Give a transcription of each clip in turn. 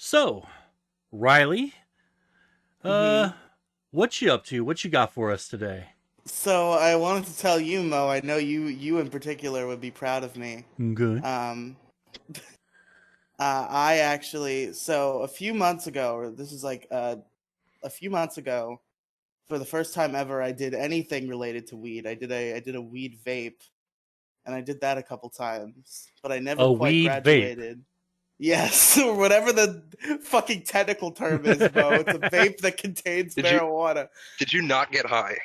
So, Riley, hmm uh, what you up to? What you got for us today? So I wanted to tell you, Mo. I know you in particular would be proud of me. Good. Um, I actually, so a few months ago, or this is like a few months ago, for the first time ever, I did anything related to weed. I did a weed vape, and I did that a couple times, but I never A quite weed vape. graduated. Yes, or whatever the fucking technical term is, Mo. It's a vape that contains Did you marijuana. did you not get high?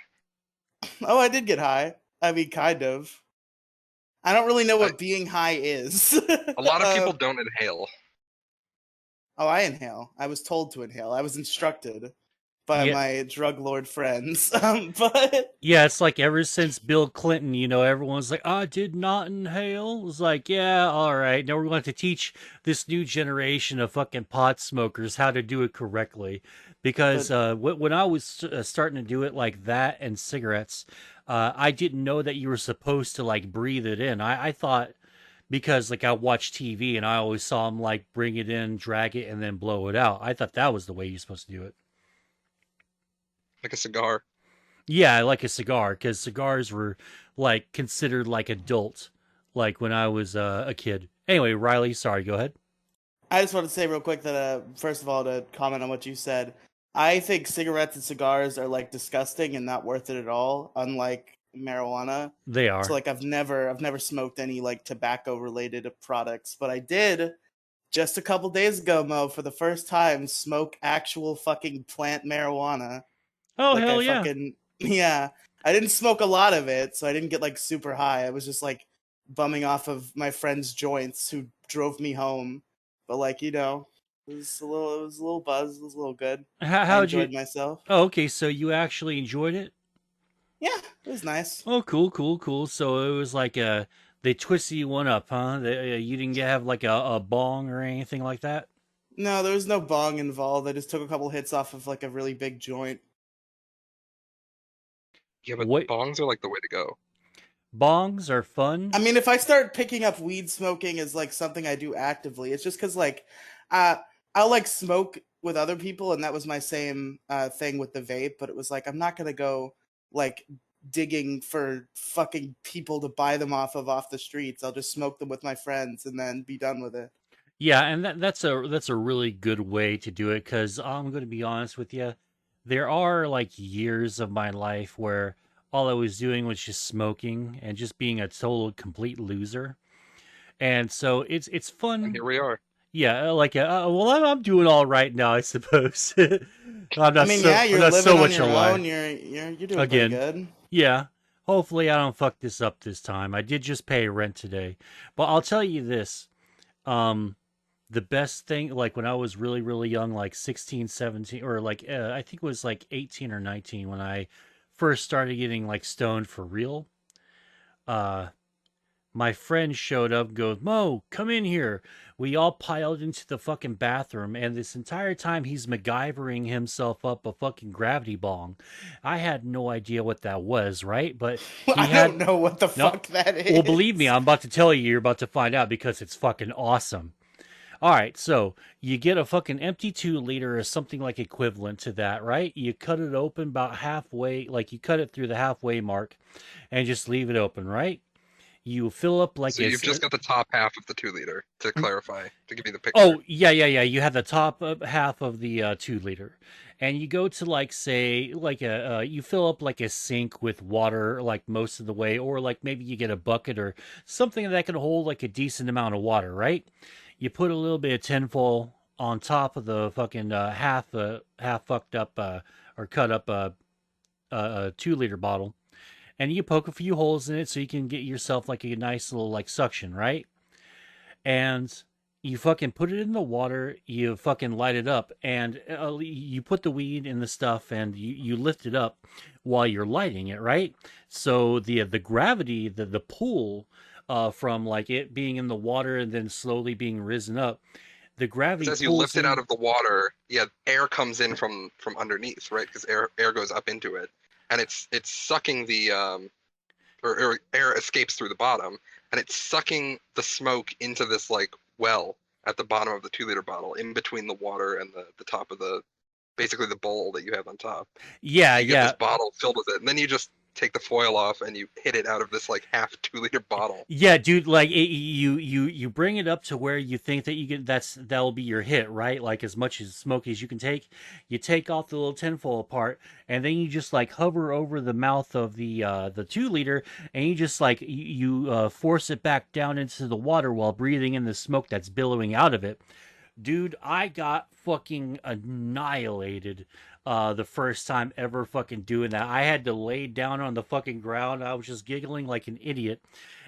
Oh, I did get high. I mean, kind of. I don't really know I, what being high is. a lot of people um, don't inhale. oh, I inhale. I was told to inhale. I was instructed by Yeah, my drug lord friends. But yeah. It's like ever since Bill Clinton, everyone's like, "I did not inhale." It's like, yeah, all right. Now we're going to teach this new generation of fucking pot smokers how to do it correctly. Because but when I was starting to do it like that and cigarettes, I didn't know that you were supposed to like breathe it in. I thought because like I watch TV and I always saw them like bring it in, drag it, and then blow it out. I thought that was the way you're supposed to do it. Like a cigar. Yeah, like a cigar, because cigars were like considered like adult, like when I was a kid. Anyway, Riley, sorry, go ahead. I just want to say real quick that first of all, to comment on what you said, I think cigarettes and cigars are like disgusting and not worth it at all. Unlike marijuana. They So are. like I've never smoked any like tobacco related products, but I did just a couple days ago, Mo, for the first time, smoke actual fucking plant marijuana. Oh Like I hell yeah. fucking yeah. I didn't smoke a lot of it, so I didn't get like super high. I was just like bumming off of my friend's joints who drove me home. But like, it was a little buzz, it was a little good. I How'd you? enjoyed myself. Oh, okay, so you actually enjoyed it. Yeah, it was nice. Oh, cool, cool, cool. So it was like they twisted you one up, huh? You didn't have like a bong or anything like that. No, there was no bong involved. I just took a couple hits off of like a really big joint. Yeah, but What bongs are like the way to go. bongs are fun? I mean, if I start picking up weed smoking as like something I do actively, it's just because like uh, I'll like smoke with other people, and that was my same thing with the vape. But it was like I'm not gonna go like digging for fucking people to buy them off the streets. I'll just smoke them with my friends and then be done with it. Yeah, and that's a really good way to do it because I'm going to be honest with you. There are like years of my life where all I was doing was just smoking and just being a total complete loser. And so it's And fun. here we are. Yeah, like well, I'm doing all right now, I suppose. I mean, yeah, I'm you're not so living on much your alive. own. You're doing pretty Again, good. yeah. Hopefully, I don't fuck this up this time. I did just pay rent today, but I'll tell you this. Um, the best thing, like when I was really, really young, like 16, 17, or like I think it was like 18 or 19 when I first started getting like stoned for real. Uh, my friend showed up, goes, Mo, come in here. We all piled into the fucking bathroom, and this entire time he's MacGyvering himself up a fucking gravity bong. I had no idea what that was, right? But he I don't had know what the no. fuck that Well, believe me, is. I'm about to tell you. You're about to find out because it's fucking awesome. All right, so you get a fucking empty 2 liter or something like equivalent to that, right? You cut it open about halfway, like you cut it through the halfway mark and just leave it open, right? You fill up like So you've just got the top half of the 2 liter to clarify, to give you the picture. oh yeah, yeah, yeah. You have the top half of the 2 liter, and you go to like say like a you fill up like a sink with water like most of the way, or like maybe you get a bucket or something that can hold like a decent amount of water, right? You put a little bit of tinfoil on top of the fucking half fucked up or cut up 2 liter bottle, and you poke a few holes in it so you can get yourself like a nice little like suction, right? And you fucking put it in the water, you fucking light it up, and you put the weed in the stuff, and you lift it up while you're lighting it, right? So the gravity, the pull from like it being in the water and then slowly being risen up, the gravity Because as you pulls lift it out in. of the water, yeah, air comes in from underneath, right? Because air goes up into it, and it's sucking the or air escapes through the bottom, and it's sucking the smoke into this like well, at the bottom of the 2-liter bottle, in between the water and the top of basically the bowl that you have on top. Yeah, So you get this yeah. bottle filled with it, and then you just take the foil off and you hit it out of this like half 2-liter bottle. Yeah, dude, like you bring it up to where you think that you can that'll be your hit, right? Like as much as smoke as you can take. You take off the little tinfoil part, and then you just like hover over the mouth of the 2-liter, and you just like force it back down into the water while breathing in the smoke that's billowing out of it. Dude, I got fucking annihilated the first time ever fucking doing that. I had to lay down on the fucking ground. I was just giggling like an idiot.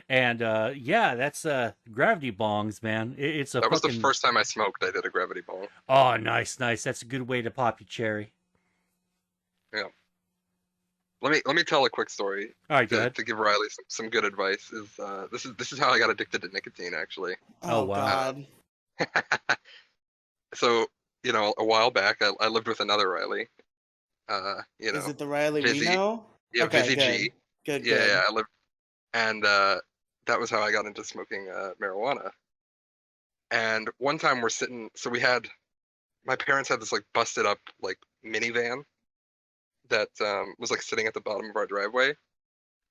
And yeah, that's gravity bongs, man. It's a That was the fucking first time I smoked. I did a gravity bong. oh, nice, nice. That's a good way to pop your cherry. Yeah. Let me tell a quick story All right, go ahead. to give Riely some good advice. This is how I got addicted to nicotine actually. Oh Oh wow. God. So a while back I lived with another Riely. Is it the Riely we Vizzy. know? Yeah, Okay, Vizzy good. G. Good, Yeah, good. yeah. I lived, and that was how I got into smoking marijuana. And one time we're sitting, so my parents had this like busted up like minivan that was like sitting at the bottom of our driveway,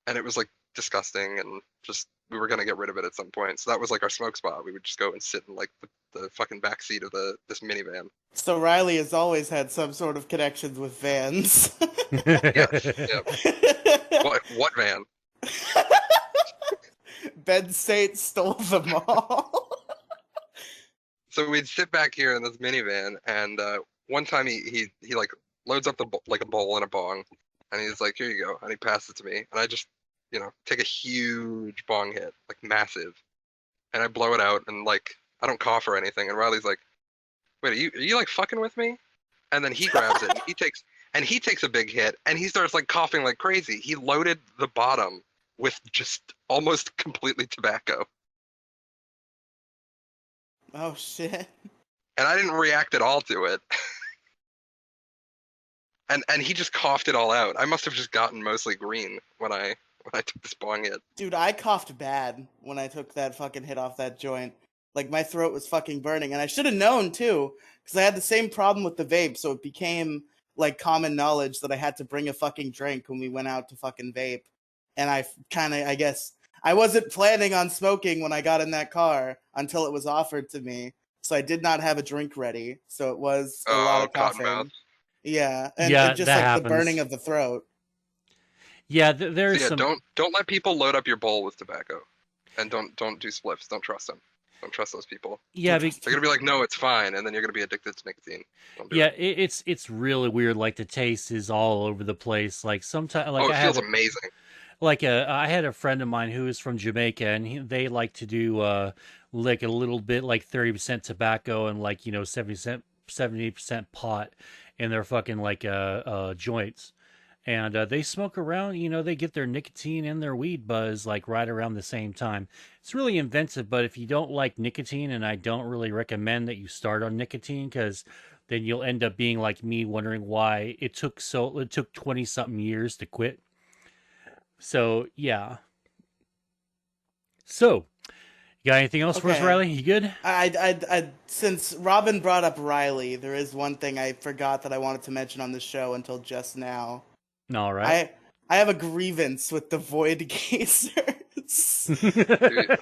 and it was like disgusting, and just we were gonna get rid of it at some point. So that was like our smoke spot. We would just go and sit in like the fucking back seat of this minivan. So Riley has always had some sort of connections with vans. Yes, yeah. What van? Ben Saint stole them all. So we'd sit back here in this minivan, and one time he like loads up like a bowl and a bong, and he's like, "Here you go," and he passes it to me, and I just take a huge bong hit, like massive, and I blow it out, and like I don't cough or anything, and Riley's like, "Wait, are you like fucking with me?" And then he grabs it, and he takes a big hit, and he starts like coughing like crazy. He loaded the bottom with just almost completely tobacco. Oh shit. And I didn't react at all to it. And he just coughed it all out. I must have just gotten mostly green when I took this bong hit. Dude, I coughed bad when I took that fucking hit off that joint. Like my throat was fucking burning, and I should have known too, because I had the same problem with the vape. So it became like common knowledge that I had to bring a fucking drink when we went out to fucking vape. And I guess I wasn't planning on smoking when I got in that car until it was offered to me. So I did not have a drink ready. So it was a lot Oh, of cotton coughing. mouth. Yeah, and Yeah, just that like the happens. burning of the throat. Yeah, So there's yeah, some. don't let people load up your bowl with tobacco, and don't do spliffs. Don't trust them. Don't trust those people. Yeah, Don't trust They're gonna be like, no, it's fine, and then you're gonna be addicted to nicotine. Don't do yeah. it. It's really weird. Like the taste is all over the place. Like sometimes, like Oh, I it had feels amazing. I had a friend of mine who is from Jamaica, and they like to do like a little bit, like 30% tobacco and like 70% pot in their fucking like joints, and they smoke around. They get their nicotine and their weed buzz like right around the same time. It's really inventive, but if you don't like nicotine, and I don't really recommend that you start on nicotine because then you'll end up being like me, wondering why it took 20 something years to quit. So yeah. So you got anything else for us, Okay. Riley? You good? Since Robin brought up Riley, there is one thing I forgot that I wanted to mention on the show until just now. All right. I have a grievance with the Void Gazers. Dude,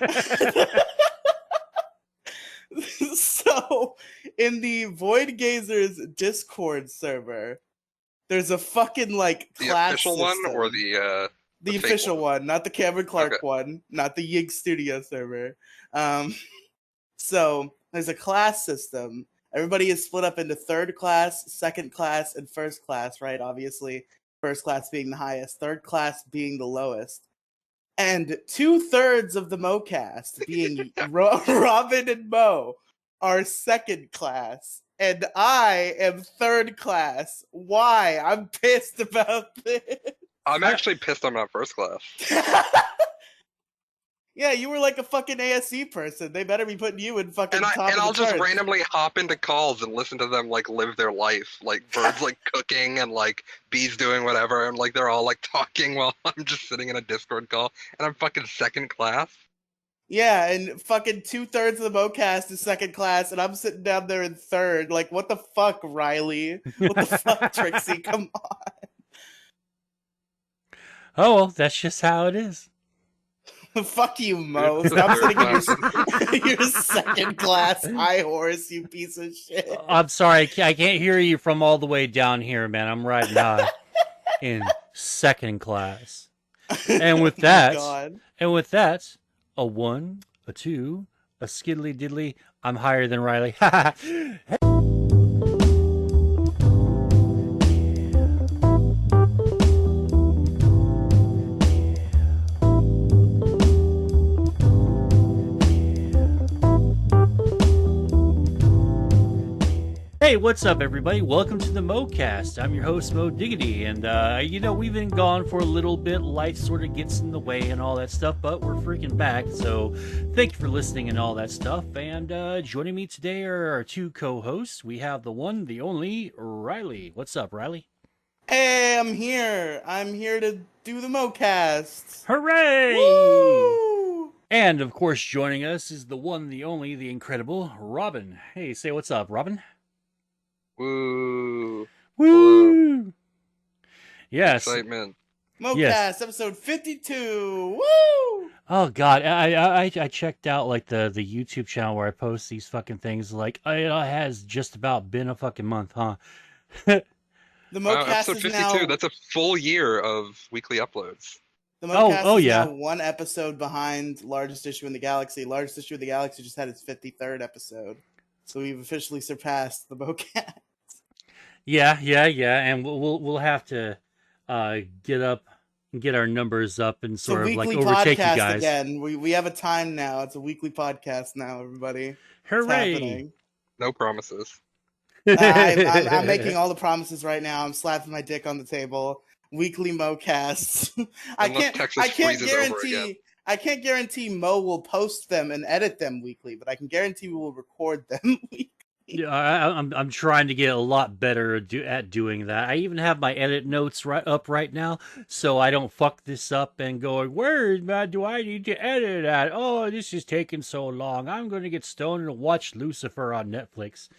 So, in the Void Gazers Discord server, there's a fucking like the class official one or system. the fake Official one? one, not the Cameron Clark Okay. one, not the Yig Studio server. Um, so there's a class system. Everybody is split up into third class, second class, and first class, right? Obviously, first class being the highest, third class being the lowest. And 2/3 of the Moecast, being Robin and Mo, are second class. And I am third class. Why? I'm pissed about this. I'm actually pissed I'm not first class. Yeah, you were like a fucking ASE person. They better be putting you in fucking top of I'll the just charts. randomly hop into calls and listen to them like live their life, like birds like cooking and like bees doing whatever, and like they're all like talking while I'm just sitting in a Discord call, and I'm fucking second class. Yeah, and fucking 2/3 of the Moecast is second class, and I'm sitting down there in third. Like, what the fuck, Riely? What the fuck, Trixie? Come Oh, well, that's just how it is. on. Fuck you, You're Mo. the Stop third sitting in class. your second class high horse, you piece of shit. I'm sorry, I can't hear you from all the way down here, man. I'm riding high in second class. And Oh with my that, god. a one, a two, a skiddly diddly. I'm higher than Riely. Hey, what's up, everybody? Welcome to the Moecast. I'm your host, Mo Diggity, and we've been gone for a little bit. Life sort of gets in the way and all that stuff, but we're freaking back. So, thank you for listening and all that stuff. And joining me today are our two co-hosts. We have the one, the only, Riely. What's up, Riely? Hey, I'm here. I'm here to do the Moecast. Hooray! Woo! And of course, joining us is the one, the only, the incredible Robin. Hey, say what's up, Robin. Woo! Hello. Woo! Yes. Excitement. Yes. Moecast episode 52. Woo! Oh God, I checked out like the YouTube channel where I post these fucking things. Like it has just about been a fucking month, huh? The Wow, Moecast episode is 52. now That's a full year of weekly uploads. the Oh, Moecast oh is yeah. now one episode behind Largest Issue in the Galaxy. Largest Issue of the Galaxy just had its 53rd episode. So we've officially surpassed the Moecast. Yeah, and we'll have to get our numbers up and It's a sort of like weekly overtake you podcast guys. again. We have a time now. It's a weekly podcast now, everybody. It's Hooray! happening. No promises. I'm making all the promises right now. I'm slapping my dick on the table. Weekly Mocasts. Unless Texas freezes over again. I can't guarantee Mo will post them and edit them weekly, but I can guarantee we will record them weekly. Yeah, I'm trying to get a lot better at doing that. I even have my edit notes right now, so I don't fuck this up and go, where man do I need to edit at? Oh, this is taking so long. I'm going to get stoned and watch Lucifer on Netflix,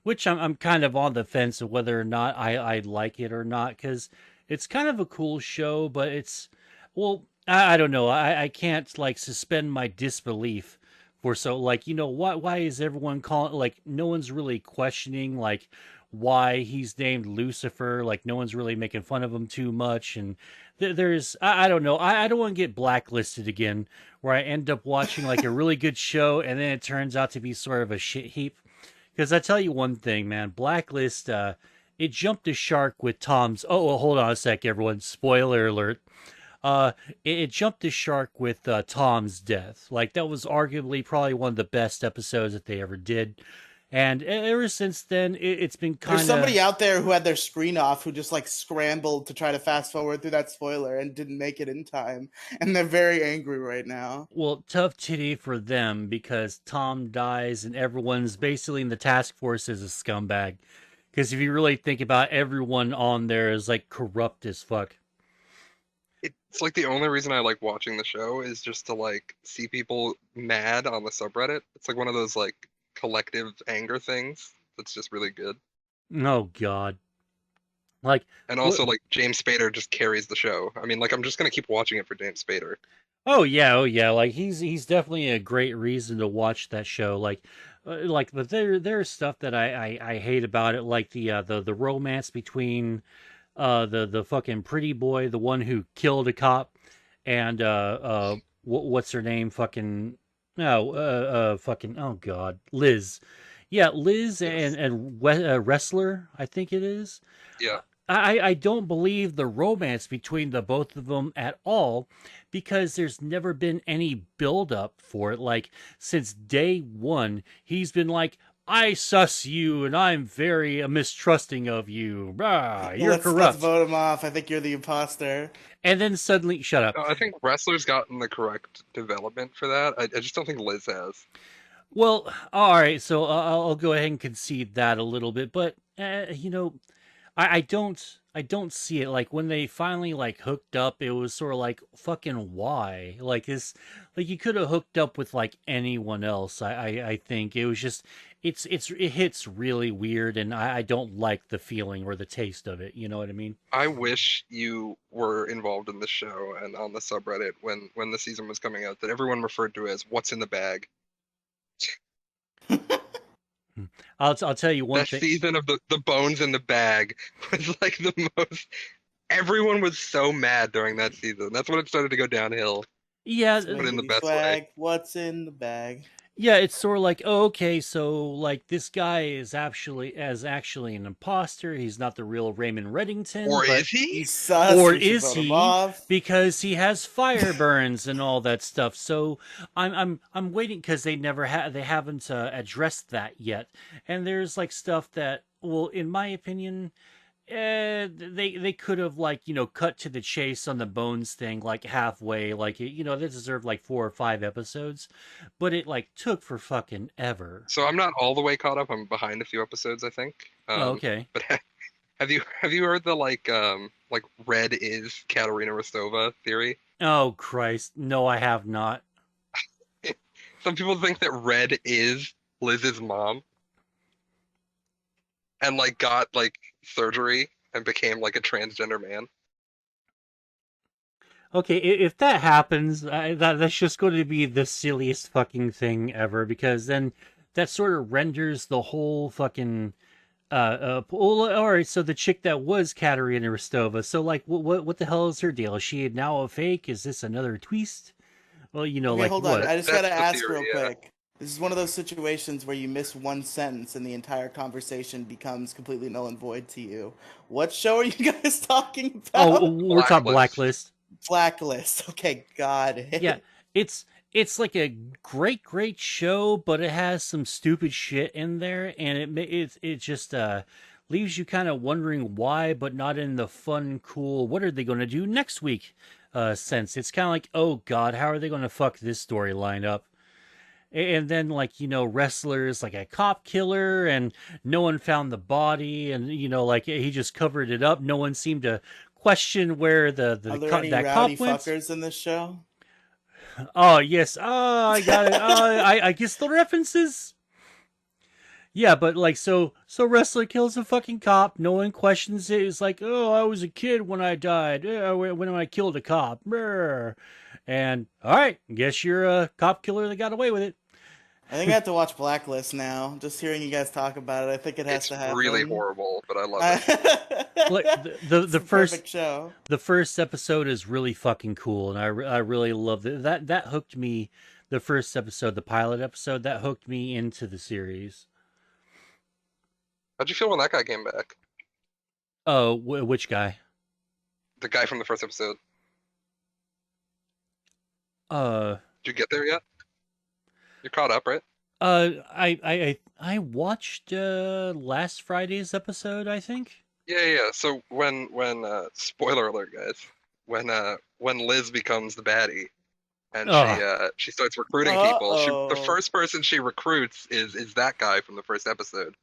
which I'm kind of on the fence of whether or not I like it or not, because it's kind of a cool show, but it's, well, I don't know. I can't like suspend my disbelief for so like why is everyone calling like no one's really questioning like why he's named Lucifer, like no one's really making fun of him too much, and there's I don't know, I don't want to get blacklisted again where I end up watching like a really good show and then it turns out to be sort of a shit heap. Because I tell you one thing, man, Blacklist, it jumped the shark with Tom's. Oh, well, hold on a sec, everyone. Spoiler alert. It jumped the shark with Tom's death. Like that was arguably probably one of the best episodes that they ever did, and ever since then it's been kind There's of. somebody out there who had their screen off who just like scrambled to try to fast forward through that spoiler and didn't make it in time, and they're very angry right now. Well, tough titty for them because Tom dies and everyone's basically in the task force is a scumbag. Because if you really think about it, everyone on there is like corrupt as fuck. It's like the only reason I like watching the show is just to like see people mad on the subreddit. It's like one of those like collective anger things that's just really good. Oh God. Like, And also like James Spader just carries the show. I mean, like I'm just gonna keep watching it for James Spader. oh yeah. Like he's definitely a great reason to watch that show. But there's stuff that I hate about it, like the romance between the fucking pretty boy, the one who killed a cop, and what's her name? Fucking no, fucking oh God, Liz. Yeah, Liz Yes. and wrestler, I think it is. Yeah. I don't believe the romance between the both of them at all because there's never been any build up for it. Like since day one, he's been like, I suss you and I'm very mistrusting of you. You're Let's corrupt. vote him off. I think you're the imposter. And then suddenly, shut up. No, I think Wrestler's gotten the correct development for that. I just don't think Liz has. Well, all right, so I'll go ahead and concede that a little bit, but I don't see it. Like when they finally like hooked up, it was sort of like fucking why? Like this like you could have hooked up with like anyone else. I think it was just it hits really weird and I don't like the feeling or the taste of it, you know what I mean? I wish you were involved in the show and on the subreddit when the season was coming out that everyone referred to as "What's in the bag." I'll tell you one That thing. season of the bones in the bag was like the most. Everyone was so mad during that season. That's when it started to go downhill, Yeah, but in the Swiggity best way. swag, what's in the bag? yeah, it's sort of like, oh, okay, so like this guy is actually an imposter. He's not the real Raymond Reddington, Or but is he? He's sus. or We should is vote him he? off. Because he has fire burns and all that stuff. So I'm waiting because they haven't addressed that yet. And there's like stuff that, well, in my opinion, they could have like cut to the chase on the bones thing like halfway, like they deserved like 4 or 5 episodes, but it like took for fucking ever. So I'm not all the way caught up. I'm behind a few episodes, I think. Oh, okay. But have you heard the like red is Katerina Rostova theory? Oh Christ, no, I have not. Some people think that red is Liz's mom and like got like surgery and became like a transgender man. Okay, if that happens, that's just going to be the silliest fucking thing ever because then that sort of renders the whole fucking well, all right, so the chick that was Katerina Rostova, so like what the hell is her deal? Is she now a fake? Is this another twist? Well, Okay, like hold on. what? I just gotta That's the ask theory, real yeah. quick. This is one of those situations where you miss one sentence and the entire conversation becomes completely null and void to you. What show are you guys talking Oh, about? we're talking Blacklist. Blacklist. Blacklist. Okay, got Yeah, it. it's like a great show, but it has some stupid shit in there, and it just leaves you kind of wondering why, but not in the fun, cool. What are they going to do next week? Sense it's kind of like, oh god, how are they going to fuck this storyline up? And then like wrestlers like a cop killer, and no one found the body, and like he just covered it up. No one seemed to question where Are there any that rowdy cop went. fuckers in this show? Oh yes. Oh, I got it. I guess the references. Yeah, but like so wrestler kills a fucking cop. No one questions it. It's like, oh, I was a kid when I died. When I killed a cop. Brr. And all right, guess you're a cop killer that got away with it. I think I have to watch Blacklist now. Just hearing you guys talk about it, I think it has It's to really happen. horrible, but I love it. Like It's the perfect show. the first episode is really fucking cool, and I really loved it. That hooked me. The first episode, the pilot episode, that hooked me into the series. How'd you feel when that guy came back? Oh, which guy? The guy from the first episode. Uh, Did you get there yet? You're caught up, right? I watched last Friday's episode, I think. Yeah. So when spoiler alert, guys, when Liz becomes the baddie and Oh she starts recruiting people, the Uh-oh. first person she recruits is that guy from the first episode.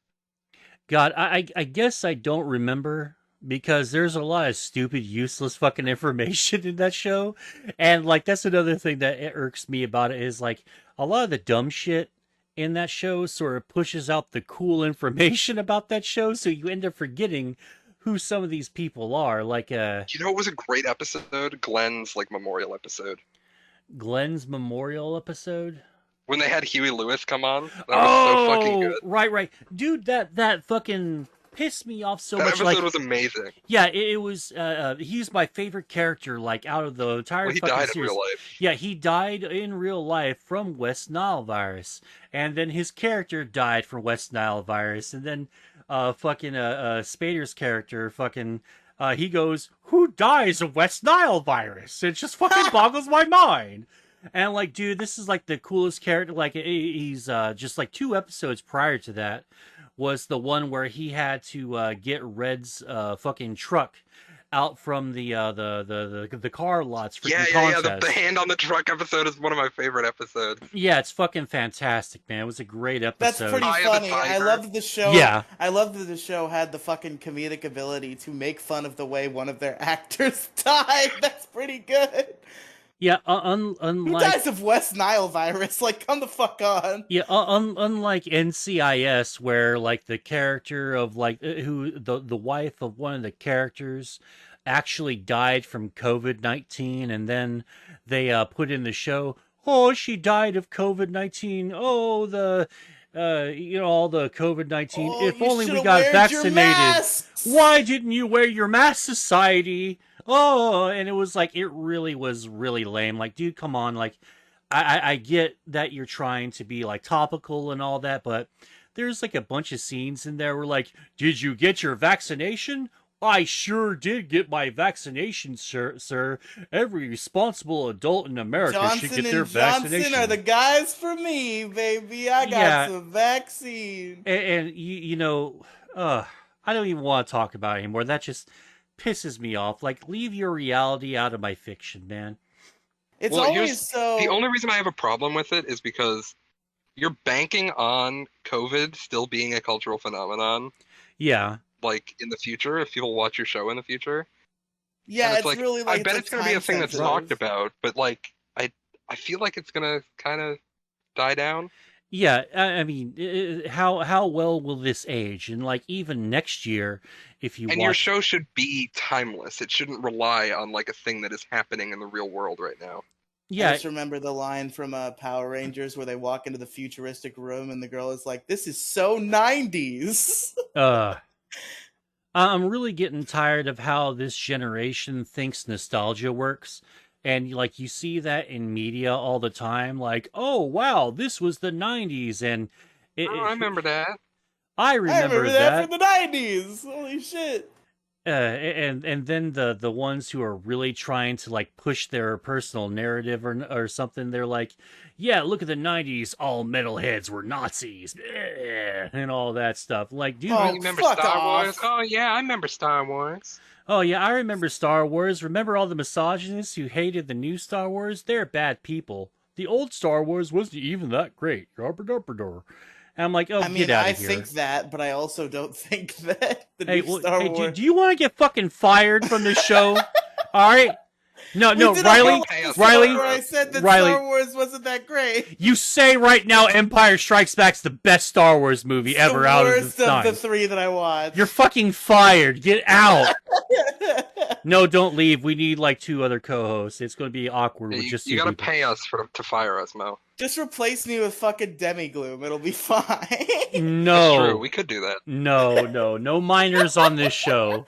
God, I guess I don't remember because there's a lot of stupid, useless fucking information in that show, and like that's another thing that irks me about it is like a lot of the dumb shit in that show sort of pushes out the cool information about that show, so you end up forgetting who some of these people are. Like You know, it was a great episode, Glenn's like memorial episode. Glenn's memorial episode. When they had Huey Lewis come on, that was so fucking Oh, good. right, dude. That fucking pissed me off so That much. episode Like, was amazing. yeah, it was. He's my favorite character. Like, out of the entire Well, he fucking died in series. real life. Yeah, he died in real life from West Nile virus, and then his character died from West Nile virus, and then fucking Spader's character fucking. He goes, "Who dies of West Nile virus?" It just fucking boggles my mind. And like, dude, this is like the coolest character. Like, he's just like 2 episodes prior to that was the one where he had to get Red's fucking truck out from the car lots, freaking Yeah. The contest. hand on the truck episode is one of my favorite episodes. Yeah, it's fucking fantastic, man. It was a great That's episode. pretty Eye of the funny. I Tiger. love that the show. Yeah, I love that the show had the fucking comedic ability to make fun of the way one of their actors died. That's pretty good. yeah. Who dies of West Nile virus? Like, come the fuck on. Yeah, unlike NCIS, where like the character of like who the wife of one of the characters actually died from COVID-19, and then they put in the show, oh, she died of COVID-19. Oh, the all the COVID-19. Oh, If you only should we have got weared your vaccinated. masks. Why didn't you wear your mask, society? Oh, and it was like it really was really lame. Like, dude, come on, like. I get that you're trying to be like topical and all that, but there's like a bunch of scenes in there where like, did you get your vaccination? I sure did get my vaccination, sir. Every responsible adult in America should Johnson get their and Johnson vaccination. are the guys for me, baby. I got Yeah. some vaccine. And you know, I don't even want to talk about it anymore. That just pisses me off. Like, leave your reality out of my fiction, man. It's Well, always so. The only reason I have a problem with it is because you're banking on COVID still being a cultural phenomenon, Yeah. like in the future, if people watch your show in the future. Yeah, And it's like, really like I bet it's going to be a thing that's talked about, but like, I feel like it's going to kind of die down. Yeah, I mean, how well will this age? And like even next year, if you And watch, your show should be timeless. It shouldn't rely on like a thing that is happening in the real world right now. I yeah, just remember the line from Power Rangers where they walk into the futuristic room and the girl is like, "This is so 90s." I'm really getting tired of how this generation thinks nostalgia works. And like you see that in media all the time, like, oh wow, this was the '90s, and I remember that. I I remember remember that from the 90s. Holy shit. And then the ones who are really trying to like push their personal narrative or something, they're like, yeah, look at the '90s, all metalheads were Nazis, and all that stuff. Like, dude, Oh, You remember fuck Star off. Wars? Oh yeah, I remember Star Wars. oh yeah, I remember Star Wars. Remember all the misogynists who hated the new Star Wars? They're bad people. The old Star Wars wasn't even that great. And I'm like, oh, I mean, get out I of here. think that, but I also don't think that the Hey, new Star hey, Wars. do you want to get fucking fired from this show? All right. No, We no, did a Riely, whole episode Riely, where I said that Riely. Star Wars wasn't that great. You say right now Empire Strikes Back's the best Star Wars movie It's ever the out of worst the time. the three that I watched. You're fucking fired. Get out. No, don't leave. We need like 2 other co-hosts. It's going to be awkward with just You 2 gotta people. pay us to fire us, Mo. Just replace me with fucking Demigloom. It'll be fine. That's true. No. We could do that. No minors on this show.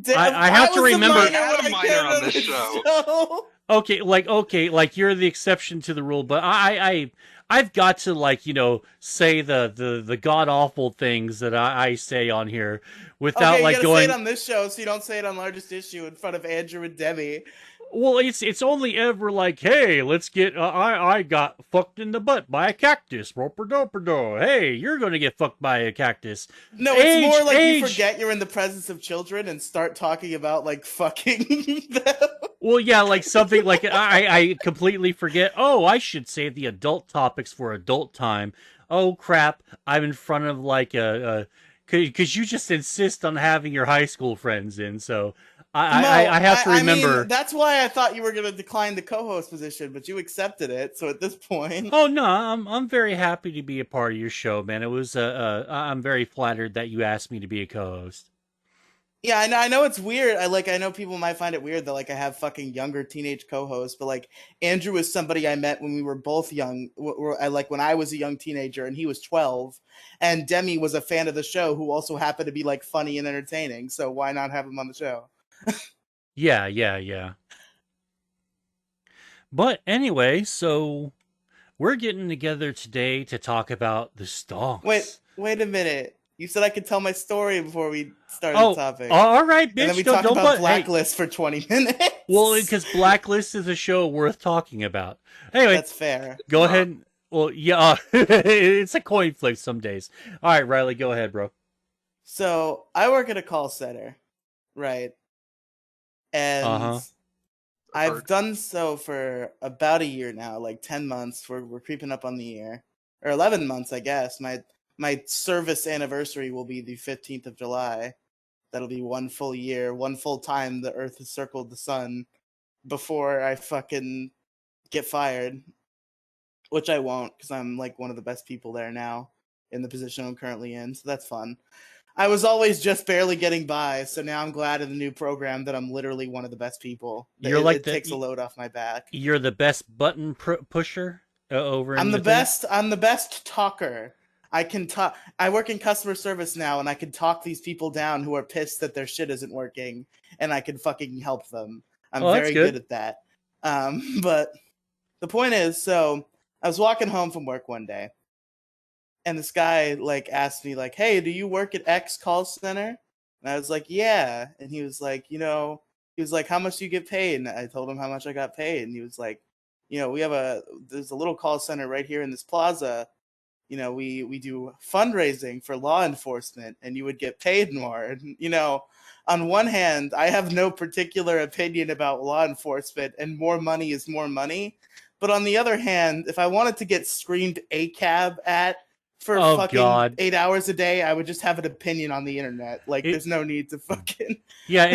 Damn, I have to was the remember- minor I had when a I minor came on this show. Okay, like you're the exception to the rule, but I've got to like, say the god awful things that I say on here without Okay, you like gotta going say it on this show, so you don't say it on Largest Issue in front of Andrew and Demi. well, it's only ever like, hey, let's get I got fucked in the butt by a cactus. Roper-doper-do. Hey, you're gonna get fucked by a cactus. No, it's more like age. you forget you're in the presence of children and start talking about like fucking them. Well, yeah, like something like I completely forget. Oh, I should save the adult topics for adult time. Oh crap, I'm in front of like because you just insist on having your high school friends in, so I have to remember. I mean, that's why I thought you were gonna decline the co-host position, but you accepted it. So at this point, Oh no, I'm very happy to be a part of your show, man. It was I'm very flattered that you asked me to be a co-host. yeah, I know it's weird. I know people might find it weird that like I have fucking younger teenage co-hosts, but like Andrew is somebody I met when we were both young. When I was a young teenager and he was 12, and Demi was a fan of the show who also happened to be like funny and entertaining. So why not have him on the show? Yeah. But anyway, so we're getting together today to talk about the Stonks. Wait a minute. You said I could tell my story before we started Oh, the topic. all right, bitch. And then we don't, talked don't about hey, Blacklist for 20 minutes. well, because Blacklist is a show worth talking about. Anyway, That's fair. go ahead. Well, yeah, it's a coin flip some days. All right, Riely, go ahead, bro. So I work at a call center, right? and Uh-huh. I've I've heard. done so for about a year now, like 10 months. We're creeping up on the year, or 11 months, I guess. My service anniversary will be the 15th of July. That'll be 1 full year, 1 full time the Earth has circled the sun before I fucking get fired, which I won't because I'm like one of the best people there now in the position I'm currently in. So that's fun. I was always just barely getting by, so now I'm glad in the new program that I'm literally one of the best people. You're It, like it takes a load off my back. you're the best button pusher over in I'm the your thing. best. I'm the best talker. I can talk. I work in customer service now, and I can talk these people down who are pissed that their shit isn't working, and I can fucking help them. I'm Oh, that's very good good. at that. But the point is, so I was walking home from work one day, and this guy like asked me like, "Hey, do you work at X call center?" And I was like, "Yeah." And he was like, he was like, "How much do you get paid?" And I told him how much I got paid, and he was like, we have there's a little call center right here in this plaza. We do fundraising for law enforcement, and you would get paid more. And on one hand, I have no particular opinion about law enforcement, and more money is more money. But on the other hand, if I wanted to get screamed a cab at for Oh fucking God. 8 hours a day, I would just have an opinion on the internet. Like, It there's no need to fucking. Yeah,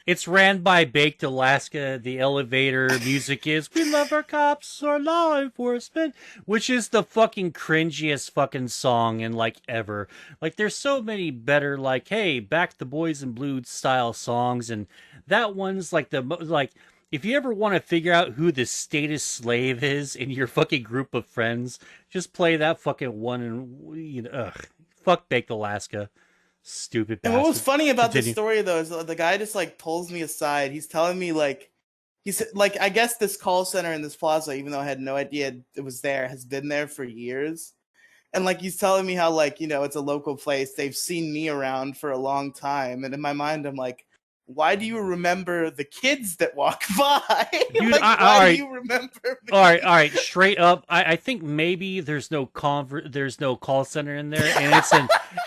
it's ran by Baked Alaska. The elevator music is "We love our cops, our law enforcement," which is the fucking cringiest fucking song in like ever. Like there's so many better like "Hey, back the boys in blue" style songs, and that one's like like if you ever want to figure out who the status slave is in your fucking group of friends, just play that fucking one and ugh, fuck Baked Alaska, stupid And what was bastard. funny about this Continue. story though is the guy just like pulls me aside. He's telling me like he's like, I guess this call center in this plaza, even though I had no idea it was there, has been there for years. And like he's telling me how like it's a local place. They've seen me around for a long time, and in my mind I'm like, why do you remember the kids that walk by? Dude, Like, all why do right, you remember all right, me? all right. Straight up, I think maybe there's no call center in there, and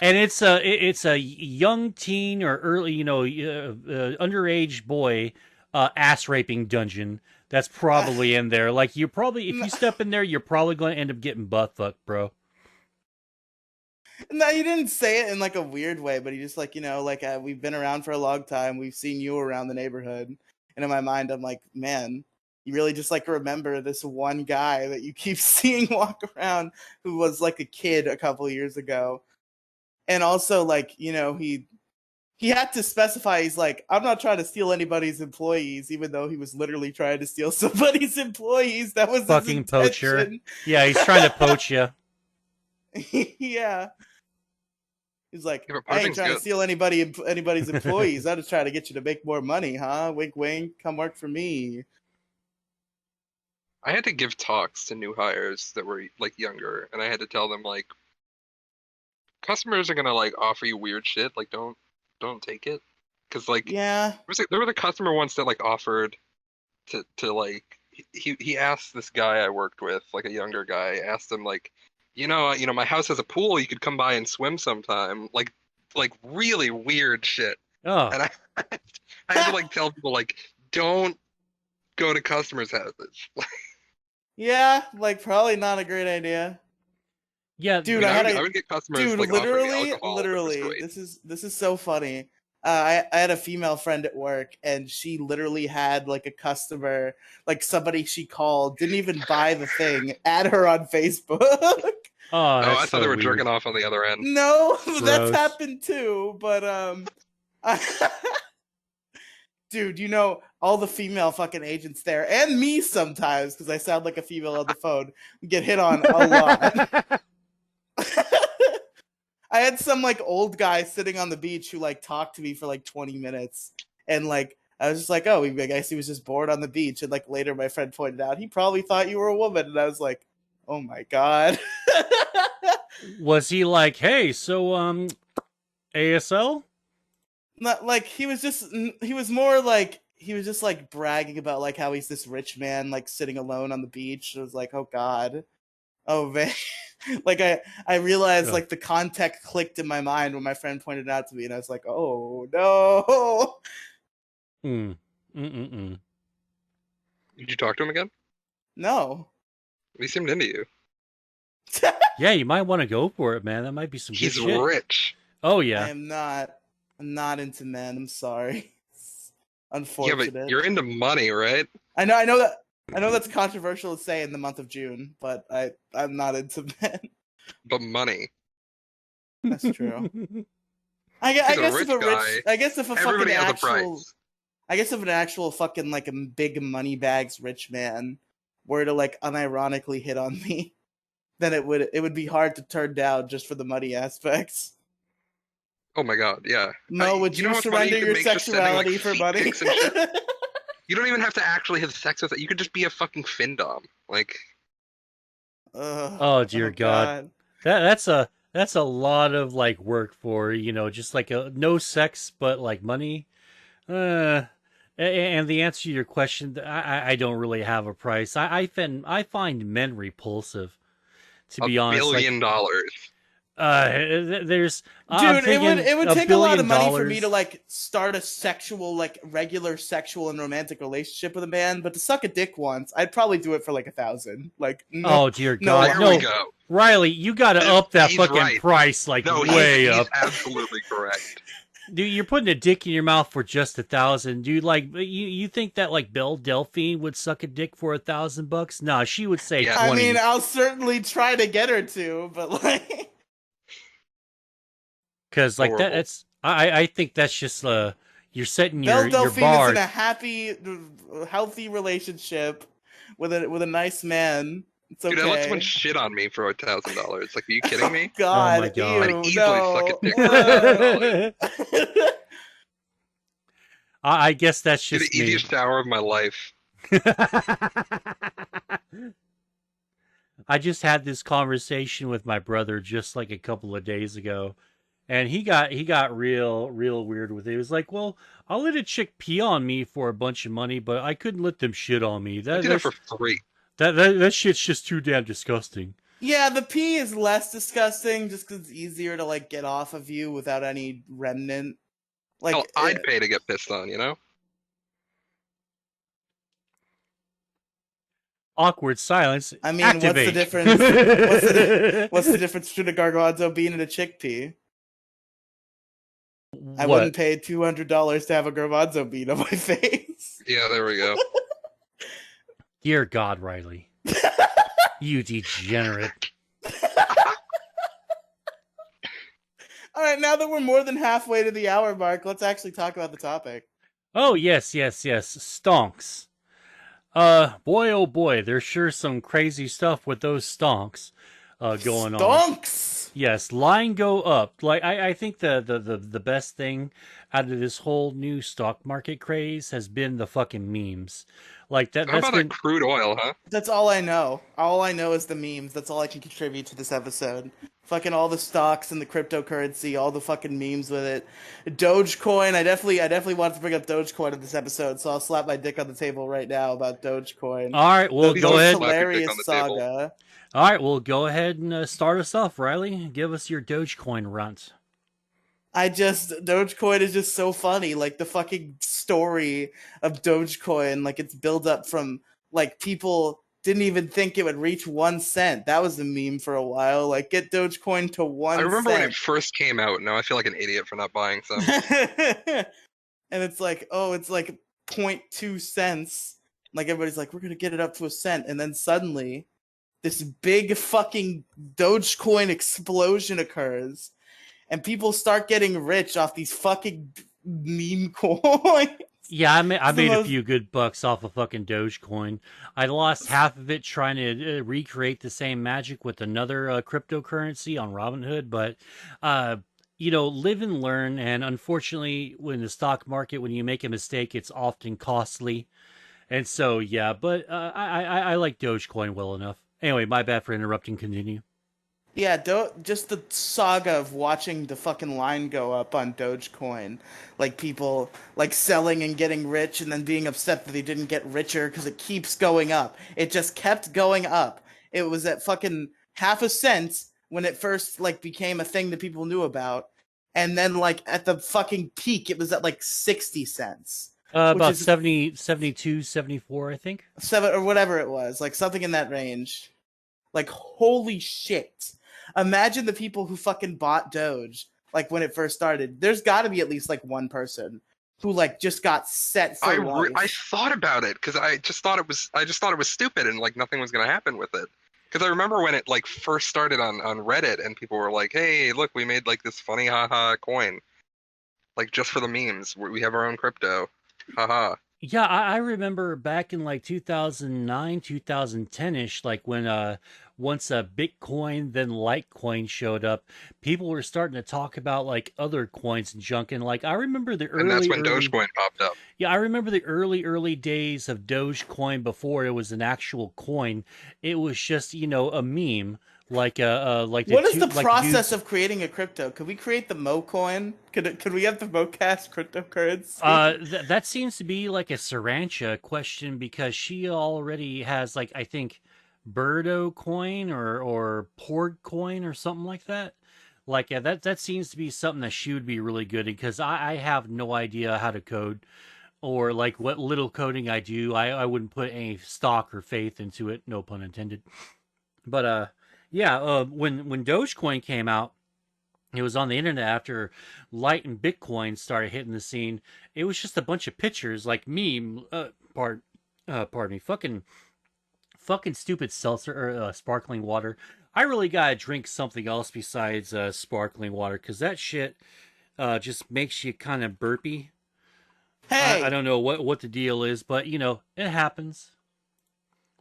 it's a young teen or early, underage boy, ass raping dungeon. That's probably in there. Like you probably, if you step in there, you're probably going to end up getting butt fucked, bro. No, he didn't say it in like a weird way, but he just like, like we've been around for a long time. We've seen you around the neighborhood. And in my mind, I'm like, man, you really just like remember this one guy that you keep seeing walk around who was like a kid a couple years ago. And also like, he had to specify he's like, I'm not trying to steal anybody's employees, even though he was literally trying to steal somebody's employees. That was his Fucking poacher. intention. Yeah, he's trying to poach you. Yeah. He's like, Yeah, but I ain't poaching's trying to good. steal anybody's employees. I'm just trying to get you to make more money, huh? Wink, wink. Come work for me. I had to give talks to new hires that were like younger, and I had to tell them like customers are gonna like offer you weird shit. Like don't take it, because like Yeah. there was a customer once that like offered to like he asked this guy I worked with, like a younger guy, asked him like, my house has a pool. You could come by and swim sometime. Like really weird shit. Oh, And I I had to like tell people like don't go to customers' houses. Yeah, like probably not a great idea. yeah. I Dude, mean, I had I a would get customers dude, like offering me literally, alcohol, which was literally, great. this is so funny. I had a female friend at work, and she literally had like a customer, like somebody she called, didn't even buy the thing, add her on Facebook. Oh, Oh, that's I thought they so were weird. jerking off on the other end. No, that's Gross. happened too, but dude, all the female fucking agents there, and me sometimes, because I sound like a female on the phone, get hit on a lot. I had some like old guy sitting on the beach who like talked to me for like 20 minutes. And like, I was just like, oh, I guess he was just bored on the beach. And like later, my friend pointed out, he probably thought you were a woman. And I was like, oh my God. Was he like, hey, so ASL? Not like he was more like, he was just like bragging about like how he's this rich man, like sitting alone on the beach. I was like, oh God. Oh man. Like I realized Ugh. like the context clicked in my mind when my friend pointed it out to me, and I was like, oh no. Hmm. Mm-mm-mm. Did you talk to him again? No. He seemed into you. Yeah, you might want to go for it, man. That might be some good He's shit. rich. Oh I yeah. am not. I'm not into men. I'm sorry. It's Yeah, but unfortunate. you're into money, right? I know. I know that. I know that's controversial to say in the month of June, but I'm not into men. But money. That's true. I He's a guess if rich a rich, guy. I guess if a fucking Everybody has a actual, price. I guess if an actual fucking like a big money bags rich man were to like unironically hit on me, then it would be hard to turn down just for the money aspects. Oh my god, yeah. Mo, would You know you how much money you surrender could your make just sending like sexuality for feet money? pics and shit? You don't even have to actually have sex with it. You could just be a fucking findom. Like, Oh dear Oh God. God. That's a lot of like work for, just like a no sex but like money. And the answer to your question, I don't really have a price. I find men repulsive, to a be honest. Like, billion dollars. there's I'm Dude, it would thinking it would a take a lot of billion money for me to dollars. like start a sexual, like regular sexual and romantic relationship with a man, but to suck a dick once, I'd probably do it for like 1,000. Like Oh no, dear no God, There we lie. no, go. Riley, you got to up that He's fucking right. price like No, way he's up. absolutely correct. Dude, you're putting a dick in your mouth for just 1,000. Dude, like you think that like Belle Delphine would suck a dick for $1,000? Nah, she would say Yeah, I mean, 20. I'll certainly try to get her to, but like, Cause like horrible. that's I think that's just you're setting Belle your Delphine is in bar. a happy, healthy relationship with a nice man. It's Dude, I let someone okay. shit on me for $1,000. Like, are you kidding Oh me? Oh my God, I'd God. ew, easily suck a no. dick for $1,000. I guess that's Be the just me. easiest shower of my life. I just had this conversation with my brother just like a couple of days ago, and he got real weird with it. He was like, "Well, I'll let a chick pee on me for a bunch of money, but I couldn't let them shit on me. I That do that for that's free. that shit's just too damn disgusting." Yeah, the pee is less disgusting just because it's easier to like get off of you without any remnant. Hell, Like, I'd pay to get pissed on, you know? Awkward silence. I mean, what's the Activate. difference? What's the difference between a garbanzo bean and a chickpea? I What? wouldn't pay $200 to have a garbanzo bean on my face. Yeah, there we go. Dear God, Riley, you degenerate. All right, now that we're more than halfway to the hour mark, let's actually talk about the topic. Oh yes, stonks. Boy, oh boy, there's sure some crazy stuff with those stonks going on. Stonks. Yes, line go up. Like I think the best thing out of this whole new stock market craze has been the fucking memes. Like How that's about a been crude oil, huh? That's all I know. All I know is the memes. That's all I can contribute to this episode. Fucking all the stocks and the cryptocurrency, all the fucking memes with it. Dogecoin. I definitely wanted to bring up Dogecoin in this episode, so I'll slap my dick on the table right now about Dogecoin. all right. Well, The Please go don't most ahead. slap your dick on hilarious the table. saga. All right, well, go ahead and start us off, Riley. Give us your Dogecoin runt. Dogecoin is just so funny. Like the fucking story of Dogecoin, like it's built up from like people didn't even think it would reach 1 cent. That was a meme for a while. Like get Dogecoin to I one remember when it cent. first came out. Now I feel like an idiot for not buying some. And it's like, oh, it's like zero point 0.2 cents. Like everybody's like, we're gonna get it up to a cent, and then suddenly this big fucking Dogecoin explosion occurs and people start getting rich off these fucking meme coins. Yeah, I It's the made a most. few good bucks off of fucking Dogecoin. I lost half of it trying to recreate the same magic with another cryptocurrency on Robinhood, but uh, live and learn. And unfortunately, when the stock market, when you make a mistake, it's often costly. And so, yeah, but I like Dogecoin well enough. Anyway, my bad for interrupting. Continue. Yeah, just the saga of watching the fucking line go up on Dogecoin, like people like selling and getting rich, and then being upset that they didn't get richer because it keeps going up. It just kept going up. It was at fucking half a cent when it first like became a thing that people knew about, and then like at the fucking peak, it was at like 60 cents. which About is 70, 72, 74, I think. 7 or whatever it was, like something in that range. Like, holy shit. Imagine the people who fucking bought Doge, like, when it first started. There's got to be at least, like, one person who, like, just got set for I life. thought about it because I just thought it was stupid and like nothing was gonna happen with it. Because I remember when it like first started on Reddit and people were like, "Hey, look, we made like this funny haha coin, like just for the memes. We have our own crypto, haha." Yeah, I remember back in like 2009, 2010-ish, like when once Bitcoin then Litecoin showed up, people were starting to talk about like other coins and junk, and like I remember the And that's early when early Dogecoin popped up. yeah, I remember the early days of Dogecoin before it was an actual coin. It was just, a meme like What is the the process dudes. of creating a crypto? Could we create the Mo coin? Could we have the Moecast cryptocurrency? That seems to be like a Sarancha question because she already has like I think Birdo coin or Porg coin or something like that. Like that seems to be something that she would be really good at because I have no idea how to code or like what little coding I do. I wouldn't put any stock or faith into it. No pun intended. But yeah. When Dogecoin came out, it was on the internet after Light and Bitcoin started hitting the scene. It was just a bunch of pictures like me, pardon me, fucking stupid seltzer or sparkling water. I really gotta drink something else besides sparkling water because that shit just makes you kind of burpy. I Hey, don't know what the deal is, but it happens.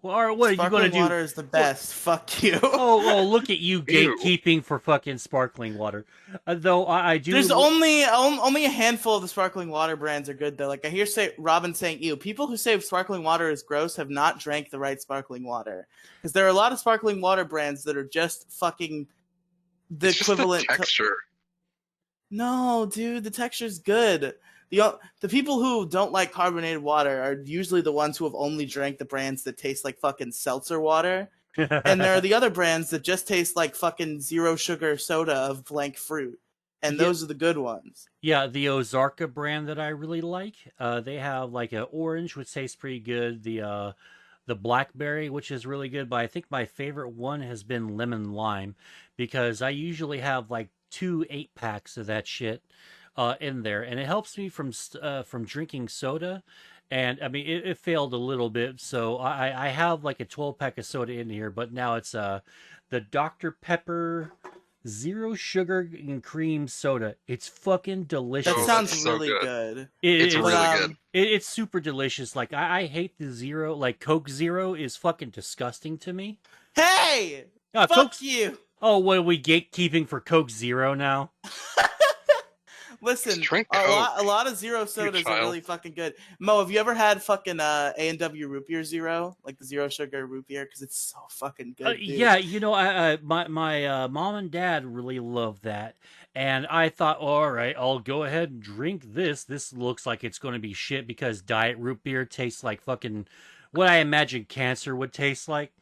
Well, or what are you gonna sparkling do? water is the What? best. Fuck you. Oh, look at you Ew. gatekeeping for fucking sparkling water. Though I There's do. only a handful of the sparkling water brands are good though. Like I hear Robin saying, "Ew." People who say sparkling water is gross have not drank the right sparkling water. Because there are a lot of sparkling water brands that are just fucking the It's just the equivalent to. texture. No, dude, the texture's good. The people who don't like carbonated water are usually the ones who have only drank the brands that taste like fucking seltzer water. And there are the other brands that just taste like fucking zero sugar soda of blank fruit. And Yeah, those are the good ones. yeah, the Ozarka brand that I really like. They have like a orange, which tastes pretty good. The blackberry, which is really good. But I think my favorite one has been lemon lime, because I usually have like 2 8 packs of that shit in there, and it helps me from drinking soda. And I mean, it failed a little bit, so I have like a 12 pack of soda in here, but now it's the Dr Pepper zero sugar and cream soda. It's fucking That Oh, delicious. that's sounds so really good. good. It's It, But really good. it's super delicious. Like I hate the zero. Like Coke Zero is fucking disgusting to me. hey, fuck Coke's. you. Oh, what are we gatekeeping for Coke Zero now? Just Listen, drink a Coke, lot of zero you sodas are child. really fucking good. Mo, have you ever had fucking A&W root beer zero, like the zero sugar root beer? Because it's so fucking good, dude. Yeah, my mom and dad really love that, and I thought, all right, I'll go ahead and drink this. This looks like it's going to be shit because diet root beer tastes like fucking what I imagine cancer would taste like.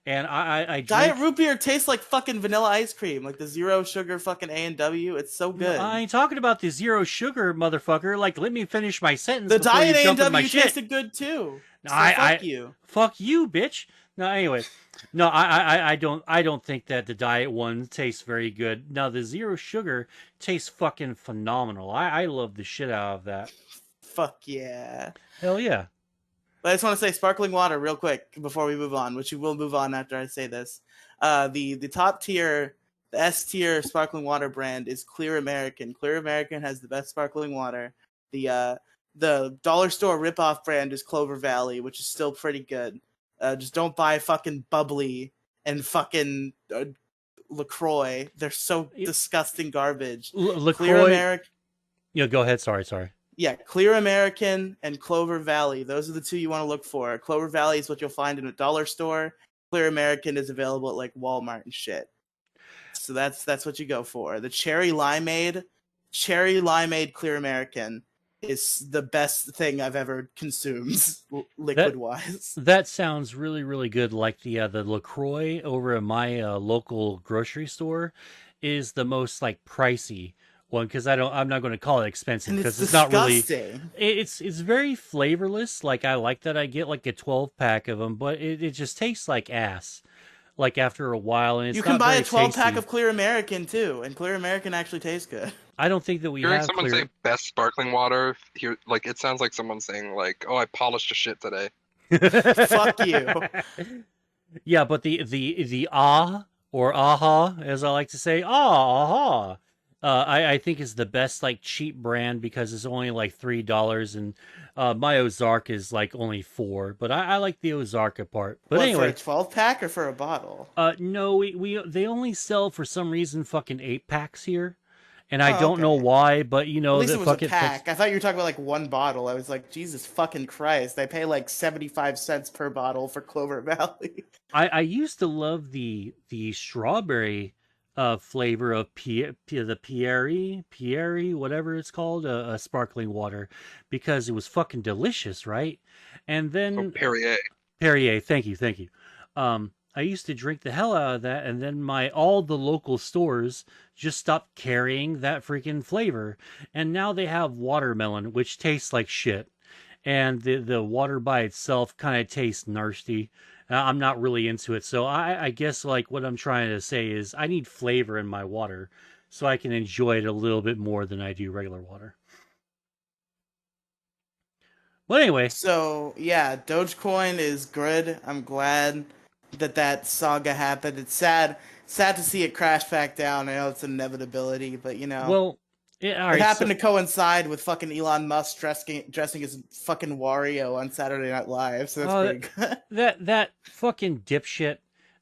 And I Diet drank. root beer tastes like fucking vanilla ice cream, like the zero sugar fucking A&W. It's so No, I good. ain't talking about the zero sugar, motherfucker. Like, let me finish my sentence The before you diet jump in my A&W shit. tasted good too. So I fuck you. fuck you, bitch. No, anyway, no, I don't think that the diet one tastes very good. Now the zero sugar tastes fucking phenomenal. I love the shit out of that. Fuck yeah. Hell yeah. But I just want to say sparkling water real quick before we move on, which we will move on after I say this. The top tier, the S tier sparkling water brand is Clear American. Clear American has the best sparkling water. The dollar store ripoff brand is Clover Valley, which is still pretty good. Just don't buy fucking bubbly and fucking LaCroix. They're so disgusting garbage. Clear Lacroix. American. Go ahead. Sorry. Yeah, Clear American and Clover Valley. Those are the two you want to look for. Clover Valley is what you'll find in a dollar store. Clear American is available at like Walmart and shit. So that's what you go for. The cherry limeade Clear American is the best thing I've ever consumed liquid That wise. that sounds really good. Like the Lacroix over at my local grocery store is the most like pricey one because I'm not going to call it expensive And it's because it's not really. disgusting. It's very flavorless. Like I like that I get like a 12 pack of them, but it just tastes like ass. Like after a while, and You it's can not buy a very 12-pack tasty. of Clear American too, and Clear American actually tastes good. I don't think that we Hearing have someone say clear. best sparkling water here, like it sounds like someone saying like, "Oh, I polished a shit today." Fuck you. Yeah, but the ah or aha, as I like to say, aha, I think is the best like cheap brand because it's only like $3, and my Ozark is like only 4. But I like the Ozarka part. But What, for a anyway, 12-pack or for a bottle? no, we they only sell for some reason fucking 8 packs here, and I Oh, don't know okay. why, but you At know least it that was a fucking Tex. pack. I thought you were talking about like one bottle. I was like, Jesus fucking Christ. I pay like 75 cents per bottle for Clover Valley. I used to love the strawberry flavor of the Pierre, whatever it's called, sparkling water, because it was fucking delicious, right? And Oh, then Perrier. Perrier, thank you. I used to drink the hell out of that, and then my all the local stores just stopped carrying that freaking flavor, and now they have watermelon, which tastes like shit, and the water by itself kind of tastes nasty. I'm not really into it, so I guess like what I'm trying to say is I need flavor in my water, so I can enjoy it a little bit more than I do regular water. But anyway, So, yeah, Dogecoin is good. I'm glad that that saga happened. It's sad to see it crash back down. I know it's an inevitability, but well, yeah, all it right, happened so to coincide with fucking Elon Musk dressing as fucking Wario on Saturday Night Live, so that's uh, pretty good. that fucking dipshit.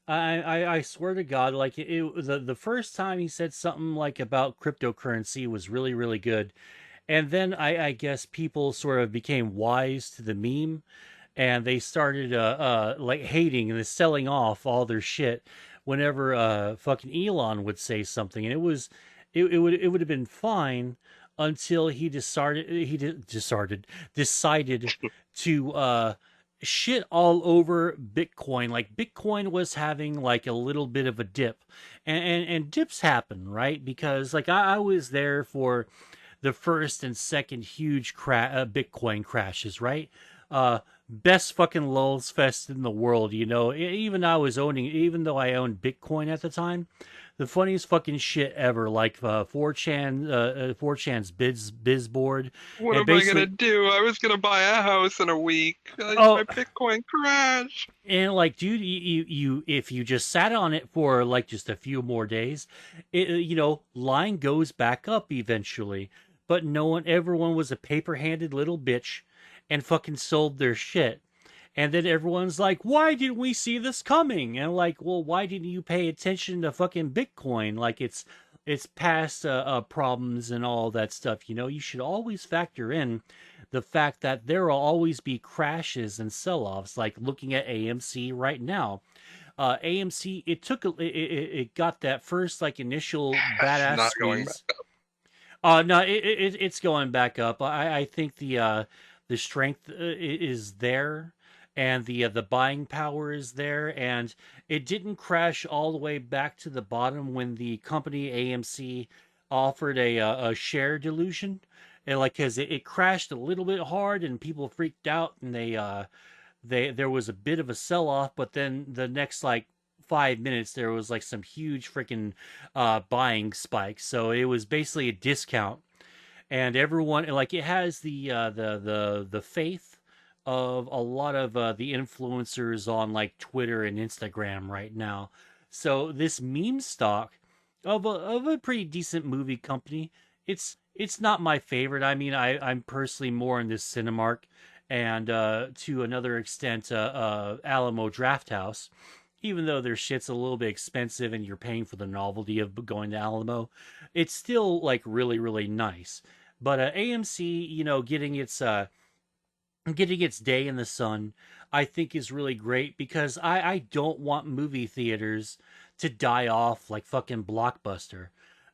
I swear to God, like the first time he said something like about cryptocurrency was really good, and then I guess people sort of became wise to the meme, and they started like hating and selling off all their shit whenever fucking Elon would say something, and it would have been fine until decided to shit all over Bitcoin. Like Bitcoin was having like a little bit of a dip, and dips happen, right? Because like I was there for the first and second huge Bitcoin crashes, right? Best fucking lulls fest in the world, you know. Even though I owned Bitcoin at the time, the funniest fucking shit ever. Like 4chan's biz board, What and am I gonna basically, do? I was gonna buy a house in a week. oh, My Bitcoin crashed. and like, dude, if you just sat on it for like just a few more days, line goes back up eventually. But everyone was a paper-handed little bitch, and fucking sold their shit. And then everyone's like, "Why didn't we see this coming?" And like, well, why didn't you pay attention to fucking Bitcoin? Like, it's past problems and all that stuff. You know, you should always factor in the fact that there will always be crashes and sell-offs. Like looking at AMC right now, AMC it got that first like initial It's badass not going squeeze. back. No, it's going back up. I think the strength is there, and the buying power is there, and it didn't crash all the way back to the bottom when the company AMC offered a share delusion, and like because it crashed a little bit hard and people freaked out, and they there was a bit of a sell off, but then the next like 5 minutes there was like some huge freaking buying spike. So it was basically a discount, and everyone like it has the faith of a lot of the influencers on like Twitter and Instagram right now. So this meme stock of a pretty decent movie company. It's not my favorite. I mean, I'm personally more in this Cinemark and to another extent Alamo Drafthouse. Even though their shit's a little bit expensive and you're paying for the novelty of going to Alamo, it's still like really nice. But AMC, getting its day in the sun, I think is really great because I don't want movie theaters to die off like fucking Blockbuster.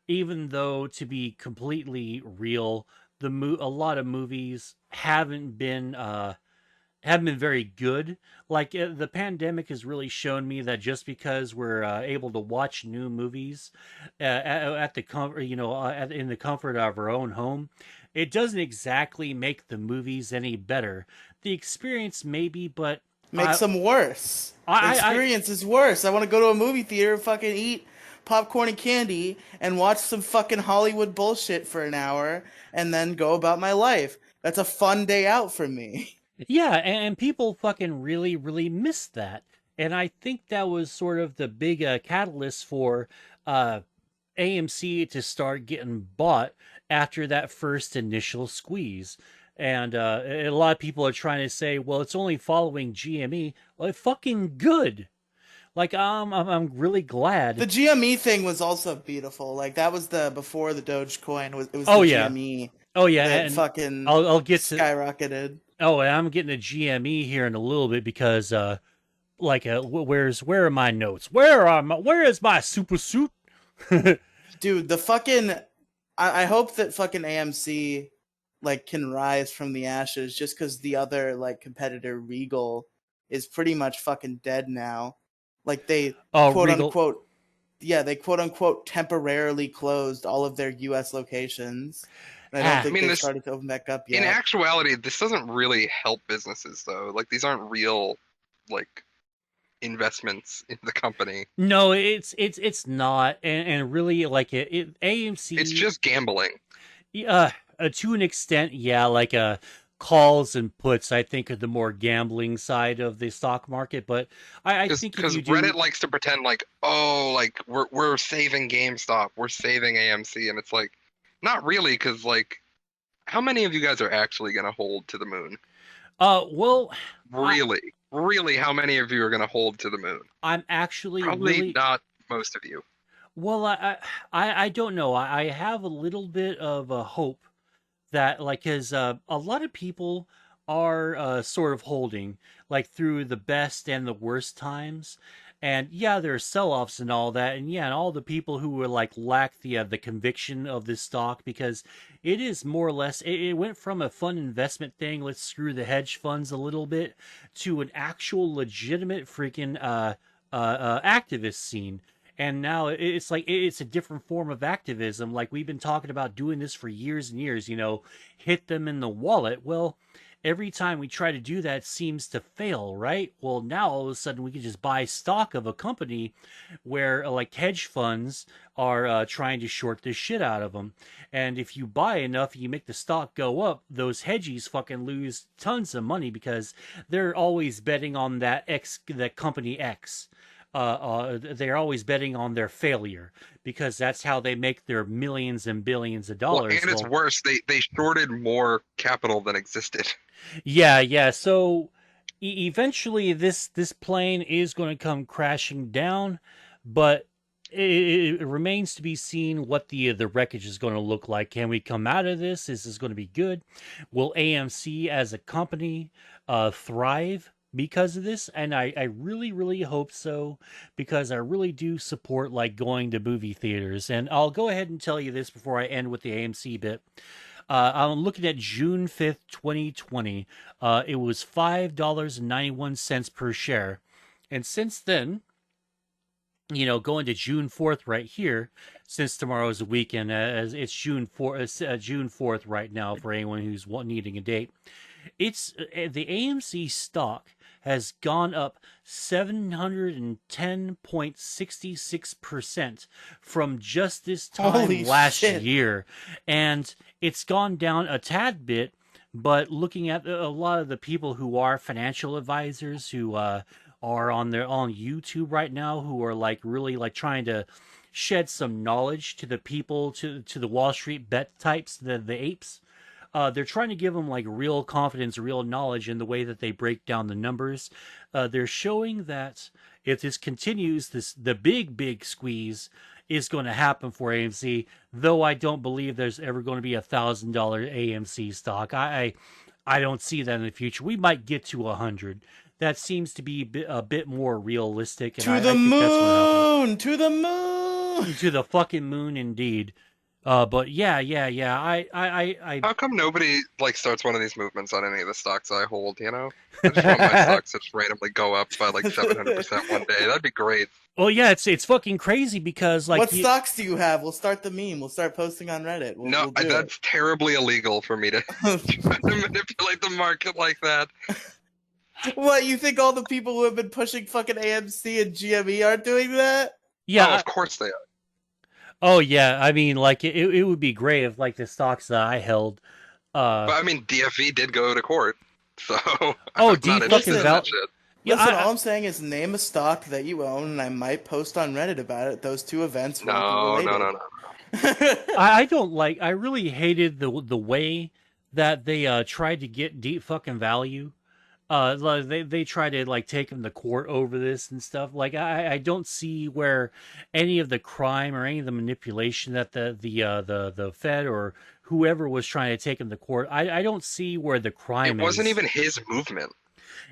Even though, to be completely real, a lot of movies haven't been haven't been very good. Like the pandemic has really shown me that just because we're able to watch new movies at the comfort, in the comfort of our own home, it doesn't exactly make the movies any better. The experience maybe, but Makes I, them worse. The I experience is worse. I want to go to a movie theater, fucking eat popcorn and candy, and watch some fucking Hollywood bullshit for an hour, and then go about my life. That's a fun day out for me. Yeah, and people fucking really, really missed that. And I think that was sort of the big catalyst for uh, AMC to start getting bought after that first initial squeeze. And a lot of people are trying to say, well, it's only following GME. Well, fucking good. Like, I'm really The glad. GME thing was also beautiful. Like that was the before the Dogecoin was it was the Oh, yeah. GME Oh, yeah. that And fucking I'll get to. skyrocketed. Oh, and I'm getting a GME here in a little bit because like where are my notes? Where is my super suit? Dude, the fucking I hope that fucking AMC like can rise from the ashes just because the other like competitor Regal is pretty much fucking dead now. Like they Oh, quote Regal. unquote yeah, they quote unquote temporarily closed all of their US locations. And I don't Ah, I think mean, they've this started to open back up in yet. actuality, this doesn't really help businesses though. Like these aren't real like investments in the company. no, it's not, and really like It's AMC, just gambling. to an extent, yeah, like calls and puts, I think are the more gambling side of the stock market. But I think if Because you Reddit do, likes to pretend like, oh, like we're saving GameStop, we're saving AMC, and it's like, not really, because like, how many of you guys are actually gonna hold to the moon? well, I Really, really, how many of you are gonna hold to the moon? I'm actually Probably really not most of you. well. I don't know. I have a little bit of a hope that like because a lot of people are sort of holding like through the best and the worst times, and yeah, there are sell-offs and all that, and yeah, and all the people who were like lack the conviction of this stock because it is more or less it went from a fun investment thing, let's screw the hedge funds a little bit, to an actual legitimate freaking activist scene. And now it's like it's a different form of activism. Like we've been talking about doing this for years and years, hit them in the wallet. Well, every time we try to do that, it seems to fail, right? Well, now all of a sudden we can just buy stock of a company where like hedge funds are trying to short the shit out of them. And if you buy enough, you make the stock go up, those hedgies fucking lose tons of money because they're always betting on that company X. They're always betting on their failure because that's how they make their millions and billions of Well, dollars. and it's Well, worse. They shorted more capital than existed. yeah, yeah. So eventually, this plane is going to come crashing down, but it remains to be seen what the wreckage is going to look like. Can we come out of this? Is this going to be good? Will AMC as a company thrive because of this? And I really, really hope so because I really do support like going to movie theaters. And I'll go ahead and tell you this before I end with the AMC bit. I'm looking at June 5th, 2020. It was $5.91 per share. And since then, going to June 4th right here, since tomorrow's a weekend, as it's June 4th right now for anyone who's needing a date. It's the AMC stock has gone up 710.66% from just this time Holy last shit. year. And it's gone down a tad bit, but looking at a lot of the people who are financial advisors who are on YouTube right now who are like really like trying to shed some knowledge to the people to the Wall Street bet types, the apes. They're trying to give them like real confidence, real knowledge in the way that they break down the numbers. They're showing that if this continues, the big squeeze is going to happen for AMC. Though I don't believe there's ever going to be $1,000 AMC stock. I don't see that in the future. We might get to 100. That seems to be a bit more realistic, and To the I think that's going to happen. moon! To the moon! To the fucking moon, indeed. But yeah. How come nobody like starts one of these movements on any of the stocks I hold, you know? I just want my stocks to just randomly go up by like 700% one day. That'd be great. Well, yeah, it's fucking crazy because What stocks do you have? We'll start the meme. We'll start posting on Reddit. We'll No, we'll do it. that's terribly illegal for me to try to manipulate the market like that. What, you think all the people who have been pushing fucking AMC and GME aren't doing that? yeah. Oh, of course they are. Oh yeah. I mean, like it would be great if like the stocks that I held. Uh But I mean, DFE did go to court, so oh, I'm D not fucking interested in Listen, that Val. shit. Yeah, all I'm saying is name a stock that you own, and I might post on Reddit about it. Those two events won't be No, no, no, related. no. I don't like. I really hated the way that they tried to get deep fucking value. Like, they try to like take him to court over this and stuff. Like I don't see where any of the crime or any of the manipulation that the Fed or whoever was trying to take him to court. I don't see where the It crime wasn't is. even his movement.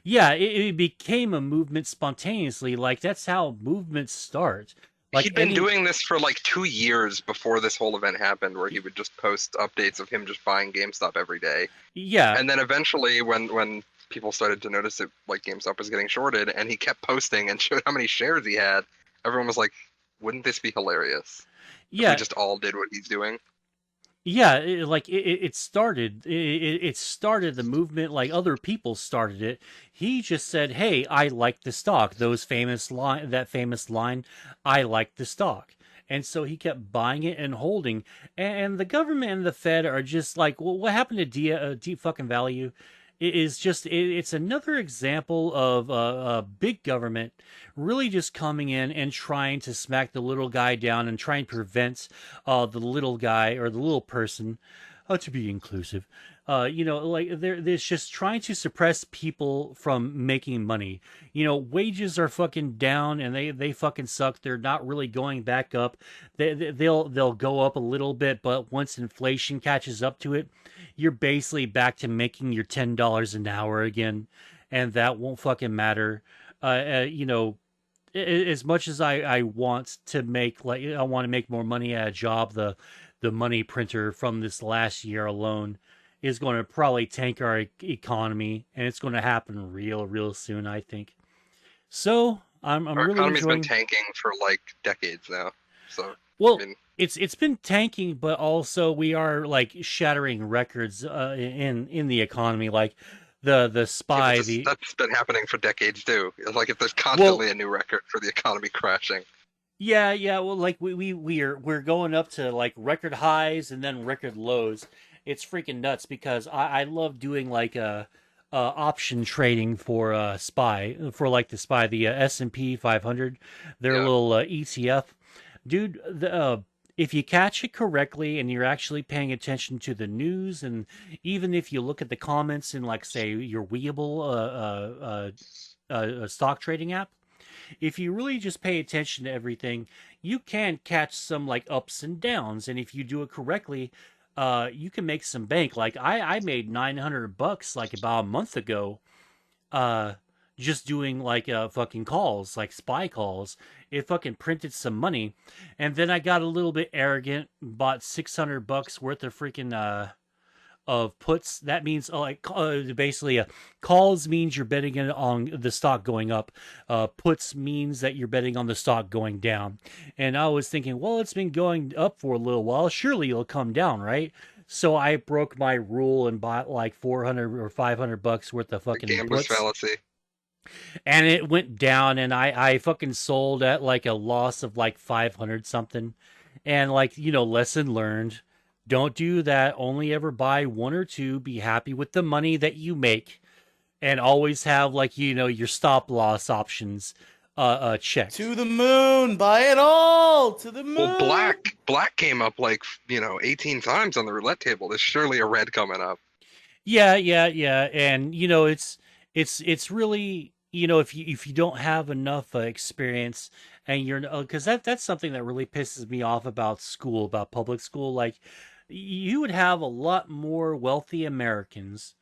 Yeah, it became a movement spontaneously. Like that's how movements start. Like He'd been any doing this for like 2 years before this whole event happened, where he would just post updates of him just buying GameStop every day. yeah, And then eventually, when people started to notice that like GameStop was getting shorted, and he kept posting and showed how many shares he had, everyone was like, "Wouldn't this be hilarious if we yeah, just all did what he's doing?" yeah. It started. It started the movement. Like other people started it. He just said, "Hey, I like the stock." Those famous line, that famous line, "I like the stock." And so he kept buying it and holding. And the government and the Fed are just like, well, what happened to deep fucking value? It is just it's another example of big government really just coming in and trying to smack the little guy down and try and prevent the little guy or the little person to be inclusive. Like there's just trying to suppress people from making money. Wages are fucking down and they fucking suck. They're not really going back up. They'll go up a little bit, but once inflation catches up to it, you're basically back to making your $10 an hour again, and that won't fucking matter. As much as I want to make like I want to make more money at a job, the money printer from this last year alone is going to probably tank our economy, and it's going to happen real soon, I think. So I'm Our really economy's been enjoying. tanking for like decades now. So, I Well, mean, it's been tanking, but also we are like shattering records in the economy, like the yeah, but spy this, the that's been happening for decades too. It's like if there's well constantly a new record for the economy crashing. yeah, well, like we're going up to like record highs and then record lows. It's freaking nuts because I love doing like option trading for spy for like the spy the S&P 500, their Yeah. little ETF. Dude, if you catch it correctly and you're actually paying attention to the news, and even if you look at the comments in like say your Weeable stock trading app, if you really just pay attention to everything, you can catch some like ups and downs. And if you do it correctly, you can make some bank. Like I made $900 like about a month ago, uh, just doing like fucking calls, like spy calls. It fucking printed some money, and then I got a little bit arrogant, bought $600 worth of freaking of puts. That means basically calls means you're betting on the stock going up. Puts means that you're betting on the stock going down. And I was thinking, well, it's been going up for a little while. Surely it'll come down, right? So I broke my rule and bought like 400 or $500 worth of The fucking gambler's puts, fallacy. and it went down, and I fucking sold at like a loss of like 500 something. And like, lesson learned. Don't do that. Only ever buy one or two. Be happy with the money that you make, and always have like, your stop loss options checked. To the moon, buy it all. To the Well, moon. black came up like 18 times on the roulette table. There's surely a red coming up. Yeah. And it's really, if you don't have enough experience, and you're because that's something that really pisses me off about school, about public school. Like you would have a lot more wealthy Americans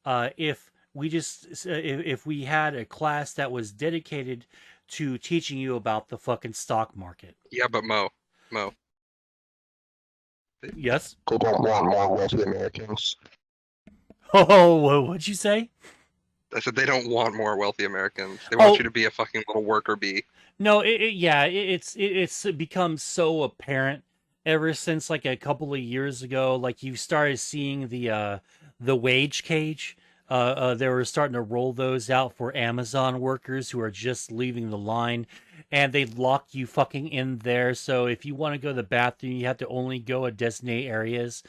if we just if we had a class that was dedicated to teaching you about the fucking stock market. Yeah, but Mo, Yes. They don't want more wealthy Americans. Oh, what'd you say? I said they don't want more wealthy Americans. They want Oh, you to be a fucking little worker bee. no, yeah, it's become so apparent ever since like a couple of years ago. Like you started seeing the wage cage. They were starting to roll those out for Amazon workers who are just leaving the line, and they lock you fucking in there. So if you want to go to the bathroom, you have to only go at designated areas.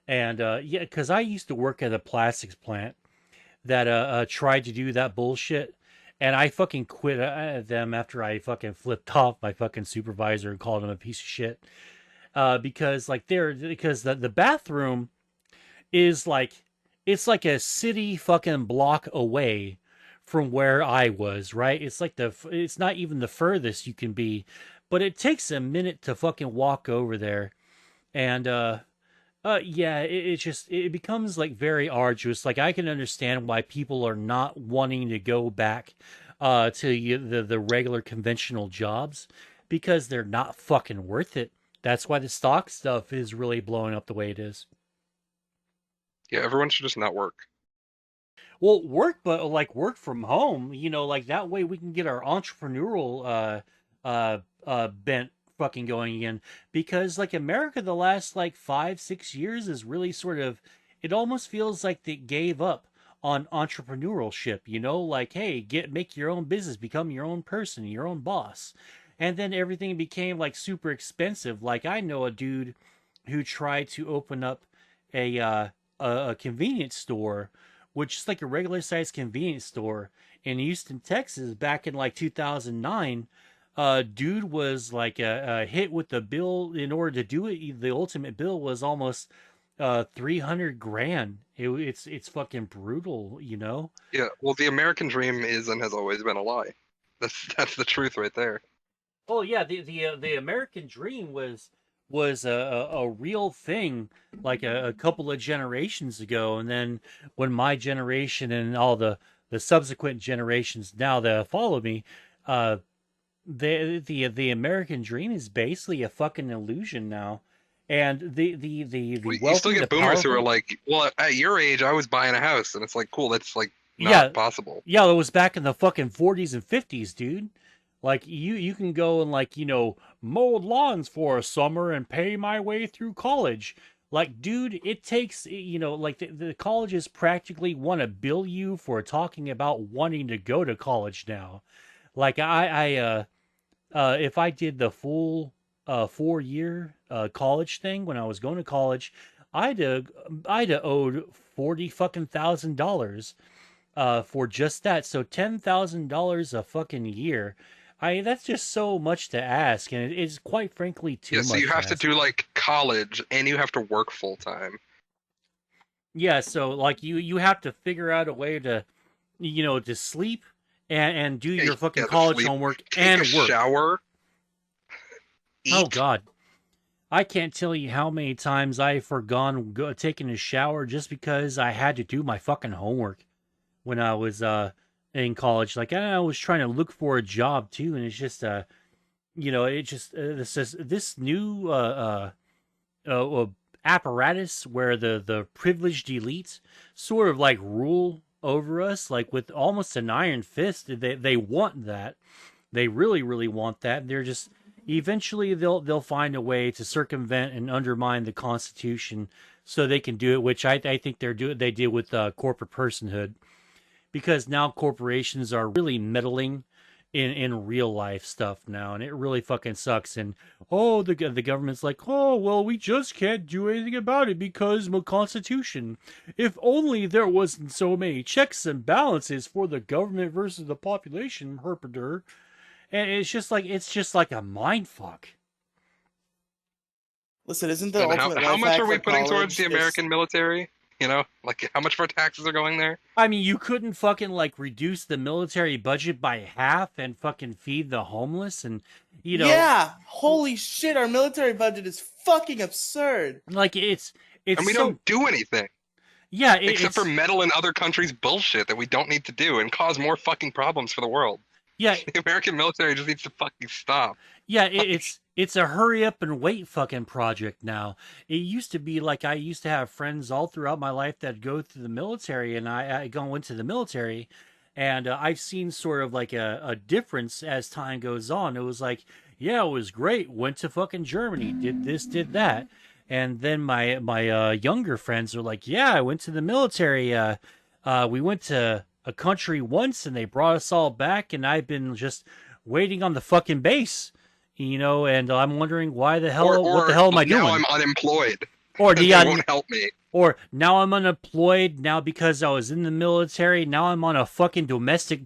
And yeah, because I used to work at a plastics plant that tried to do that bullshit, and I fucking quit them after I fucking flipped off my fucking supervisor and called him a piece of shit. Because like because the bathroom is like it's like a city fucking block away from where I was, right? It's like it's not even the furthest you can be, but it takes a minute to fucking walk over there. And yeah, it just it becomes like very arduous. Like I can understand why people are not wanting to go back to the regular conventional jobs because they're not fucking worth it. That's why the stock stuff is really blowing up the way it is. Yeah, everyone should just not work. Well, work, but like work from home, like that way we can get our entrepreneurial bent fucking going again. Because like America, the last like 5-6 years is really sort of, it almost feels like they gave up on entrepreneurship. Like hey, make your own business, become your own person, your own boss, and then everything became like super expensive. Like I know a dude who tried to open up a a convenience store, which is like a regular sized convenience store in Houston, Texas, back in like 2009. Dude was like a hit with the bill. In order to do it, the ultimate bill was almost 300 grand. It's fucking brutal. Yeah, well, the American dream is and has always been a lie. That's the truth right there. Oh yeah, the American dream was a real thing like a couple of generations ago, and then when my generation and all the subsequent generations now that follow me, uh, the American dream is basically a fucking illusion now, and the Well, you still wealthy, the get boomers who are powerful. like, well, at your age, I was buying a house, and it's like, cool, that's like Yeah, not possible. yeah, it was back in the fucking 40s and 50s, dude. Like you can go and like, mow lawns for a summer and pay my way through college. Like, dude, it takes, like the colleges practically want to bill you for talking about wanting to go to college now. Like if I did the full 4 year college thing when I was going to college, I'd have owed 40 fucking $1,000 for just that. So $10,000 a fucking year. That's just so much to ask, and it is quite frankly Yeah, too so you much to have to ask. do like college, and you have to work full time. Yeah, so like you have to figure out a way to, to sleep and do Yeah, your fucking yeah, to college sleep, homework take a and work. shower, Oh eat. God, I can't tell you how many times I've forgone taking a shower just because I had to do my fucking homework when I was in college. Like I was trying to look for a job too, and it's just it just this new apparatus where the privileged elite sort of like rule over us, like with almost an iron fist. They want that. They really want that. They're just eventually they'll find a way to circumvent and undermine the Constitution so they can do it, which I think they did with corporate personhood, because now corporations are really meddling in real life stuff now, and it really fucking sucks. And oh, the government's like, oh well, we just can't do anything about it because of the Constitution. If only there wasn't so many checks and balances for the government versus the population, herpader. And it's just like a mind fuck. Listen, isn't the And ultimate how life much hack are we for putting towards college the just American military? You know, like how much of our taxes are going there? I mean, you couldn't fucking like reduce the military budget by half and fucking feed the homeless, and you know yeah, holy shit, our military budget is fucking absurd. like it's And we so don't do anything yeah except for it's meddle in other countries' bullshit that we don't need to do and cause more fucking problems for the world. yeah The American military just needs to fucking stop. yeah Like, it's a hurry up and wait fucking project now. It used to be like I used to have friends all throughout my life that go through the military, and I go into the military, and I've seen sort of like a difference as time goes on. It was like, yeah, it was great. Went to fucking Germany, did this, did that, and then my younger friends are like, yeah, I went to the military. We went to a country once, and they brought us all back, and I've been just waiting on the fucking base, and I'm wondering why the hell, what the hell am I doing? Now I'm unemployed. Or They won't help me. Or now I'm unemployed now because I was in the military. Now I'm on a fucking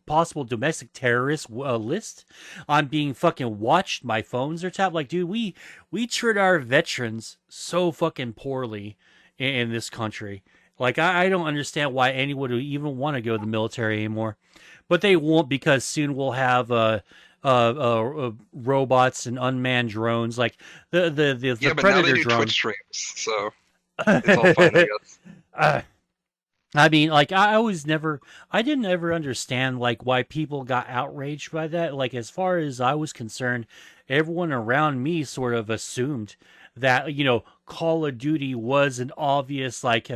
possible domestic terrorist list. I'm being fucking watched. My phones are tapped. Like, dude, we treat our veterans so fucking poorly in this country. Like, I don't understand why anyone would even want to go to the military anymore. But they won't, because soon we'll have robots and unmanned drones, like the but Predator now they do drone. Twitch streams, so it's all fine, I guess. I mean, like, I didn't ever understand, like, why people got outraged by that. Like, as far as I was concerned, everyone around me sort of assumed that, Call of Duty was an obvious, like,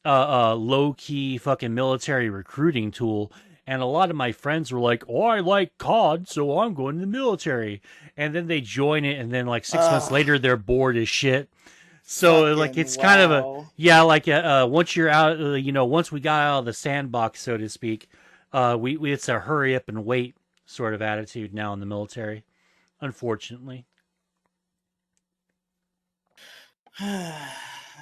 low-key fucking military recruiting tool. And a lot of my friends were like, oh, I like COD, so I'm going to the military. And then they join it, and then, like, 6 months later, they're bored as shit. So, Fucking like, it's kind of wow. once you're out, once we got out of the sandbox, so to speak, it's a hurry up and wait sort of attitude now in the military, unfortunately.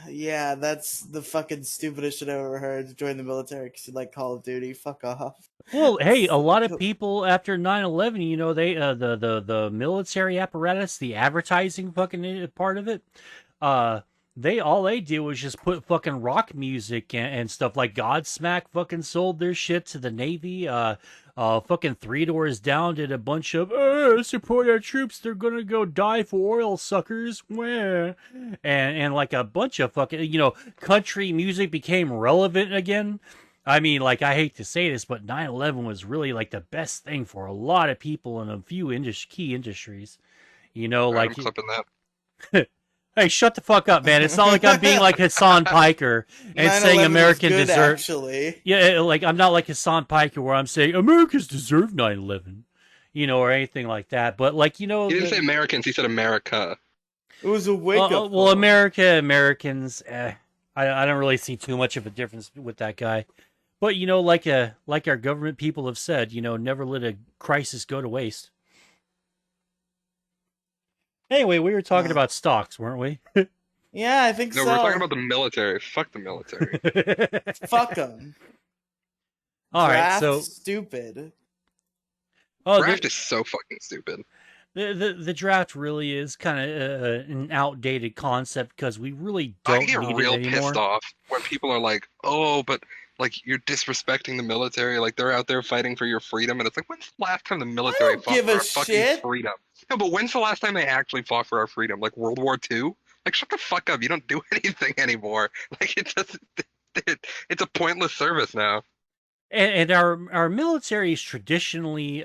Yeah, that's the fucking stupidest shit I've ever heard. Join the military because you like Call of Duty. Fuck off. Well, hey, a lot of people after 9/11, they the military apparatus, the advertising fucking part of it, they did was just put fucking rock music and stuff. Like Godsmack fucking sold their shit to the Navy. Fucking Three Doors Down did a bunch of support our troops. They're gonna go die for oil suckers. Wah. And like a bunch of fucking country music became relevant again. I mean, like, I hate to say this, but 9/11 was really like the best thing for a lot of people in a few key industries. I'm clipping that. Hey, shut the fuck up, man. It's not like I'm being like Hassan Piker and saying 9/11 American was good, deserve. actually. Yeah, like, I'm not like Hassan Piker where I'm saying Americans deserve 9/11, or anything like that. But, like, He didn't say Americans, he said America. It was a wake-up well, Americans, I don't really see too much of a difference with that guy. But, like our government people have said, never let a crisis go to waste. Anyway, we were talking about stocks, weren't we? Yeah, I think No, so. we're talking about the military. Fuck the military. Fuck them. All right, so stupid. Draft is so fucking stupid. The draft really is kind of an outdated concept because we really don't need it anymore. I get real pissed off when people are like, "Oh, but like you're disrespecting the military. Like they're out there fighting for your freedom." And it's like, when's the last time the military fought for our fucking freedom? No, but when's the last time they actually fought for our freedom? Like World War II? Like, shut the fuck up. You don't do anything anymore. Like, it's a pointless service now. And our military is traditionally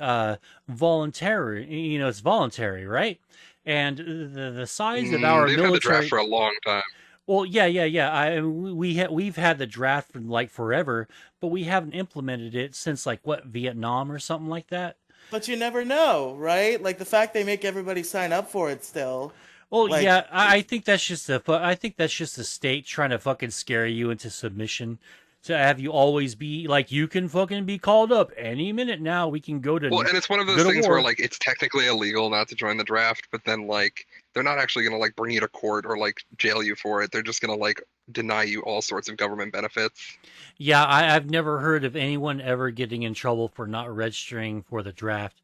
voluntary. It's voluntary, right? And the size of our they've military. had the draft for a long time. Well, yeah. We've had the draft for like forever, but we haven't implemented it since like what, Vietnam or something like that. But you never know, right? Like the fact they make everybody sign up for it still. Well, like, yeah, I think that's just the state trying to fucking scare you into submission. To have you always be like, you can fucking be called up any minute now. We can go to. Well, and it's one of those things where like it's technically illegal not to join the draft, but then like they're not actually gonna like bring you to court or like jail you for it. They're just gonna like deny you all sorts of government benefits. Yeah, I've never heard of anyone ever getting in trouble for not registering for the draft.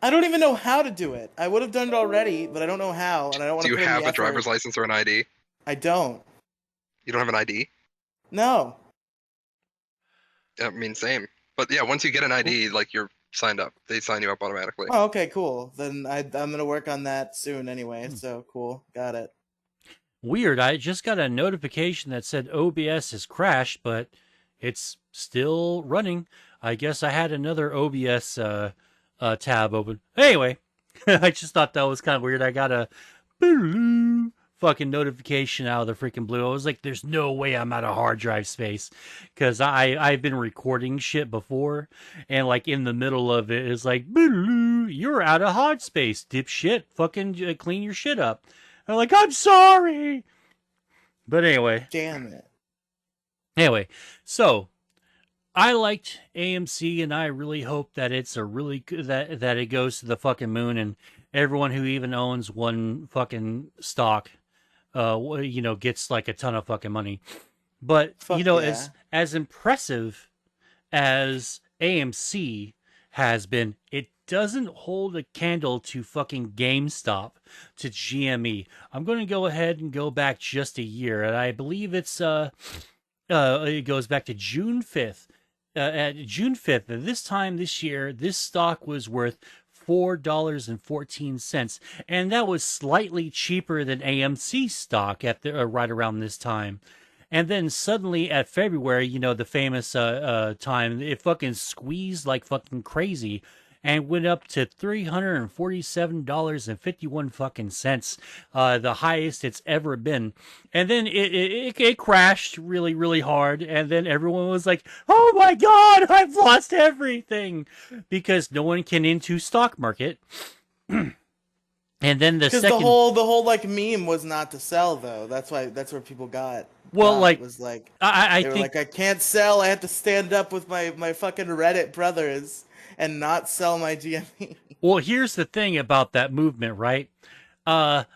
I don't even know how to do it. I would have done it already, but I don't know how, and I don't want to. Do you have a driver's license or an ID? I don't. You don't have an ID? No. I mean, same. But yeah, once you get an ID, like you're signed up. They sign you up automatically. Oh, okay, cool. Then I'm gonna work on that soon anyway. So cool, got it. Weird. I just got a notification that said OBS has crashed, but it's still running. I guess I had another OBS tab open. Anyway, I just thought that was kind of weird. I got a fucking notification out of the freaking blue. I was like, "There's no way I'm out of hard drive space," because I've been recording shit before, and like in the middle of it, it's like, "You're out of hard space, dipshit. Fucking clean your shit up." I'm like, "I'm sorry," but anyway. Damn it. Anyway, so I liked AMC, and I really hope that it's a really good, that it goes to the fucking moon, and everyone who even owns one fucking stock, gets like a ton of fucking money. But Fuck yeah. as impressive as AMC has been, it doesn't hold a candle to fucking GameStop, to GME. I'm going to go ahead and go back just a year, and I believe it goes back to June 5th. At June 5th, and this time this year, this stock was worth $4.14, and that was slightly cheaper than AMC stock at the right around this time. And then suddenly at February, the famous time, it fucking squeezed like fucking crazy and went up to $347.51 fucking cents, the highest it's ever been. And then it crashed really, really hard. And then everyone was like, "Oh my God, I've lost everything," because no one can into stock market. And then the Because second, the whole like meme was not to sell though. That's where people got. well, like, Was like I they were think, like, I can't sell. I have to stand up with my fucking Reddit brothers and not sell my GME. well, here's the thing about that movement, right? The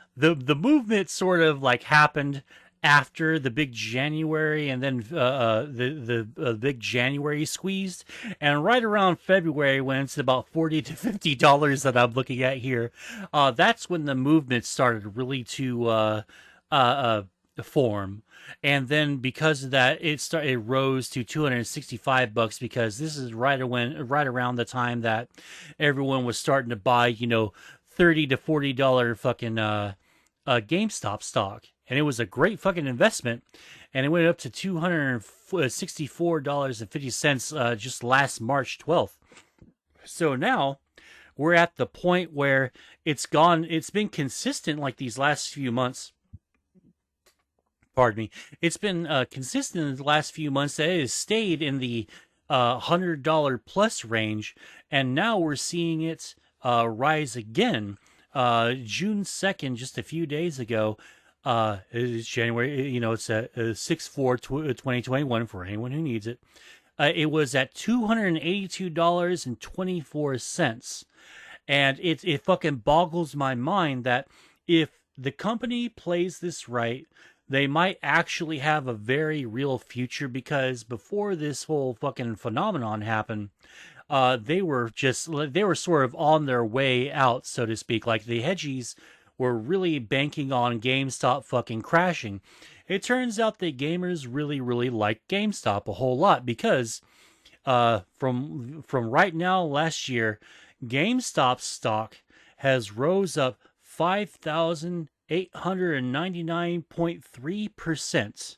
movement sort of like happened after the big January, and then the big January squeezed, and right around February, when it's about $40 to $50 that I'm looking at here, that's when the movement started really to form. And then because of that, it rose to $265, because this is right around the time that everyone was starting to buy, $30 to $40 fucking GameStop stock, and it was a great fucking investment, and it went up to $264.50 just last March 12th. So now we're at the point where it's been consistent like these last few months. Pardon me. It's been consistent in the last few months that it has stayed in the $100 plus range, and now we're seeing it rise again. June 2nd, just a few days ago, it's January, it's 6/4/2021 for anyone who needs it. It was at $282.24. And it fucking boggles my mind that if the company plays this right, they might actually have a very real future, because before this whole fucking phenomenon happened, they were sort of on their way out, so to speak. Like, the hedgies were really banking on GameStop fucking crashing. It turns out that gamers really, really like GameStop a whole lot, because from right now last year, GameStop stock has rose up 5,899.3%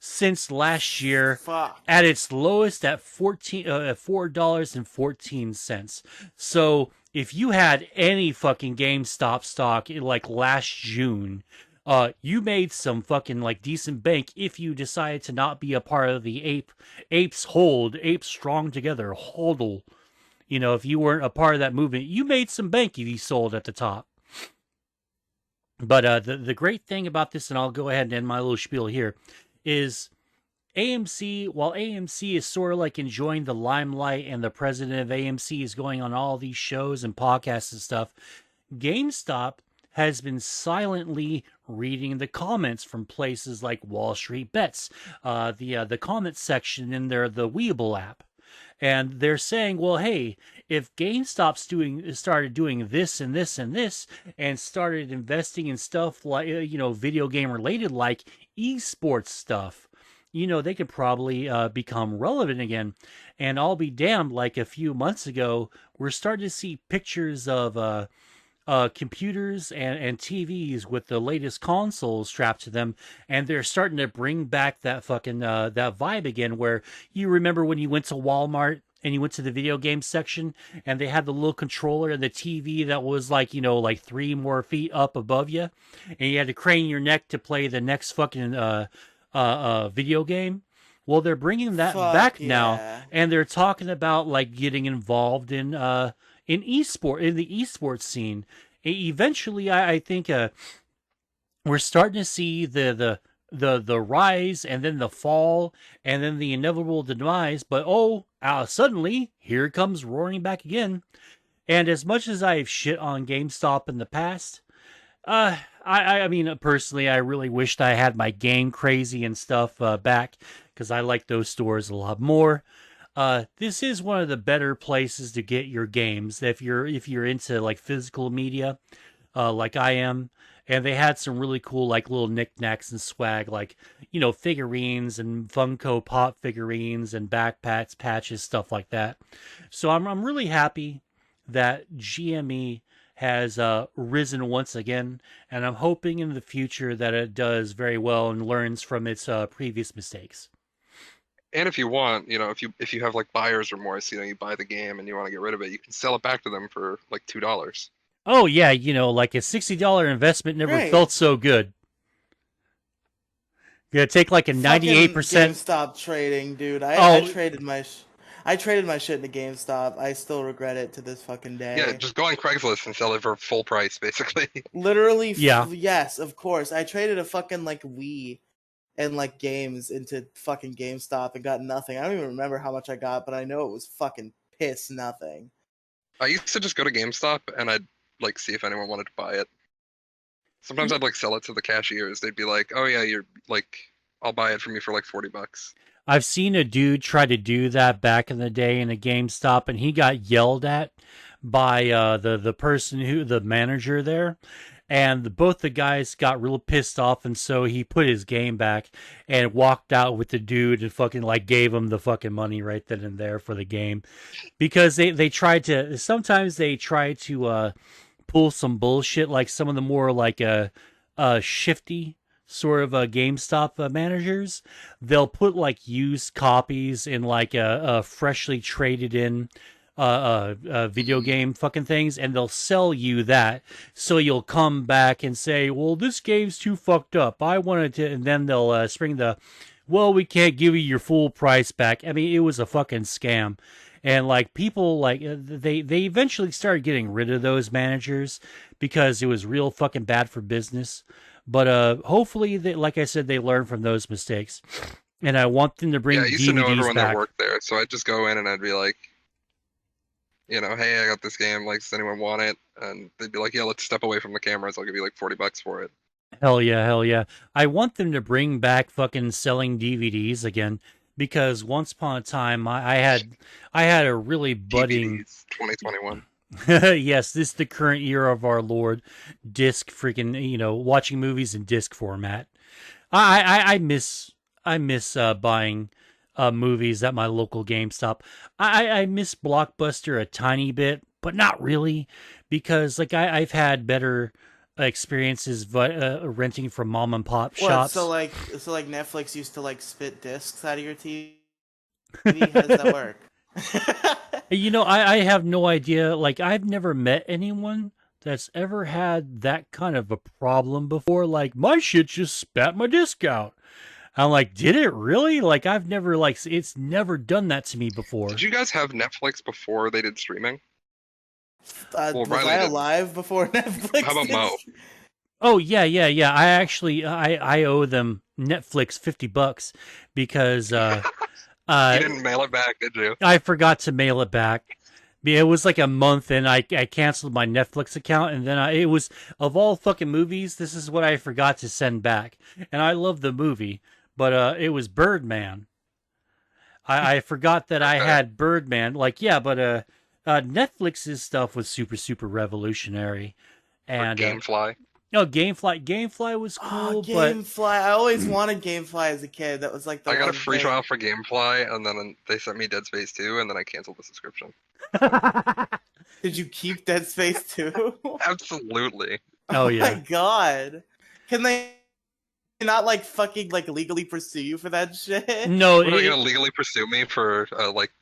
since last year, Fuck. at its lowest at $4.14. So if you had any fucking GameStop stock like last June, you made some fucking like decent bank if you decided to not be a part of the apes strong together hodl. If you weren't a part of that movement, you made some bank if you sold at the top. But the great thing about this, and I'll go ahead and end my little spiel here, is AMC, while AMC is sort of like enjoying the limelight and the president of AMC is going on all these shows and podcasts and stuff, GameStop has been silently reading the comments from places like Wall Street Bets, the comment section in the Weeble app. And they're saying, well, hey, if GameStop's started doing this and this and this, and started investing in stuff like, video game related, like esports stuff, they could probably become relevant again. And I'll be damned, like a few months ago, we're starting to see pictures of computers and TVs with the latest consoles strapped to them, and they're starting to bring back that fucking that vibe again, where you remember when you went to Walmart and you went to the video game section, and they had the little controller and the TV that was like, you know, like 3 more feet up above you, and you had to crane your neck to play the next fucking video game. Well, they're bringing that Fuck back now, yeah. and they're talking about like getting involved in esport, in the esports scene. Eventually, I think we're starting to see the rise and then the fall and then the inevitable demise. But suddenly here it comes roaring back again. And as much as I've shit on GameStop in the past, I mean, personally, I really wished I had my Game Crazy and stuff back because I like those stores a lot more. This is one of the better places to get your games if you're into like physical media, like I am. And they had some really cool like little knickknacks and swag, like, you know, figurines and Funko Pop figurines and backpacks, patches, stuff like that. So I'm really happy that GME has risen once again, and I'm hoping in the future that it does very well and learns from its previous mistakes. And if you want, you know, if you have like buyer's remorse, you know, you buy the game and you want to get rid of it, you can sell it back to them for like $2. Oh yeah, you know, like a $60 investment never Right. felt so good. Gonna take like a Fucking 98%. GameStop trading, dude. Oh, I traded my shit into GameStop. I still regret it to this fucking day. Yeah, just go on Craigslist and sell it for full price, basically. Literally, Yeah. yes, of course. I traded a fucking like Wii and like games into fucking GameStop and got nothing. I don't even remember how much I got, but I know it was fucking piss nothing. I used to just go to GameStop and I'd like see if anyone wanted to buy it. Sometimes I'd like sell it to the cashiers. They'd be like, "Oh yeah, you're like, I'll buy it from you for like $40." I've seen a dude try to do that back in the day in a GameStop, and he got yelled at by the person the manager there, and both the guys got real pissed off, and so he put his game back and walked out with the dude and fucking like gave him the fucking money right then and there for the game, because they tried to sometimes they try to pull some bullshit, like some of the more like shifty sort of GameStop managers. They'll put like used copies in like a freshly traded in video game fucking things, and they'll sell you that, so you'll come back and say, well, this game's too fucked up, I wanted to, and then they'll spring the, well, we can't give you your full price back. I mean, it was a fucking scam. And like people like they eventually started getting rid of those managers because it was real fucking bad for business. But hopefully, they, like I said, they learn from those mistakes. And I want them to bring Yeah, I used to know DVDs everyone back. that worked there, so I'd just go in and I'd be like, you know, hey, I got this game. Like, does anyone want it? And they'd be like, yeah, let's step away from the cameras. I'll give you like $40 for it. Hell yeah, hell yeah. I want them to bring back fucking selling DVDs again, because once upon a time I had a really budding DVDs, 2021. yes, this is the current year of our Lord, disc freaking, you know, watching movies in disc format. I miss buying movies at my local GameStop. I miss Blockbuster a tiny bit, but not really, because like I've had better experiences renting from mom and pop What? shops. So like Netflix used to like spit discs out of your TV? How does that work? You know, I have no idea. Like, I've never met anyone that's ever had that kind of a problem before. Like, my shit just spat my disc out. I'm like, did it really? Like, I've never, like, it's never done that to me before. Did you guys have Netflix before they did streaming? Was Riely I did. alive before Netflix? How about Mo? Oh, yeah. I actually, I owe them Netflix $50 because, You didn't mail it back, did you? I forgot to mail it back. It was like a month, and I canceled my Netflix account, and then it was, of all fucking movies, this is what I forgot to send back. And I love the movie, but it was Birdman. I forgot that I Okay. had Birdman. Like, yeah, but Netflix's stuff was super revolutionary. Or And GameFly. no, Gamefly was cool, Oh, but GameFly! I always wanted GameFly as a kid. That was like the I got a one free thing. trial for GameFly, and then they sent me Dead Space 2, and then I canceled the subscription. Did you keep Dead Space 2? Absolutely. Oh, yeah. my god! Can they not like fucking like legally pursue you for that shit? no, What, are they gonna legally pursue me for like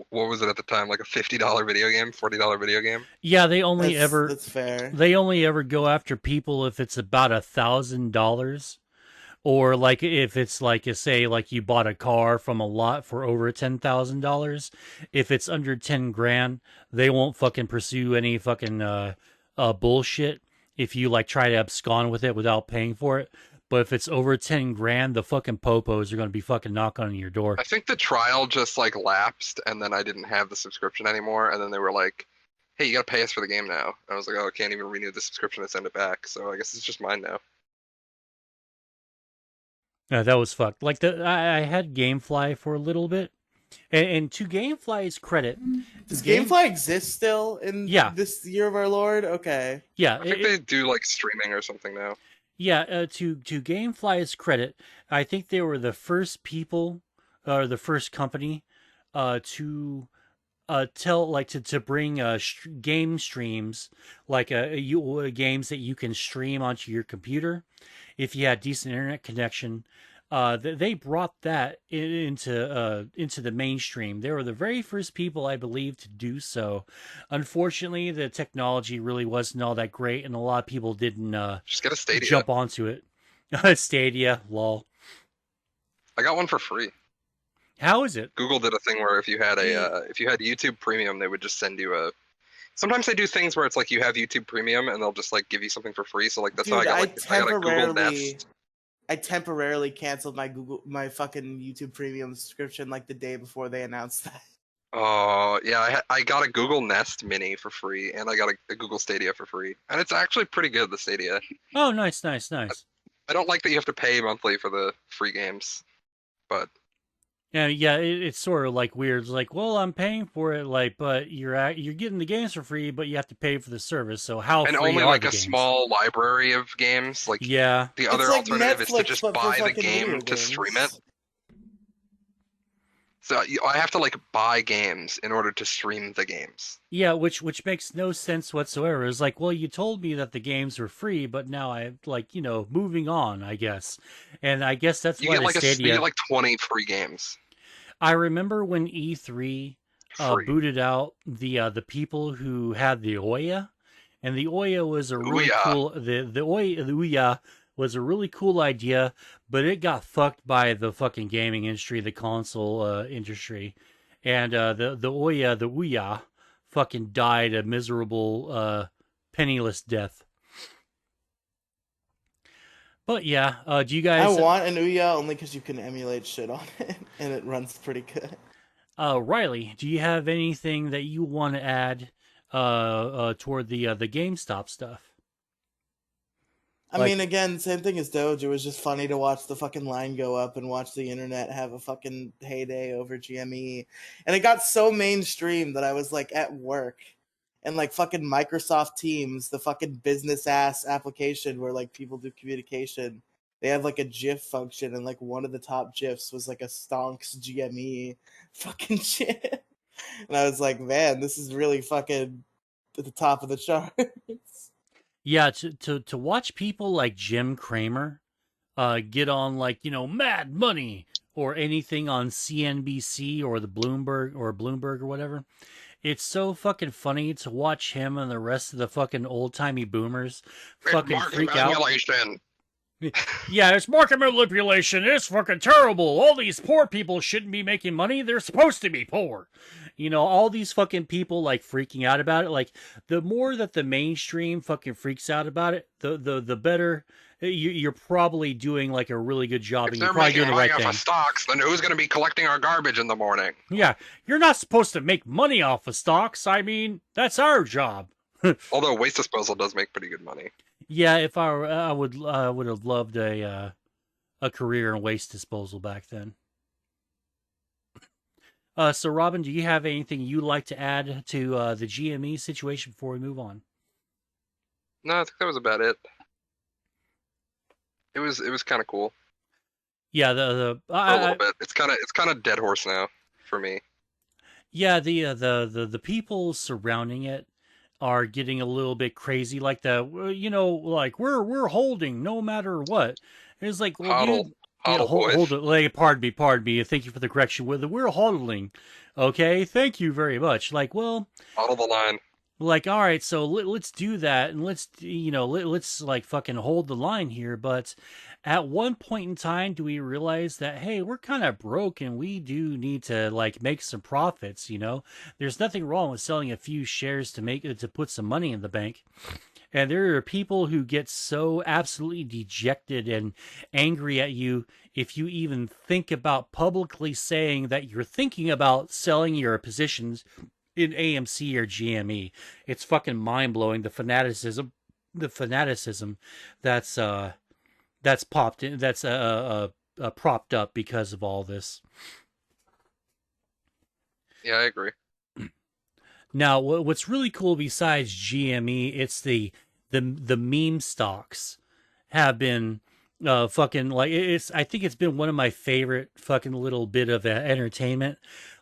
what was it at the time? Like a $50 video game, $40 video game. Yeah, That's fair. they only ever go after people if it's about $1,000, or like if it's like say like you bought a car from a lot for over $10,000. If it's under 10 grand, they won't fucking pursue any fucking bullshit if you like try to abscond with it without paying for it. But if it's over 10 grand, the fucking popos are gonna be fucking knocking on your door. I think the trial just like lapsed, and then I didn't have the subscription anymore, and then they were like, "Hey, you gotta pay us for the game now." I was like, "Oh, I can't even renew the subscription and send it back." So I guess it's just mine now. That was fucked. Like I had GameFly for a little bit, and to GameFly's credit, Does GameFly exist still in Yeah. this year of our Lord? Okay. yeah, I think they do like streaming or something now. yeah. To GameFly's credit, I think they were the first people, or the first company, to tell like to bring game streams, like games that you can stream onto your computer if you had decent internet connection. They brought that into the mainstream. They were the very first people, I believe, to do so. Unfortunately, the technology really wasn't all that great, and a lot of people didn't Just get a Stadia. jump onto it. Stadia, lol. I got one for free. How is it? Google did a thing where if you had YouTube Premium, they would just send you a. Sometimes they do things where it's like you have YouTube Premium and they'll just like give you something for free. So like that's how I got I got a Google Nest. I temporarily canceled my fucking YouTube Premium subscription like the day before they announced that. Oh yeah, I got a Google Nest Mini for free, and I got a Google Stadia for free, and it's actually pretty good. The Stadia. Oh, nice. I don't like that you have to pay monthly for the free games, but. Yeah, it's sort of like weird. It's like, well, I'm paying for it, like, but you're getting the games for free, but you have to pay for the service. So how and free only are like the a games? small library of games. Like Yeah, the other It's like alternative is to Netflix, just but for buy the fucking game video to stream games. it. So I have to like buy games in order to stream the games. yeah, which makes no sense whatsoever. It's like, well, you told me that the games were free, but now I like moving on, I guess, and I guess that's You why get like Stadia. you get like 20 free games. I remember when E3 Free. booted out the people who had the Ouya, and the Ouya was a really Ouya. cool the Ouya was a really cool idea, but it got fucked by the fucking gaming industry, the console industry, and the Ouya fucking died a miserable penniless death. But yeah, do you guys? I want an Ouya only because you can emulate shit on it, and it runs pretty good. Riely, do you have anything that you want to add toward the GameStop stuff? I mean, again, same thing as Doge. It was just funny to watch the fucking line go up and watch the internet have a fucking heyday over GME. And it got so mainstream that I was like at work and like fucking Microsoft Teams, the fucking business ass application where like people do communication. They have like a GIF function, and like one of the top GIFs was like a Stonks GME fucking GIF. And I was like, man, this is really fucking at the top of the charts. Yeah, to watch people like Jim Cramer get on like Mad Money or anything on CNBC or the Bloomberg or whatever. It's so fucking funny to watch him and the rest of the fucking old-timey boomers fucking freak out. Yeah, it's market manipulation. It's fucking terrible. All these poor people shouldn't be making money. They're supposed to be poor. All these fucking people like freaking out about it. Like the more that the mainstream fucking freaks out about it, the better. You're probably doing like a really good job, and you're probably doing the right thing. If they're making money off of stocks, then who's going to be collecting our garbage in the morning? Yeah, you're not supposed to make money off of stocks. I mean, that's our job. Although waste disposal does make pretty good money. Yeah, if I would have loved a career in waste disposal back then. So Robin, do you have anything you'd like to add to the GME situation before we move on? No, I think that was about it. It was kind of cool. Yeah, a little bit. It's kind of dead horse now for me. Yeah, the people surrounding it are getting a little bit crazy, like like we're holding no matter what. It's like, well, dude, Yeah, Huddle hold boys. it. Like, pardon me. Thank you for the correction. We're hodling. Okay, thank you very much. Like, well, Huddle the line. like, all right, so let's do that, and let's like fucking hold the line here. But at one point in time, do we realize that hey, we're kind of broke, and we do need to like make some profits? There's nothing wrong with selling a few shares to put some money in the bank. And there are people who get so absolutely dejected and angry at you if you even think about publicly saying that you're thinking about selling your positions in AMC or GME. It's fucking mind blowing the fanaticism that's popped in that's propped up because of all this. Yeah, I agree. Now, what's really cool besides GME, it's the meme stocks have been fucking like it's. I think it's been one of my favorite fucking little bit of entertainment,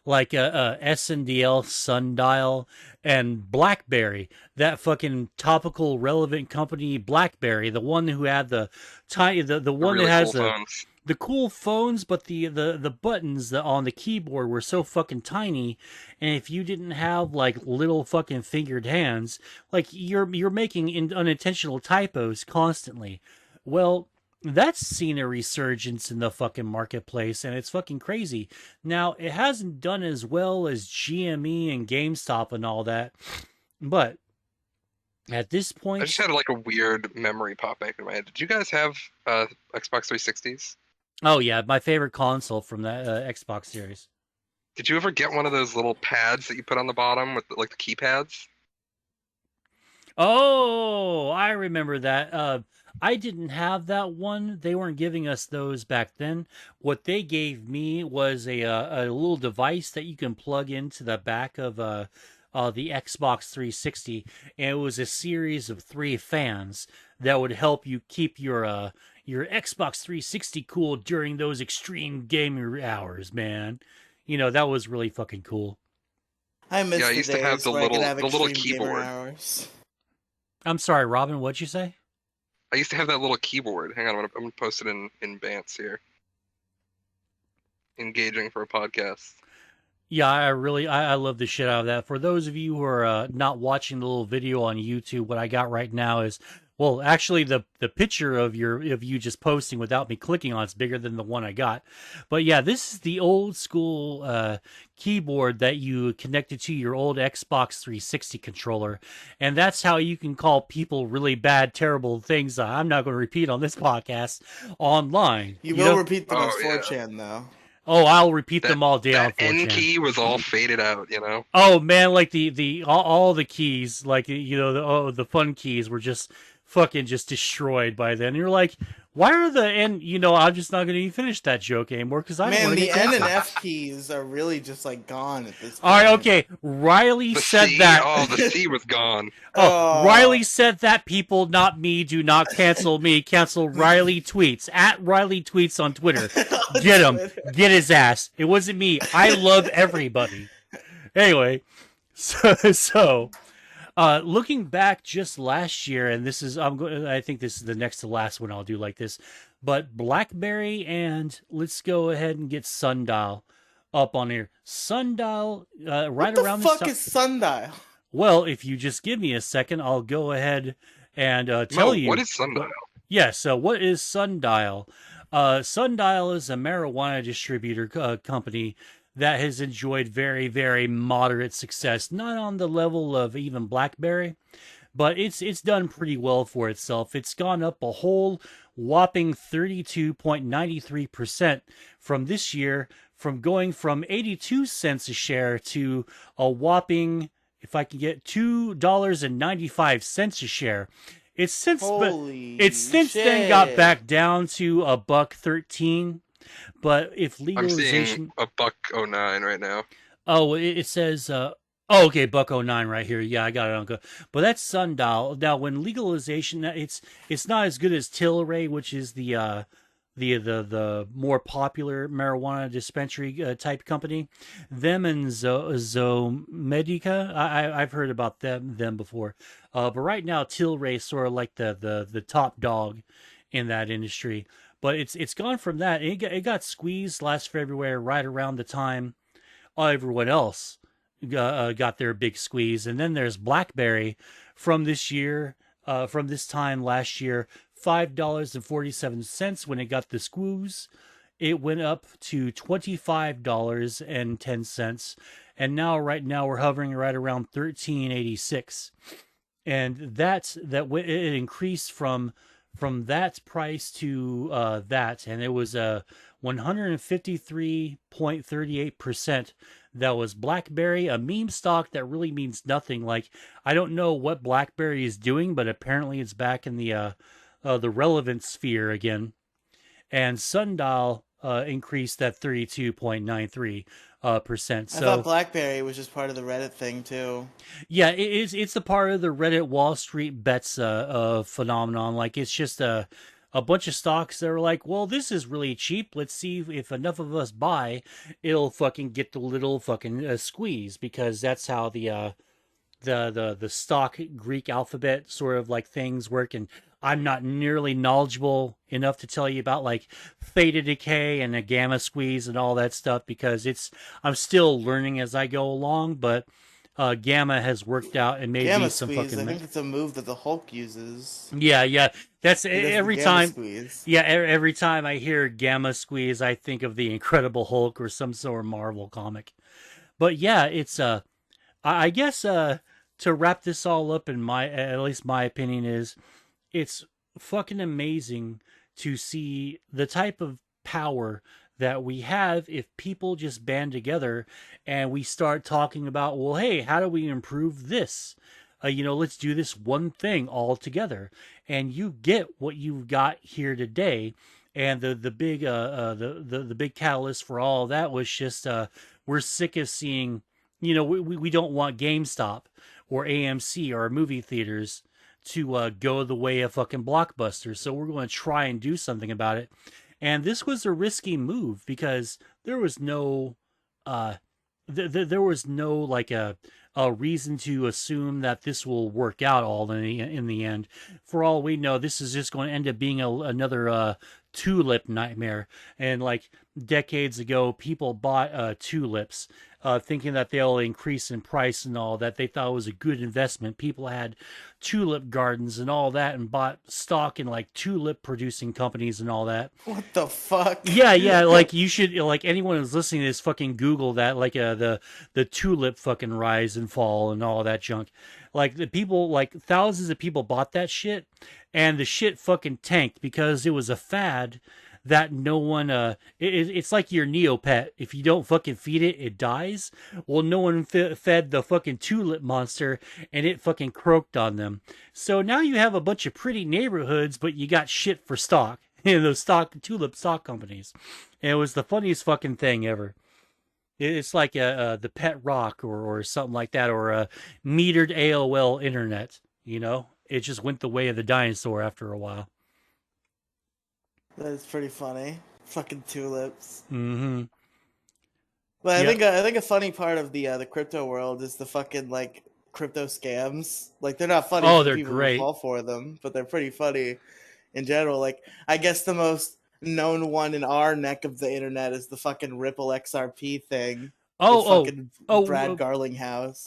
like SNDL Sundial and BlackBerry, that fucking topical relevant company BlackBerry, the one who had the The one that really has cool phones. the cool phones, but the buttons on the keyboard were so fucking tiny, and if you didn't have like little fucking fingered hands, like you're making unintentional typos constantly. Well, that's seen a resurgence in the fucking marketplace, and it's fucking crazy. Now, it hasn't done as well as GME and GameStop and all that, but at this I just point, had like a weird memory pop back in my head. Did you guys have Xbox 360s? oh yeah, my favorite console from that Xbox series. Did you ever get one of those little pads that you put on the bottom with like the keypads? Oh, I remember that. I didn't have that one. They weren't giving us those back then. What they gave me was a little device that you can plug into the back of the Xbox 360, and it was a series of 3 fans that would help you keep your Xbox 360 cool during those extreme gaming hours, man. That was really fucking cool. I Yeah, miss I the used to have days where I could have the little extreme gamer keyboard. hours. I'm sorry, Robin, what'd you say? I used to have that little keyboard. Hang on, I'm gonna post it in Bants here. Engaging for a podcast. Yeah, I love the shit out of that. For those of you who are not watching the little video on YouTube, what I got right now is, well, actually the picture of you just posting without me clicking on it's bigger than the one I got. But yeah, this is the old school keyboard that you connected to your old Xbox 360 controller, and that's how you can call people really bad, terrible things. I'm not going to repeat on this podcast online. You You will know? repeat them as Oh yeah. 4chan though. Oh, I'll repeat That them all day on that N 4chan. key was all faded out, you know? Oh man, like the all the keys, like the fun keys were just fucking just destroyed by then. And you're like, why are the and I'm just not going to even finish that joke anymore because I don't Man, want to the get N and canceled. F keys are really just like gone at this point. All right, okay. Riley The said C, that. oh, the C was gone. Oh, Riley said that. People, not me, do not cancel me. Cancel Riley tweets at Riley tweets on Twitter. Get him. Get his ass. It wasn't me. I love everybody. Anyway, so looking back just last year, and this is I think this is the next to last one I'll do like this, but BlackBerry and let's go ahead and get Sundial up on here. Sundial right What the around fuck this is Sundial? well, if you just give me a second, I'll go ahead and tell Mo, you. what is Sundial? Yeah, so what is Sundial? Sundial is a marijuana distributor company that has enjoyed very, very moderate success. Not on the level of even BlackBerry, but it's done pretty well for itself. It's gone up a whole whopping 32.93% from this year, from going from 82 cents a share to a whopping, if I can get $2.95 a share. It's since Holy it's since then got back down to $1.13. But if I'm seeing legalization, a $1.09 right now. oh, it says, oh, okay, $1.09 right here. Yeah, I got it on go. But that's Sundial. Now, when legalization, it's not as good as Tilray, which is the more popular marijuana dispensary type company. Them and Zomedica, I've heard about them before. But right now, Tilray is sort of like the top dog in that industry. But it's gone from that. It got squeezed last February, right around the time everyone else got their big squeeze. And then there's BlackBerry from this year, from this time last year, $5.47 when it got the squeeze. It went up to $25.10, and now right now we're hovering right around 13.86, and it increased from that price to that, and it was a 153.38%. That was BlackBerry, a meme stock that really means nothing. Like, I don't know what BlackBerry is doing, but apparently it's back in the relevant sphere again. And Sundial increased at 32.93%. I thought So BlackBerry was just part of the Reddit thing too. yeah, it's a part of the Reddit Wall Street bets phenomenon. Like, it's just a bunch of stocks that are like, well, this is really cheap. Let's see if enough of us buy, it'll fucking get the little fucking squeeze, because that's how the stock Greek alphabet sort of like things work. And I'm not nearly knowledgeable enough to tell you about like theta decay and a gamma squeeze and all that stuff, because I'm still learning as I go along. But gamma has worked out and made me Gamma some squeeze. fucking. I think it's a move that the Hulk uses. Yeah. That's He does the every gamma time. squeeze. Yeah, every time I hear gamma squeeze, I think of the Incredible Hulk or some sort of Marvel comic. But yeah, it's I guess to wrap this all up, in my, at least my opinion, is it's fucking amazing to see the type of power that we have if people just band together and we start talking about, well, hey, how do we improve this? Let's do this one thing all together, and you get what you've got here today. And the big the big catalyst for all of that was just we're sick of seeing, we don't want GameStop or AMC or movie theaters to go the way of fucking Blockbuster. So we're going to try and do something about it. And this was a risky move because there was no, there was no like a reason to assume that this will work out all in the end. For all we know, this is just going to end up being another tulip nightmare. And like decades ago, people bought tulips, thinking that they'll increase in price and all that. They thought it was a good investment. People had tulip gardens and all that, and bought stock in like tulip producing companies and all that. What the fuck? Yeah. Like, you should, like, anyone who's listening to this, fucking Google that, like the tulip fucking rise and fall and all that junk. Like, the people, like thousands of people bought that shit, and the shit fucking tanked because it was a fad that no one it's like your Neopet. If you don't fucking feed it, it dies. Well, no one fed the fucking tulip monster, and it fucking croaked on them. So now you have a bunch of pretty neighborhoods, but you got shit for stock in those tulip stock companies. And it was the funniest fucking thing ever. It's like the pet rock or something like that, or a metered AOL internet. It just went the way of the dinosaur after a while. That is pretty funny. Fucking tulips. Mm-hmm. But I Yeah. think a funny part of the crypto world is the fucking like crypto scams. Like, they're not funny Oh, for they're people great. who fall for them, but they're pretty funny in general. Like, I guess the most known one in our neck of the internet is the fucking Ripple XRP thing. With fucking Brad Garlinghouse.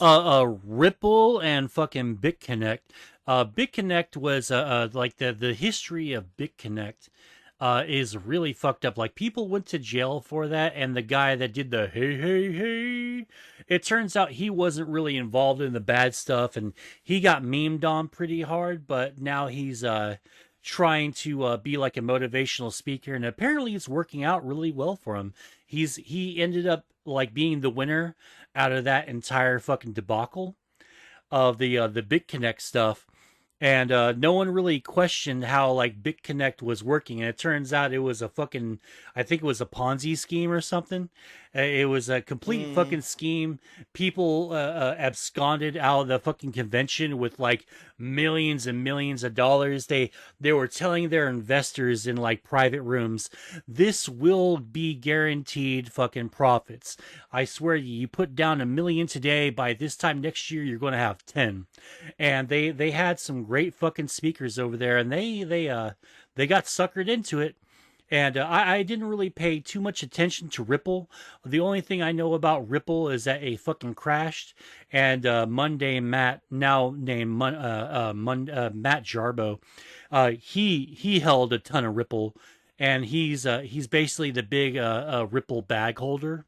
Ripple and fucking BitConnect. BitConnect was like the history of BitConnect is really fucked up. Like, people went to jail for that, and the guy that did the hey, it turns out he wasn't really involved in the bad stuff, and he got memed on pretty hard. But now he's trying to be like a motivational speaker, and apparently it's working out really well for him. He ended up like being the winner out of that entire fucking debacle of the BitConnect stuff. And no one really questioned how like BitConnect was working, and it turns out it was I think it was a Ponzi scheme or something. It was a complete fucking scheme. People absconded out of the fucking convention with like millions and millions of dollars. They were telling their investors in like private rooms, this will be guaranteed fucking profits. I swear you put down $1 million today, by this time next year you're going to have 10. And they had some great fucking speakers over there, and they got suckered into it. And I didn't really pay too much attention to Ripple. The only thing I know about Ripple is that it fucking crashed, and Monday Matt, now named Matt Jarbo, he held a ton of Ripple, and he's basically the big Ripple bag holder,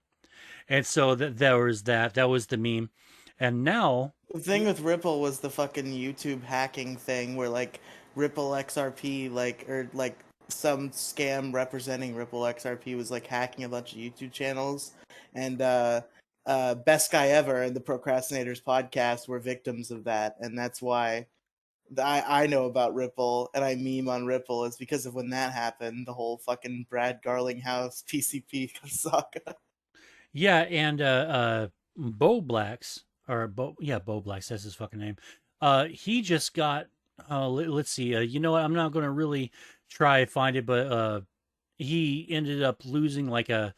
and so that was the meme, and now The thing with Ripple was the fucking YouTube hacking thing where like Ripple XRP or like some scam representing Ripple XRP was like hacking a bunch of YouTube channels, and Best Guy Ever and the Procrastinators podcast were victims of that, and that's why I know about Ripple and I meme on Ripple is because of when that happened, the whole fucking Brad Garlinghouse PCP saga. yeah, and Bo Blacks or Bo Blacks, that's his fucking name. He just got let's see, you know what, I'm not gonna really try to find it, but he ended up losing like a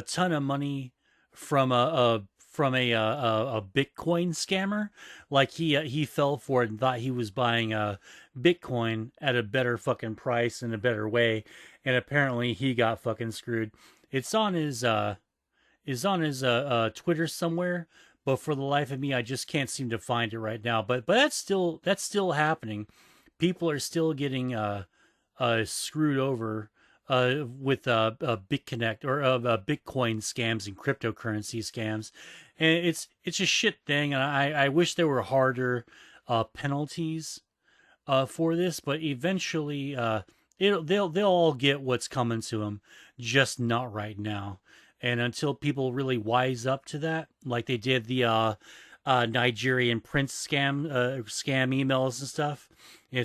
ton of money from a Bitcoin scammer. Like he fell for it and thought he was buying a Bitcoin at a better fucking price in a better way, and apparently he got fucking screwed. It's on his Twitter somewhere, but for the life of me, I just can't seem to find it right now. But that's still happening. People are still getting screwed over with BitConnect or Bitcoin scams and cryptocurrency scams, and it's a shit thing. And I wish there were harder penalties for this, but eventually they'll all get what's coming to them, just not right now. And until people really wise up to that, like they did the Nigerian prince scam emails and stuff,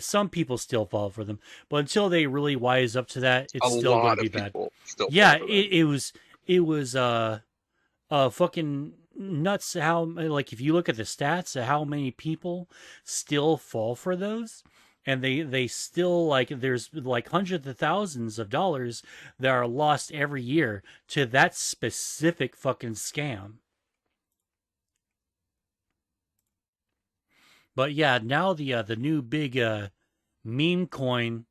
some people still fall for them. But until they really wise up to that, A it's still going to lot be of bad. people still Yeah, fall for them. it was fucking nuts how, like, if you look at the stats of how many people still fall for those, and they still, like, there's like hundreds of thousands of dollars that are lost every year to that specific fucking scam. But yeah, now the new big meme coin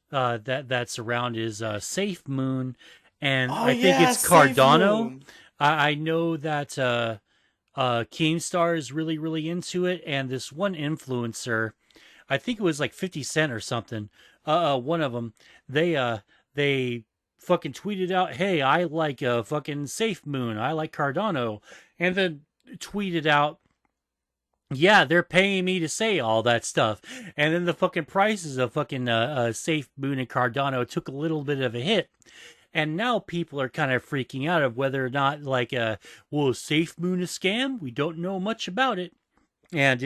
that's around is Safe Moon, and Oh I think yeah, it's Safe Cardano. Moon. I know that Keemstar is really, really into it, and this one influencer, I think it was like 50 Cent or something. One of them, they fucking tweeted out, "Hey, I like fucking Safe Moon. I like Cardano," and then tweeted out, "Yeah, they're paying me to say all that stuff." And then the fucking prices of fucking Safe Moon and Cardano took a little bit of a hit, and now people are kind of freaking out of whether or not, like, well, is Safe Moon a scam? We don't know much about it. And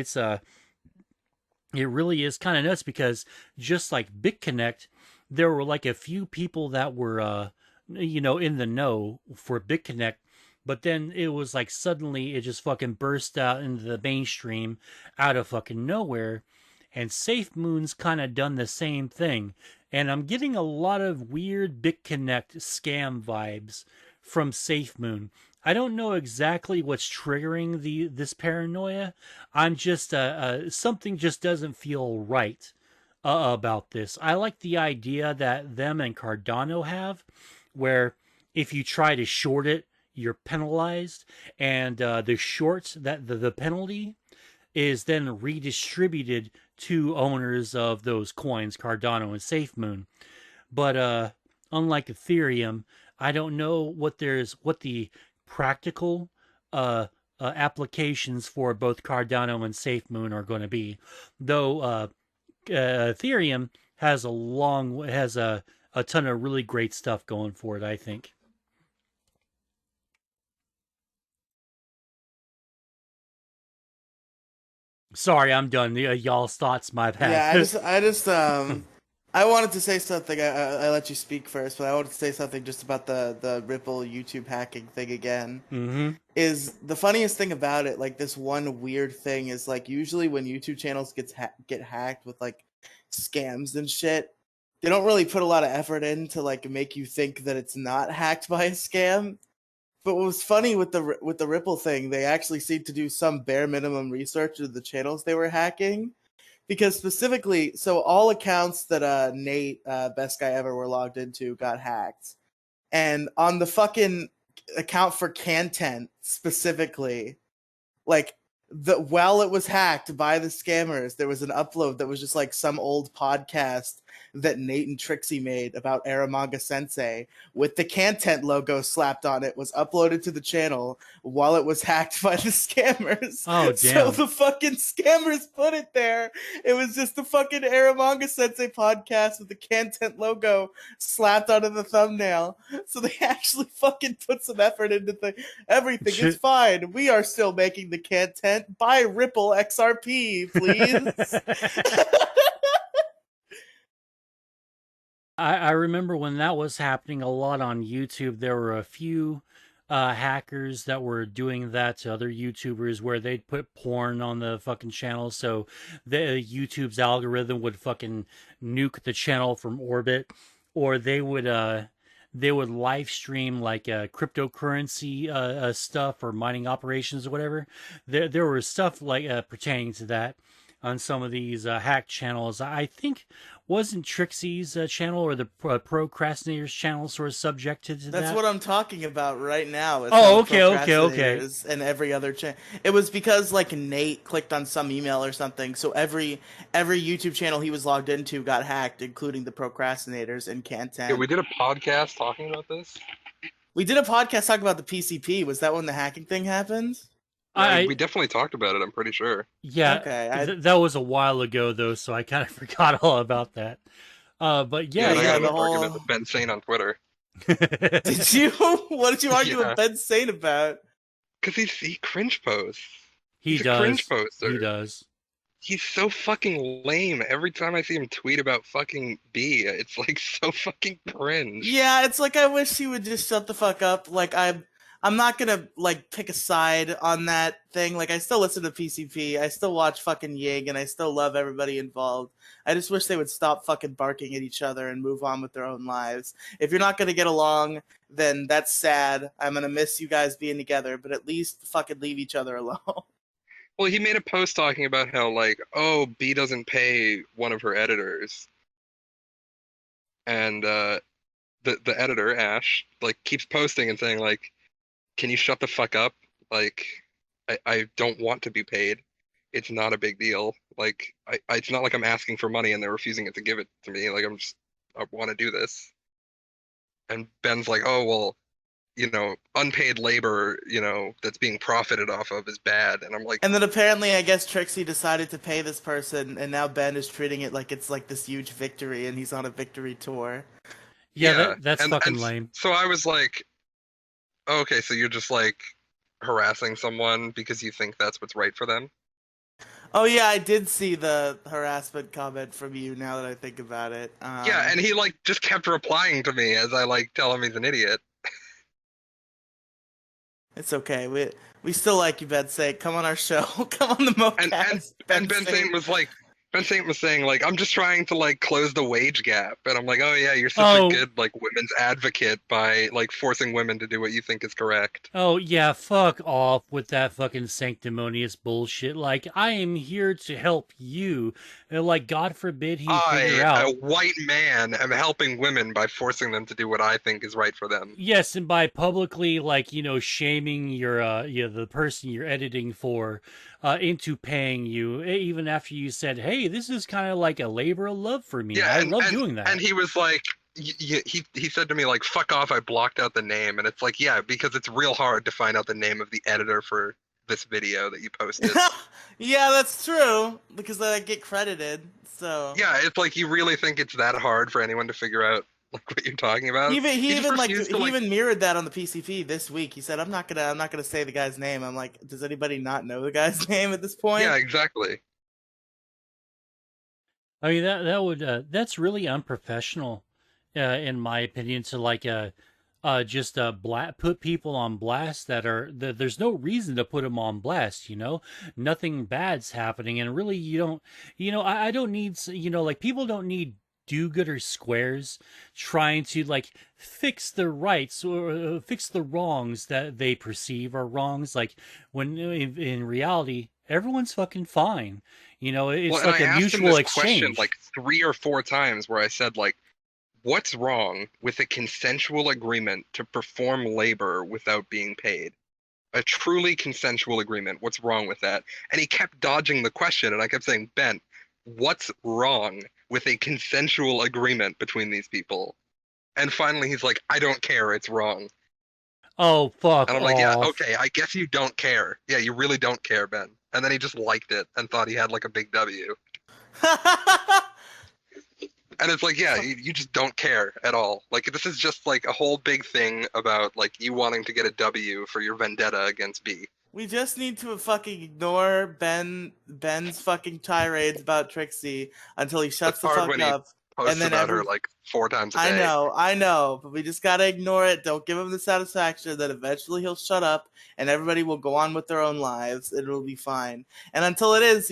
it really is kind of nuts because just like BitConnect, there were like a few people that were, in the know for BitConnect, but then it was like suddenly it just fucking burst out into the mainstream out of fucking nowhere. And Safe Moon's kind of done the same thing. And I'm getting a lot of weird BitConnect scam vibes from Safe Moon. I don't know exactly what's triggering this paranoia. I'm just something just doesn't feel right about this. I like the idea that them and Cardano have, where if you try to short it, you're penalized, and the short that the penalty is then redistributed to owners of those coins, Cardano and SafeMoon. But unlike Ethereum, I don't know what the practical applications for both Cardano and SafeMoon are going to be. Though Ethereum has a ton of really great stuff going for it, I think. Sorry, I'm done. Y'all's thoughts, my bad. Yeah, I wanted to say something. I let you speak first, but I wanted to say something just about the Ripple YouTube hacking thing again. Mm-hmm. Is the funniest thing about it, like this one weird thing is like usually when YouTube channels get hacked with like scams and shit, they don't really put a lot of effort in to like make you think that it's not hacked by a scam. But what was funny with the Ripple thing, they actually seemed to do some bare minimum research of the channels they were hacking. because specifically, so all accounts that Nate, best guy ever, were logged into got hacked, and on the fucking account for content specifically, like while it was hacked by the scammers, there was an upload that was just like some old podcast that Nate and Trixie made about Aramanga Sensei with the content logo slapped on it, was uploaded to the channel while it was hacked by the scammers. Oh, So damn. the fucking scammers put it there. It was just the fucking Aramanga Sensei podcast with the content logo slapped onto the thumbnail. So they actually fucking put some effort into everything. It's fine. We are still making the content. Buy Ripple XRP, please. I remember when that was happening a lot on YouTube. There were a few hackers that were doing that to other YouTubers, where they'd put porn on the fucking channel, so the YouTube's algorithm would fucking nuke the channel from orbit, or they would live stream like cryptocurrency stuff or mining operations or whatever. There was stuff like pertaining to that on some of these hacked channels. I think wasn't Trixie's channel or the Procrastinators channel sort of subjected to that? That's what I'm talking about right now. Oh, okay. And every other channel. It was because like Nate clicked on some email or something, so every YouTube channel he was logged into got hacked, including the Procrastinators and Cantan. Yeah, we did a podcast talking about this. We did a podcast talking about the PCP. Was that when the hacking thing happened? Yeah, we definitely talked about it, I'm pretty sure. Yeah, okay, that was a while ago, though, so I kind of forgot all about that. But yeah, I got the an argument with Ben Sane on Twitter. Did you? What did you argue with Ben Sane about? Because he cringe posts. He's a cringe poster. He does. He's so fucking lame. Every time I see him tweet about fucking B, it's like so fucking cringe. Yeah, it's like I wish he would just shut the fuck up. Like I'm not gonna like pick a side on that thing. Like I still listen to PCP, I still watch fucking Yig, and I still love everybody involved. I just wish they would stop fucking barking at each other and move on with their own lives. If you're not gonna get along, then that's sad. I'm gonna miss you guys being together, but at least fucking leave each other alone. Well, he made a post talking about how like, oh, B doesn't pay one of her editors, and the editor Ash like keeps posting and saying like, can you shut the fuck up? Like, I don't want to be paid. It's not a big deal. Like, it's not like I'm asking for money and they're refusing to give it to me. Like, I want to do this. And Ben's like, oh, well, unpaid labor, that's being profited off of is bad. And I'm like... And then apparently, I guess Trixie decided to pay this person, and now Ben is treating it like it's like this huge victory, and he's on a victory tour. Yeah, that's fucking lame. So I was like, okay, so you're just like harassing someone because you think that's what's right for them? Oh yeah, I did see the harassment comment from you now that I think about it. Yeah, and he like just kept replying to me as I like tell him he's an idiot. It's okay. We still like you, Ben Saint. Come on our show. Come on the Moecast. And Ben Saint was saying like, I'm just trying to like close the wage gap, and I'm like, oh yeah, you're such a good like women's advocate by like forcing women to do what you think is correct. Oh yeah, fuck off with that fucking sanctimonious bullshit. Like, I am here to help you. Like, God forbid he figure out. A white man, am helping women by forcing them to do what I think is right for them. Yes, and by publicly like shaming your the person you're editing for into paying you, even after you said, hey, this is kind of like a labor of love for me. Yeah, I love doing that. And he was like, he said to me like, fuck off, I blocked out the name. And it's like, yeah, because it's real hard to find out the name of the editor for this video that you posted. Yeah, that's true, because I get credited. So yeah, it's like, you really think it's that hard for anyone to figure out like what you're talking about? He even mirrored that on the PCP this week. He said, I'm not gonna say the guy's name. I'm like, does anybody not know the guy's name at this point? Yeah, exactly. I mean, that would that's really unprofessional, in my opinion, to like just put people on blast there's no reason to put them on blast. Nothing bad's happening, and really you don't. I don't need like people don't need do-gooder squares trying to like fix the rights or fix the wrongs that they perceive are wrongs, like when in reality everyone's fucking fine. Well, It's and like I a asked him mutual this question like exchange. 3 or 4 times where I said like, what's wrong with a consensual agreement to perform labor without being paid? A truly consensual agreement. What's wrong with that? And he kept dodging the question, and I kept saying, Ben, what's wrong with a consensual agreement between these people? And finally, he's like, I don't care. It's wrong. Oh, fuck And I'm like, yeah, off. okay, I guess you don't care. Yeah, you really don't care, Ben. And then he just liked it and thought he had like a big W. And it's like, yeah, you just don't care at all. Like, this is just like a whole big thing about like you wanting to get a W for your vendetta against B. We just need to fucking ignore Ben's fucking tirades about Trixie until he It's shuts the hard fuck when he up, and posts then about her like 4 times a day. I know, but we just gotta ignore it. Don't give him the satisfaction that eventually he'll shut up, and everybody will go on with their own lives. It'll be fine. And until it is,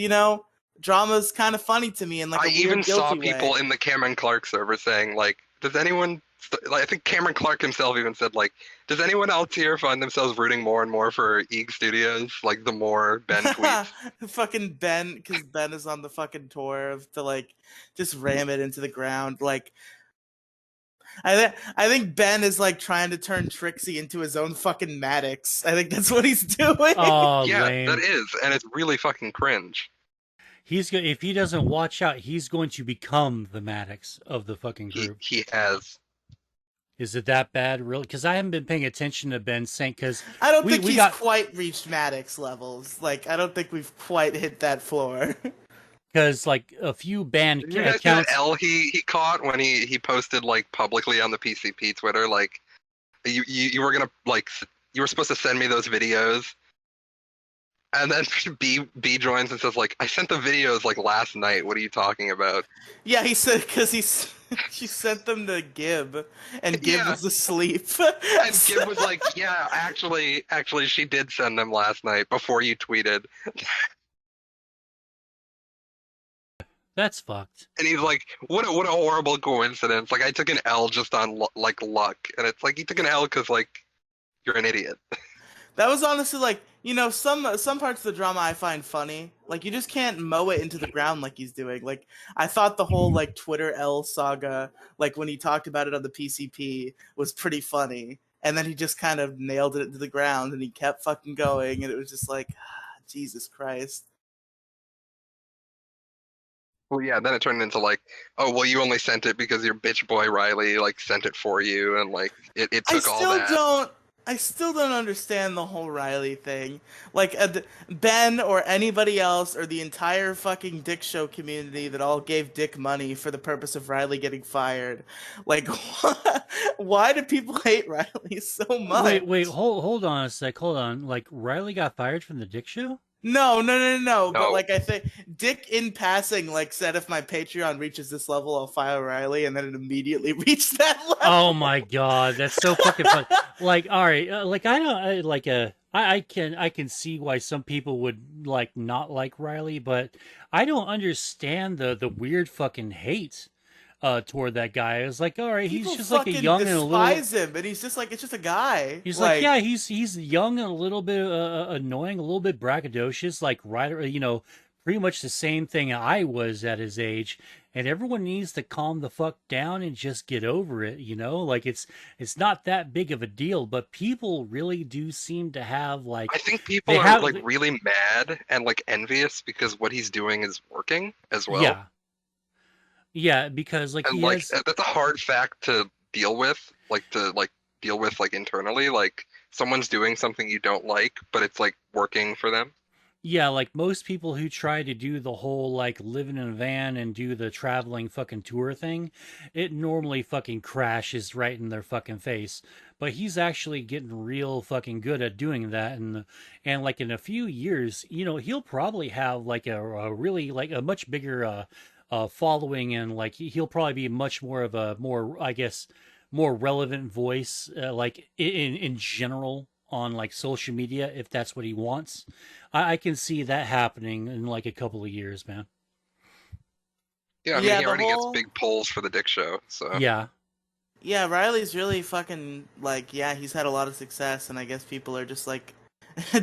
drama's kind of funny to me in like I a even weird, saw guilty people way. in the Cameron Clark server saying like, does anyone like I think Cameron Clark himself even said like, does anyone else here find themselves rooting more and more for Eeg Studios like the more Ben tweets? Fucking Ben, because Ben is on the fucking tour to like just ram it into the ground. Like I think Ben is like trying to turn Trixie into his own fucking Maddox. I think that's what he's doing. Oh, Yeah, that lame. is, and it's really fucking cringe. If he doesn't watch out, he's going to become the Maddox of the fucking He group. he has. Is it that bad, really? Because I haven't been paying attention to Ben Saint. Because I don't we think we he's got quite reached Maddox levels. Like I don't think we've quite hit that floor. because like a few banned Did you guys see that accounts. L he caught when he posted like publicly on the PCP Twitter like you were gonna like you were supposed to send me those videos. And then B joins and says like, I sent the videos like last night. What are you talking about? Yeah, he said because she sent them to Gib, and Gib Yeah. was asleep. And Gib was like, yeah, actually, she did send them last night before you tweeted. That's fucked. And he's like, what a horrible coincidence. Like I took an L just on like luck, and it's like you took an L because like you're an idiot. That was honestly like some parts of the drama I find funny. Like you just can't mow it into the ground like he's doing. Like I thought the whole like Twitter L saga, like when he talked about it on the PCP, was pretty funny. And then he just kind of nailed it to the ground, and he kept fucking going, and it was just like, Jesus Christ. Well, yeah. Then it turned into like, oh well, you only sent it because your bitch boy Riely like sent it for you, and like it I took all still that. don't. I still don't understand the whole Riely thing. Like Ben or anybody else or the entire fucking Dick Show community that all gave Dick money for the purpose of Riely getting fired. Like, why do people hate Riely so much? Wait, hold on a sec. Hold on. Like Riley got fired from the Dick Show? No. But No, like, I think Dick, in passing, like said, if my Patreon reaches this level, I'll fire Riely, and then it immediately reached that Oh level. my god, that's so fucking funny. Like, all right, like I don't like I can see why some people would like not like Riley, but I don't understand the weird fucking hate toward that guy. It's like, all right, he's People just like a fucking young and a little. despise him, and he's just like, it's just a guy. He's like, Like, yeah, he's young and a little bit annoying, a little bit braggadocious, like right, pretty much the same thing I was at his age. And everyone needs to calm the fuck down and just get over it, Like it's not that big of a deal, but people really do seem to have I like think people they are have like really mad and like envious because what he's doing is working as well. yeah. Yeah, because like And he like has. that's a hard fact to deal with, deal with like internally. Like someone's doing something you don't like, but it's like working for them. Yeah, like most people who try to do the whole like living in a van and do the traveling fucking tour thing, it normally fucking crashes right in their fucking face. But he's actually getting real fucking good at doing that, and like in a few years, he'll probably have like a really like a much bigger following, and like he'll probably be much more of a more, I guess, more relevant voice, like in general on like social media if that's what he wants. I can see that happening in like a couple of years, man. Yeah, I mean, Yeah, he the already gets whole big polls for the Dick Show, so. Yeah. yeah, Riley's really fucking like yeah, he's had a lot of success, and I guess people are just like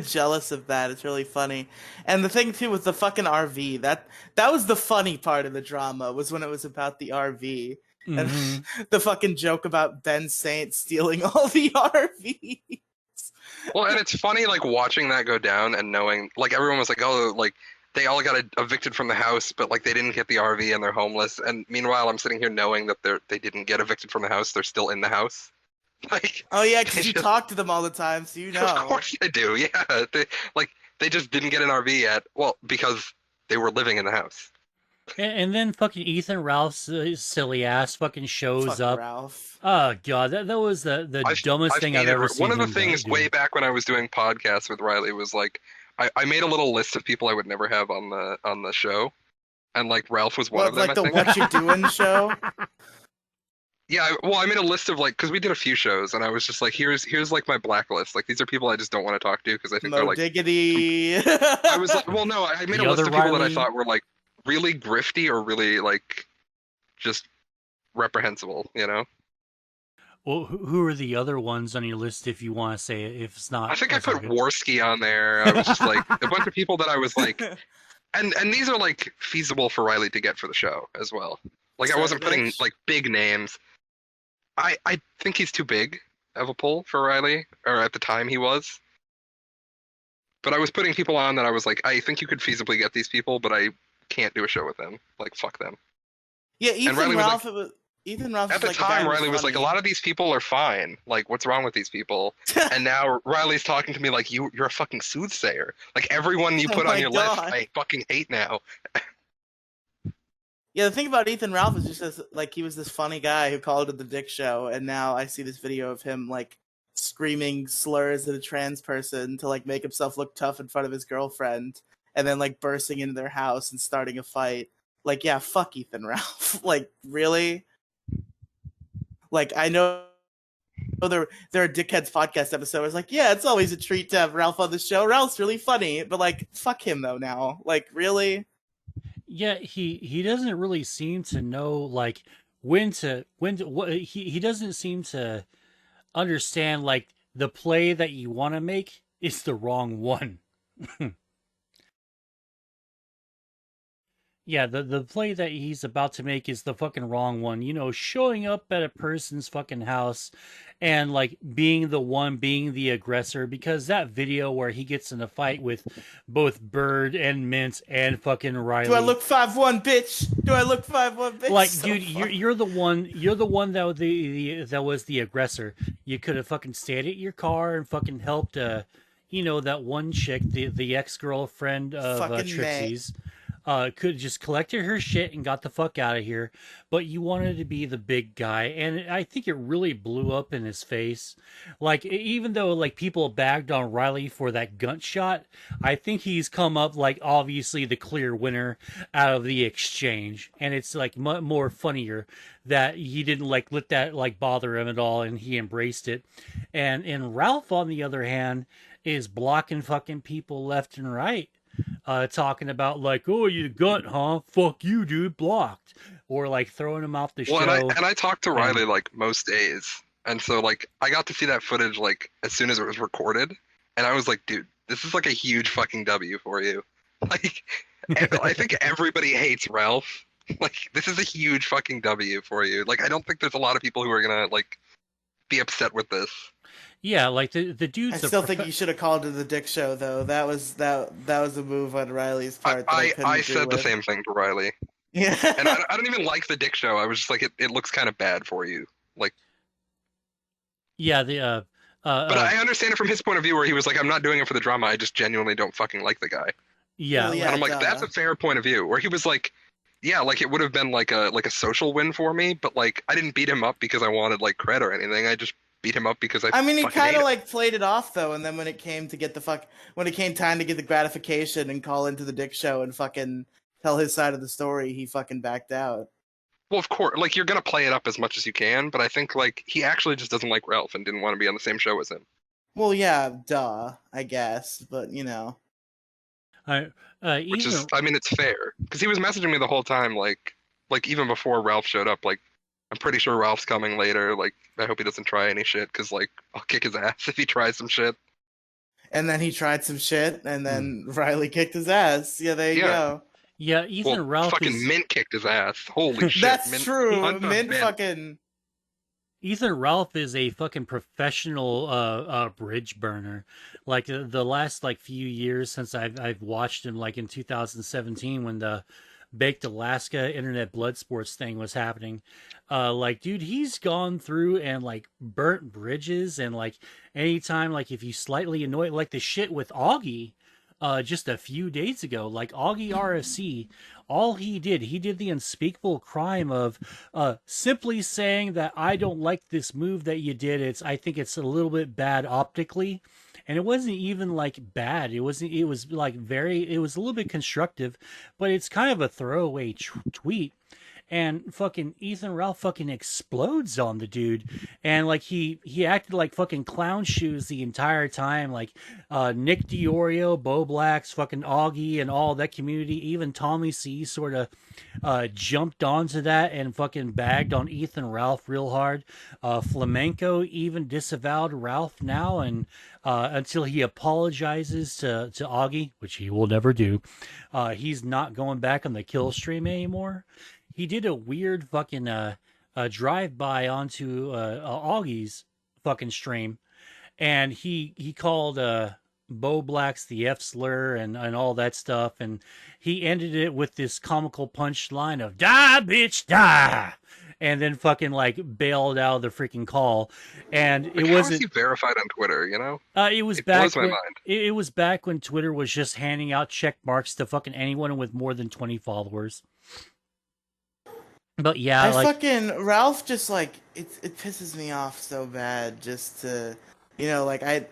jealous of that. It's really funny. And the thing too with the fucking RV, that was the funny part of the drama was when it was about the RV. And Hmm. the fucking joke about Ben Saint stealing all the RVs. Well, and it's funny, like, watching that go down and knowing, like, everyone was like, oh, like, they all got evicted from the house, but, like, they didn't get the RV and they're homeless. And meanwhile, I'm sitting here knowing that they didn't get evicted from the house. They're still in the house. Like, Oh yeah, they because you just, talk to them all the time, so you of know. course they do, yeah. They just didn't get an RV yet. Well, because they were living in the house. And then fucking Ethan Ralph's silly ass fucking shows Fuck up. Ralph. Oh god, that was the dumbest I've thing I've hated ever one seen of the him things do. way back when I was doing podcasts with Riley was like I made a little list of people I would never have on the show, and like Ralph was one What of them, like I the think. What You Doing show? Yeah, well, I made a list of like because we did a few shows, and I was just like, here's like my blacklist. Like these are people I just don't want to talk to because I think they're Mo like. Diggity. I was like, well, no, I made The a list other of people that I Riley. thought were like really grifty or really like just reprehensible, you know. Well, who are the other ones on your list if you want to say it? If it's not, I think I that's all put good. Worski on there. I was just like a bunch of people that I was like, and these are like feasible for Riley to get for the show as well. Like I wasn't putting Sarkovich. like big names. I think he's too big of a pull for Riley, or at the time he was. But I was putting people on that I was like, I think you could feasibly get these people, but I can't do a show with them. Like fuck them. Yeah, And Riley was like, Ethan Ralph at was the like a guy time, who's Riley was like, a funny. lot of these people are fine. Like, what's wrong with these people? And now Riley's talking to me like you're a fucking soothsayer. Like everyone you Oh put on my your list, God. I fucking hate now. Yeah, the thing about Ethan Ralph is just as, like he was this funny guy who called it the Dick Show, and now I see this video of him like screaming slurs at a trans person to like make himself look tough in front of his girlfriend, and then like bursting into their house and starting a fight. Like, yeah, fuck Ethan Ralph. Like, really? Like, I know there are Dickheads podcast episode. It's like, yeah, it's always a treat to have Ralph on the show. Ralph's really funny, but like, fuck him though. Now, like, really? Yeah, he doesn't really seem to know like when to what he doesn't seem to understand like the play that you want to make is the wrong one. Yeah, the play that he's about to make is the fucking wrong one. You know, showing up at a person's fucking house and like being the one being the aggressor because that video where he gets in a fight with both Bird and Mint and fucking Do I Riley. look 5'1", bitch? Do I look 5'1", bitch? Like, So dude, funny. you're the one that was that was the aggressor. You could have fucking stayed at your car and fucking helped you know, that one chick, the ex-girlfriend of Fucking May. Trixie's. Could just collected her shit and got the fuck out of here. But you wanted to be the big guy, and I think it really blew up in his face. Like even though like people bagged on Riley for that gunshot, I think he's come up like obviously the clear winner out of the exchange, and it's like more funnier that he didn't like let that like bother him at all, and he embraced it. And Ralph on the other hand is blocking fucking people left and right talking about like, oh, you gut, huh? Fuck you, dude, blocked, or like throwing him off the Well, show. and I talked to And Riley like most days, and so like I got to see that footage like as soon as it was recorded, and I was like, dude, this is like a huge fucking W for you. Like, I think everybody hates Ralph. Like, this is a huge fucking W for you. Like, I don't think there's a lot of people who are gonna like be upset with this. yeah, like the I dude's still think you should have called it the Dick Show, though. That was a move on Riley's part that I couldn't I agree said the with. same thing to Riley, Yeah. and I don't even like the Dick Show. I was just like, it looks kind of bad for you. Like, yeah the but I understand it from his point of view, where he was like, I'm not doing it for the drama. I just genuinely don't fucking like the guy. yeah, Well, like, And yeah, I'm like, duh. that's a fair point of view. Where he was like, yeah, like it would have been like a social win for me, but like I didn't beat him up because I wanted like cred or anything. I just beat him up because I mean, he fucking kind hate of him. like played it off though, and then when it came to when it came time to get the gratification and call into the Dick Show and fucking tell his side of the story, he fucking backed out. Well, of course, like you're gonna play it up as much as you can, but I think like he actually just doesn't like Ralph and didn't want to be on the same show as him. Well, yeah, duh, I guess, but you know. Which even is, I mean, it's fair because he was messaging me the whole time, like like even before Ralph showed up, like I'm pretty sure Ralph's coming later. Like I hope he doesn't try any shit because like I'll kick his ass if he tries some shit. And then he tried some shit, and Hmm. then Riley kicked his ass. Yeah, there you Yeah. go. Yeah, Well, Ethan Ralph fucking is Mint kicked his ass. Holy shit, That's Mint. true. Unto Mint Mint. fucking. Ethan Ralph is a fucking professional bridge burner. Like the last like few years since I've watched him, like in 2017 when the Baked Alaska Internet Blood Sports thing was happening. Like, dude, he's gone through and like burnt bridges, and like anytime, like if you slightly annoy, like the shit with Augie, just a few days ago, like Augie RSC, all he did the unspeakable crime of simply saying that I don't like this move that you did. I think it's a little bit bad optically. And it wasn't even like bad. It wasn't. It was like it was a little bit constructive, but it's kind of a throwaway tweet. And fucking Ethan Ralph fucking explodes on the dude, and like he acted like fucking clown shoes the entire time. Like Nick Diorio, Bo Blacks, fucking Augie, and all that community, even Tommy C sort of jumped onto that and fucking bagged on Ethan Ralph real hard. Flamenco even disavowed Ralph now, and until he apologizes to Augie, which he will never do, he's not going back on the kill stream anymore. He did a weird fucking drive by onto Augie's fucking stream, and he called Bo Blacks the F slur and all that stuff, and he ended it with this comical punchline of "Die, bitch, die," and then fucking like bailed out of the freaking call, and Like, it how is wasn't. he verified on Twitter? You know, It was it blows back my when mind. it was back when Twitter was just handing out check marks to fucking anyone with more than 20 followers. But yeah, I like fucking Ralph just like it pisses me off so bad just to like I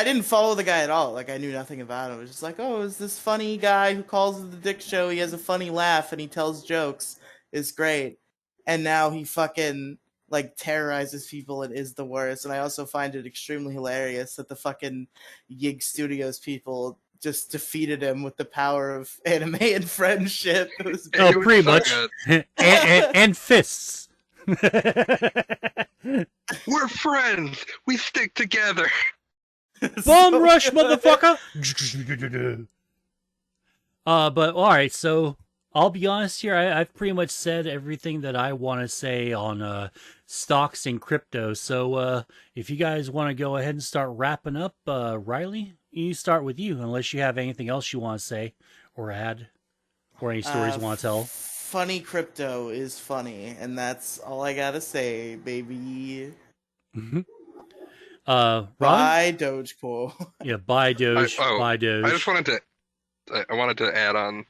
didn't follow the guy at all. Like I knew nothing about him. It was just like, oh, is this funny guy who calls it the Dick Show? He has a funny laugh and he tells jokes. Is great. And now he fucking like terrorizes people and is the worst. And I also find it extremely hilarious that the fucking Yig Studios people just defeated him with the power of anime and friendship. It was oh, It was pretty so much, good. and fists. We're friends. We stick together. Bum so rush, good. motherfucker. But all right, so I'll be honest here. I've pretty much said everything that I want to say on stocks and crypto. So if you guys want to go ahead and start wrapping up, Riley, you start with you, unless you have anything else you want to say or add, or any stories you want to tell. Funny crypto is funny, and that's all I gotta say, baby. Mm-hmm. Ron? Bye, Dogecoin. Yeah, bye Doge. Bye I just Doge. I wanted to add on.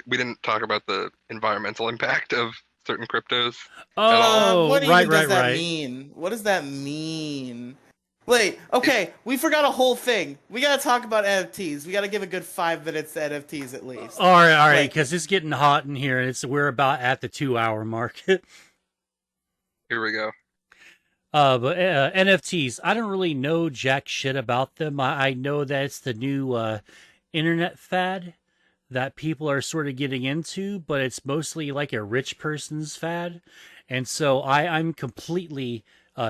We didn't talk about the environmental impact of certain cryptos at all. Oh, What right, even right, does that right. mean? What does that mean? Wait, okay, we forgot a whole thing. We gotta talk about NFTs. We gotta give a good 5 minutes to NFTs at least. All right, Like, because it's getting hot in here, and we're about at the 2 hour mark. Here we go. But NFTs, I don't really know jack shit about them. I know that it's the new internet fad that people are sort of getting into, but it's mostly like a rich person's fad. And so I'm completely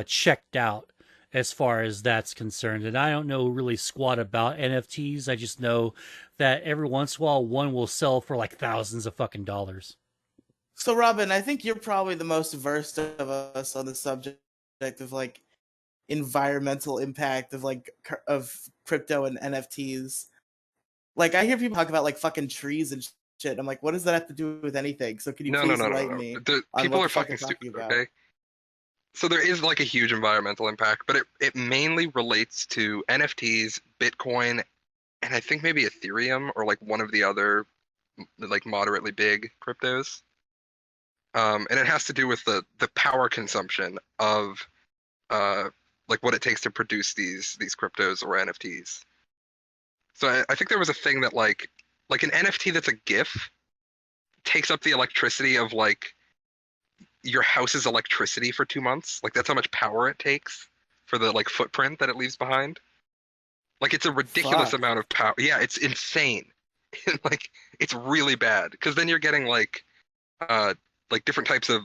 checked out as far as that's concerned. And I don't know really squat about NFTs. I just know that every once in a while one will sell for like thousands of fucking dollars. so Robin, I think you're probably the most versed of us on the subject of like environmental impact of like of crypto and NFTs. Like I hear people talk about like fucking trees and shit. I'm like, what does that have to do with anything? So can you No, no, please no, no, enlighten no. me The, on people what are the fuck fucking you're talking stupid. about? Okay. So there is like a huge environmental impact, but it mainly relates to NFTs, Bitcoin, and I think maybe Ethereum or like one of the other like moderately big cryptos. And it has to do with the power consumption of like what it takes to produce these cryptos or NFTs. So I think there was a thing that like an NFT that's a GIF takes up the electricity of like your house's electricity for 2 months. Like that's how much power it takes for the like footprint that it leaves behind. Like it's a ridiculous Fuck. amount of power. Yeah, it's insane. Like it's really bad because then you're getting like like different types of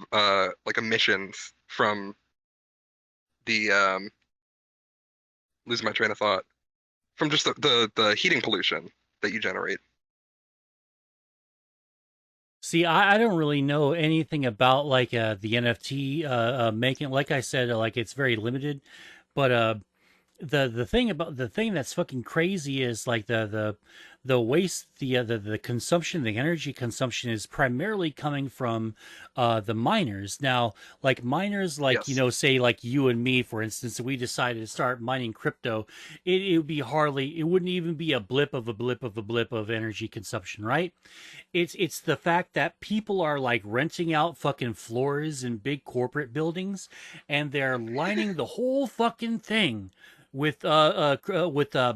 like emissions from the losing my train of thought from just the heating pollution that you generate. See, I don't really know anything about like the NFT making. Like I said, like it's very limited. But the thing that's fucking crazy is like the waste the consumption, the energy consumption is primarily coming from the miners. Now, like miners, like Yes. say like you and me, for instance, if we decided to start mining crypto, it would be hardly, it wouldn't even be a blip of a blip of a blip of energy consumption, right? It's the fact that people are like renting out fucking floors in big corporate buildings, and they're lining the whole fucking thing with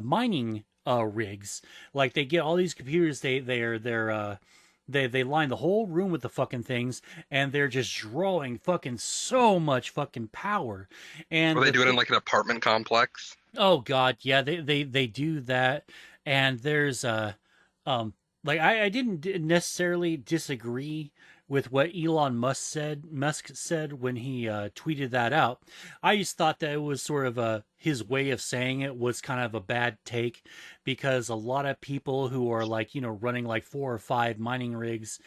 mining rigs. Like they get all these computers, they line the whole room with the fucking things, and they're just drawing fucking so much fucking power. Or And they do it in like an apartment complex. oh god, yeah, they do that. And there's um like I didn't necessarily disagree with what Elon Musk said when he tweeted that out. I just thought that it was sort of his way of saying it was kind of a bad take, because a lot of people who are like running like 4 or 5 mining rigs,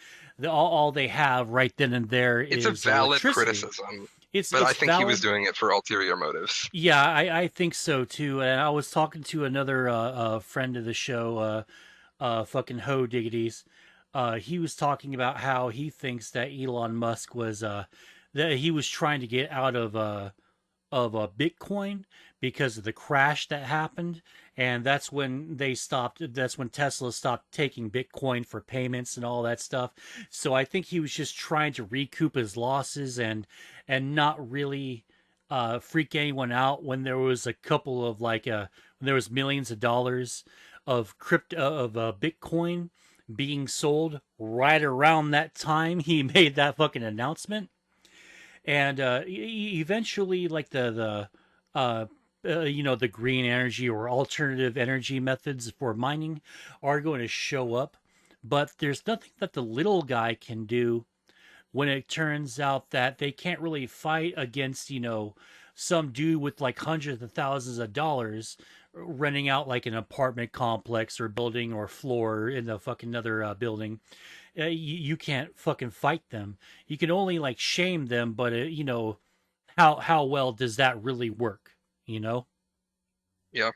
all they have right then and there It's a is valid electricity. criticism, It's but I it's think he was valid. doing it for ulterior motives. Yeah, I think so too. And I was talking to another friend of the show, fucking Ho Diggities. He was talking about how he thinks that Elon Musk was that he was trying to get out of Bitcoin because of the crash that happened, and that's when they stopped. That's when Tesla stopped taking Bitcoin for payments and all that stuff. So I think he was just trying to recoup his losses and not really freak anyone out when there was a couple of like when there was millions of dollars of crypto of Bitcoin being sold right around that time he made that fucking announcement. And eventually like uh, the green energy or alternative energy methods for mining are going to show up, but there's nothing that the little guy can do when it turns out that they can't really fight against some dude with like hundreds of thousands of dollars renting out like an apartment complex or building or floor in the fucking another building. You can't fucking fight them. You can only like shame them, but how well does that really work? You know. Yeah.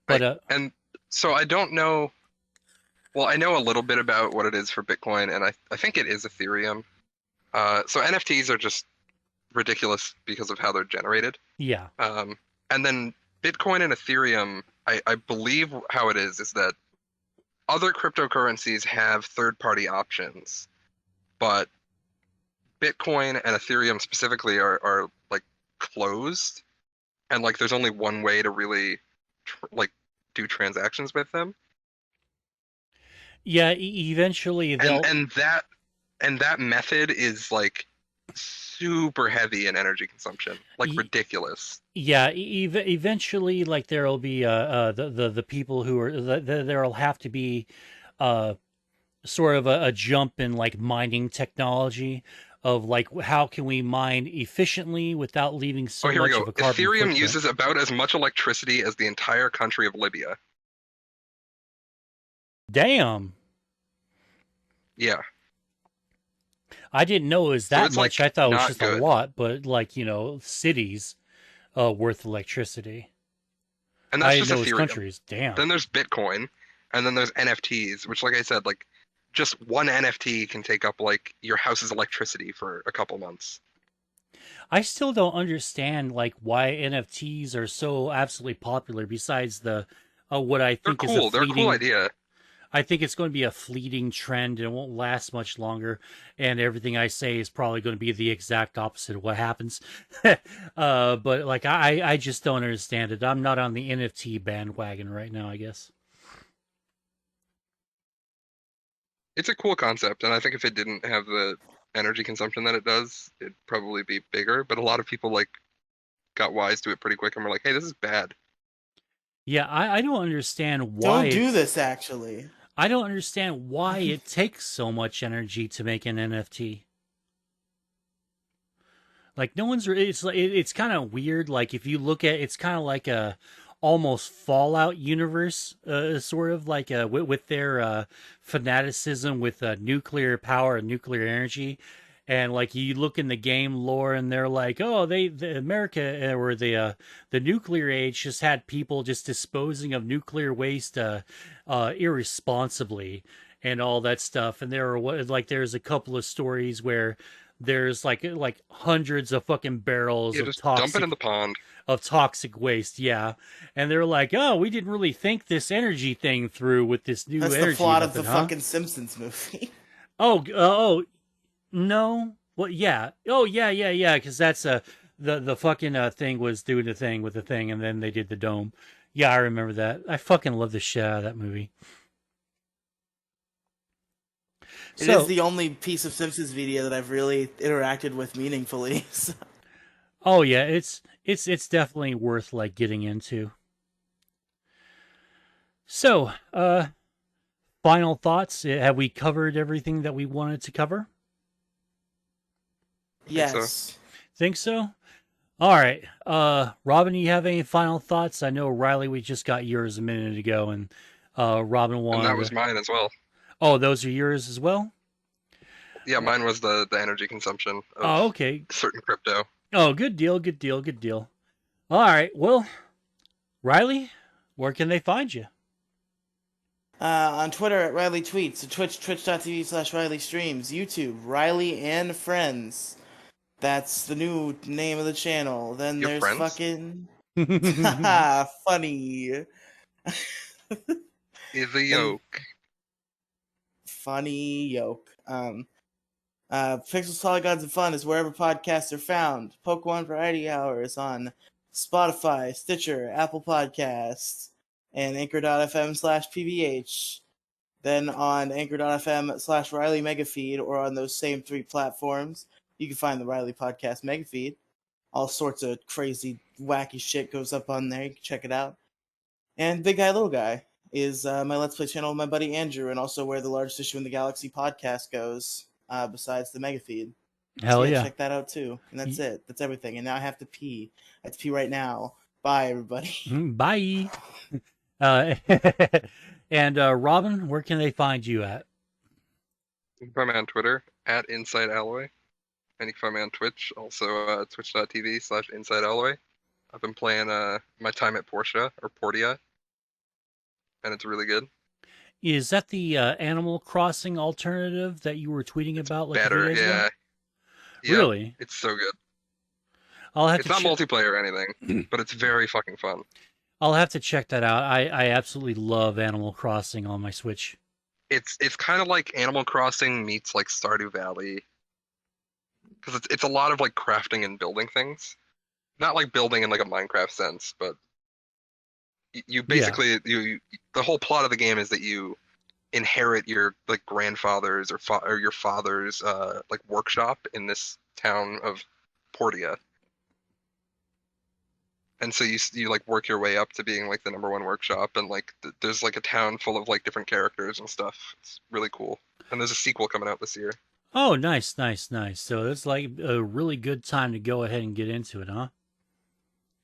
But And so I don't know. Well, I know a little bit about what it is for Bitcoin, and I think it is Ethereum. So NFTs are just ridiculous because of how they're generated. yeah, Um, and then Bitcoin and Ethereum, I believe how it is that other cryptocurrencies have third-party options, but Bitcoin and Ethereum specifically are like closed, and like there's only one way to really like do transactions with them. yeah. Eventually And they'll. that method is like super heavy in energy consumption, like ridiculous. Yeah, eventually, like there'll be the people who are there'll have to be uh sort of a jump in like mining technology of like how can we mine efficiently without leaving Oh, so here we much go. of a carbon Ethereum footprint. uses about as much electricity as the entire country of Libya. Damn, Yeah. I didn't know it was So that it's much. like I thought it was not just a good. lot, but like cities worth electricity. And I that's didn't just know it was Ethereum. countries. Damn. Then there's Bitcoin, and then there's NFTs, which like I said, like just one NFT can take up like your house's electricity for a couple months. I still don't understand like why NFTs are so absolutely popular. Besides the what I They're think is a cool. They're a cool fleeting. idea. I think it's going to be a fleeting trend and it won't last much longer. And everything I say is probably going to be the exact opposite of what happens. But like I just don't understand it. I'm not on the NFT bandwagon right now, I guess. It's a cool concept, and I think if it didn't have the energy consumption that it does, it'd probably be bigger. But a lot of people like got wise to it pretty quick and were like, "Hey, this is bad." Yeah, I don't understand why Don't do it's this, actually. I don't understand why it takes so much energy to make an NFT. Like no one's. It's kind of weird. Like if you look at, it's kind of like a almost Fallout universe, sort of like with their fanaticism with nuclear power and nuclear energy. And like you look in the game lore, and they're like, oh, the America or the nuclear age just had people just disposing of nuclear waste irresponsibly and all that stuff. And there's a couple of stories where there's like hundreds of fucking barrels You of just dump it in the pond. toxic waste, yeah. And they're like, oh, we didn't really think this energy thing through with this new That's the energy plot of method, the huh? fucking Simpsons movie. Oh, no. Well, yeah. Oh, yeah. Because that's the fucking thing was doing the thing with the thing, and then they did the dome. Yeah, I remember that. I fucking love the shit out of that movie. It is the only piece of Simpsons media that I've really interacted with meaningfully. So. Oh yeah, it's definitely worth like getting into. So, final thoughts. Have we covered everything that we wanted to cover? Yes. Think so? All right. Robin, you have any final thoughts? I know Riely, we just got yours a minute ago, and Robin wanted. And that was mine as well. Oh, those are yours as well? Yeah, mine was the energy consumption of okay. certain crypto. Oh, good deal. All right. Well, Riely, where can they find you? On Twitter at Riely Tweets, twitch.tv/Riely Streams, YouTube, Riely and Friends. That's the new name of the channel. Then Your there's friends? Fucking funny. Is a yoke. Funny yoke. Pixels, Polygons, and Fun is wherever podcasts are found. Pokemon Variety Hour is on Spotify, Stitcher, Apple Podcasts, and Anchor.fm/PVH. Then on Anchor.fm/Riely Megafeed, or on those same three platforms, you can find the Riely Podcast Megafeed. All sorts of crazy, wacky shit goes up on there. You can check it out. And Big Guy, Little Guy is my Let's Play channel with my buddy Andrew, and also where the Largest Issue in the Galaxy podcast goes, besides the Megafeed. Hell So yeah. check that out too. And that's it. That's everything. And now I have to pee. I have to pee right now. Bye, everybody. Bye. And Robin, where can they find you at? You can find me on Twitter at Inside Alloy. And you can find me on Twitch, also twitch.tv/Inside Alloy. I've been playing my time at Portia, or Portia, and it's really good. Is that the Animal Crossing alternative that you were tweeting about like Better, a few days ago? Yeah. Really? It's so good. It's not multiplayer or anything, but it's very fucking fun. I'll have to check that out. I absolutely love Animal Crossing on my Switch. It's kind of like Animal Crossing meets like Stardew Valley, because it's a lot of like crafting and building things. Not like building in like a Minecraft sense, but you basically the whole plot of the game is that you inherit your like grandfather's or your father's like workshop in this town of Portia. And so you like work your way up to being like the #1 workshop, and like there's like a town full of like different characters and stuff. It's really cool. And there's a sequel coming out this year. Oh, nice. So it's like a really good time to go ahead and get into it, huh?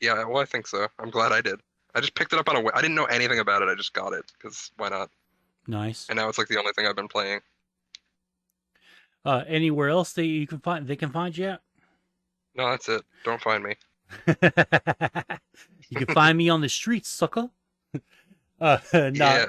Yeah, well, I think so. I'm glad I did. I just picked it up I didn't know anything about it. I just got it because why not? Nice. And now it's like the only thing I've been playing. Anywhere else that you can find they can find you at? No, that's it. Don't find me. You can find me on the streets, sucker. Yeah.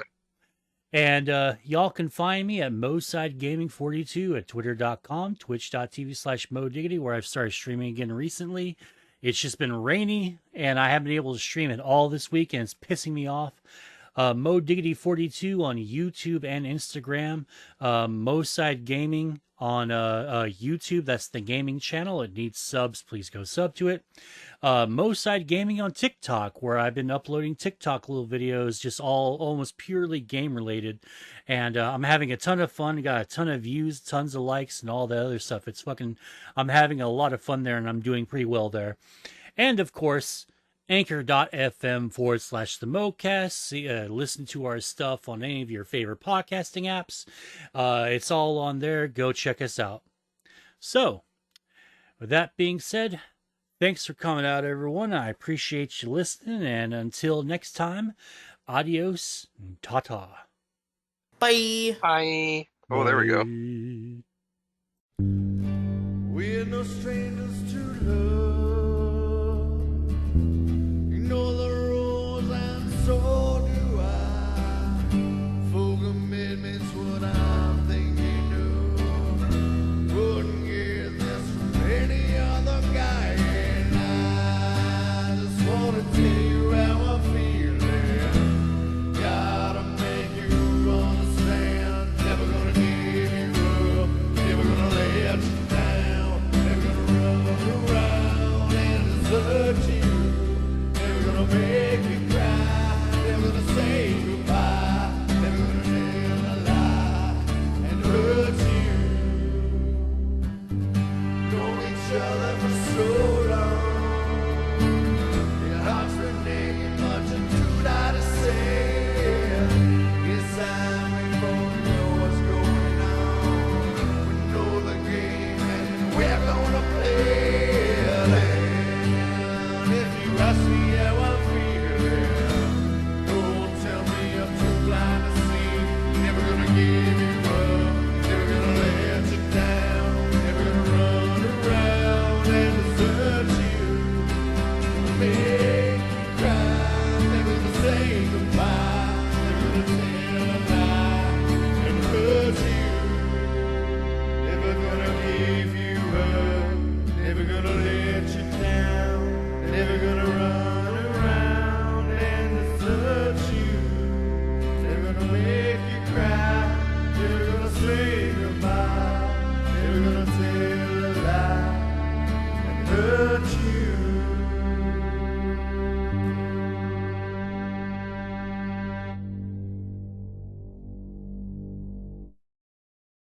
And y'all can find me at MoesideGaming42 at twitter.com, twitch.tv/MoDiggity, where I've started streaming again recently. It's just been rainy, and I haven't been able to stream at all this week, and it's pissing me off. MoDiggity42 on YouTube and Instagram. Moeside Gaming on YouTube. That's the gaming channel. It needs subs. Please go sub to it. Moeside Gaming on TikTok, where I've been uploading TikTok little videos, just all almost purely game related. And I'm having a ton of fun. Got a ton of views, tons of likes, and all the other stuff. I'm having a lot of fun there, and I'm doing pretty well there. And of course, anchor.fm/the Moecast. Listen to our stuff on any of your favorite podcasting apps. It's all on there. Go check us out. So, with that being said, thanks for coming out, everyone. I appreciate you listening. And until next time, adios. Ta-ta. Bye. Bye. Oh, there we go. Bye. We're no strangers to love.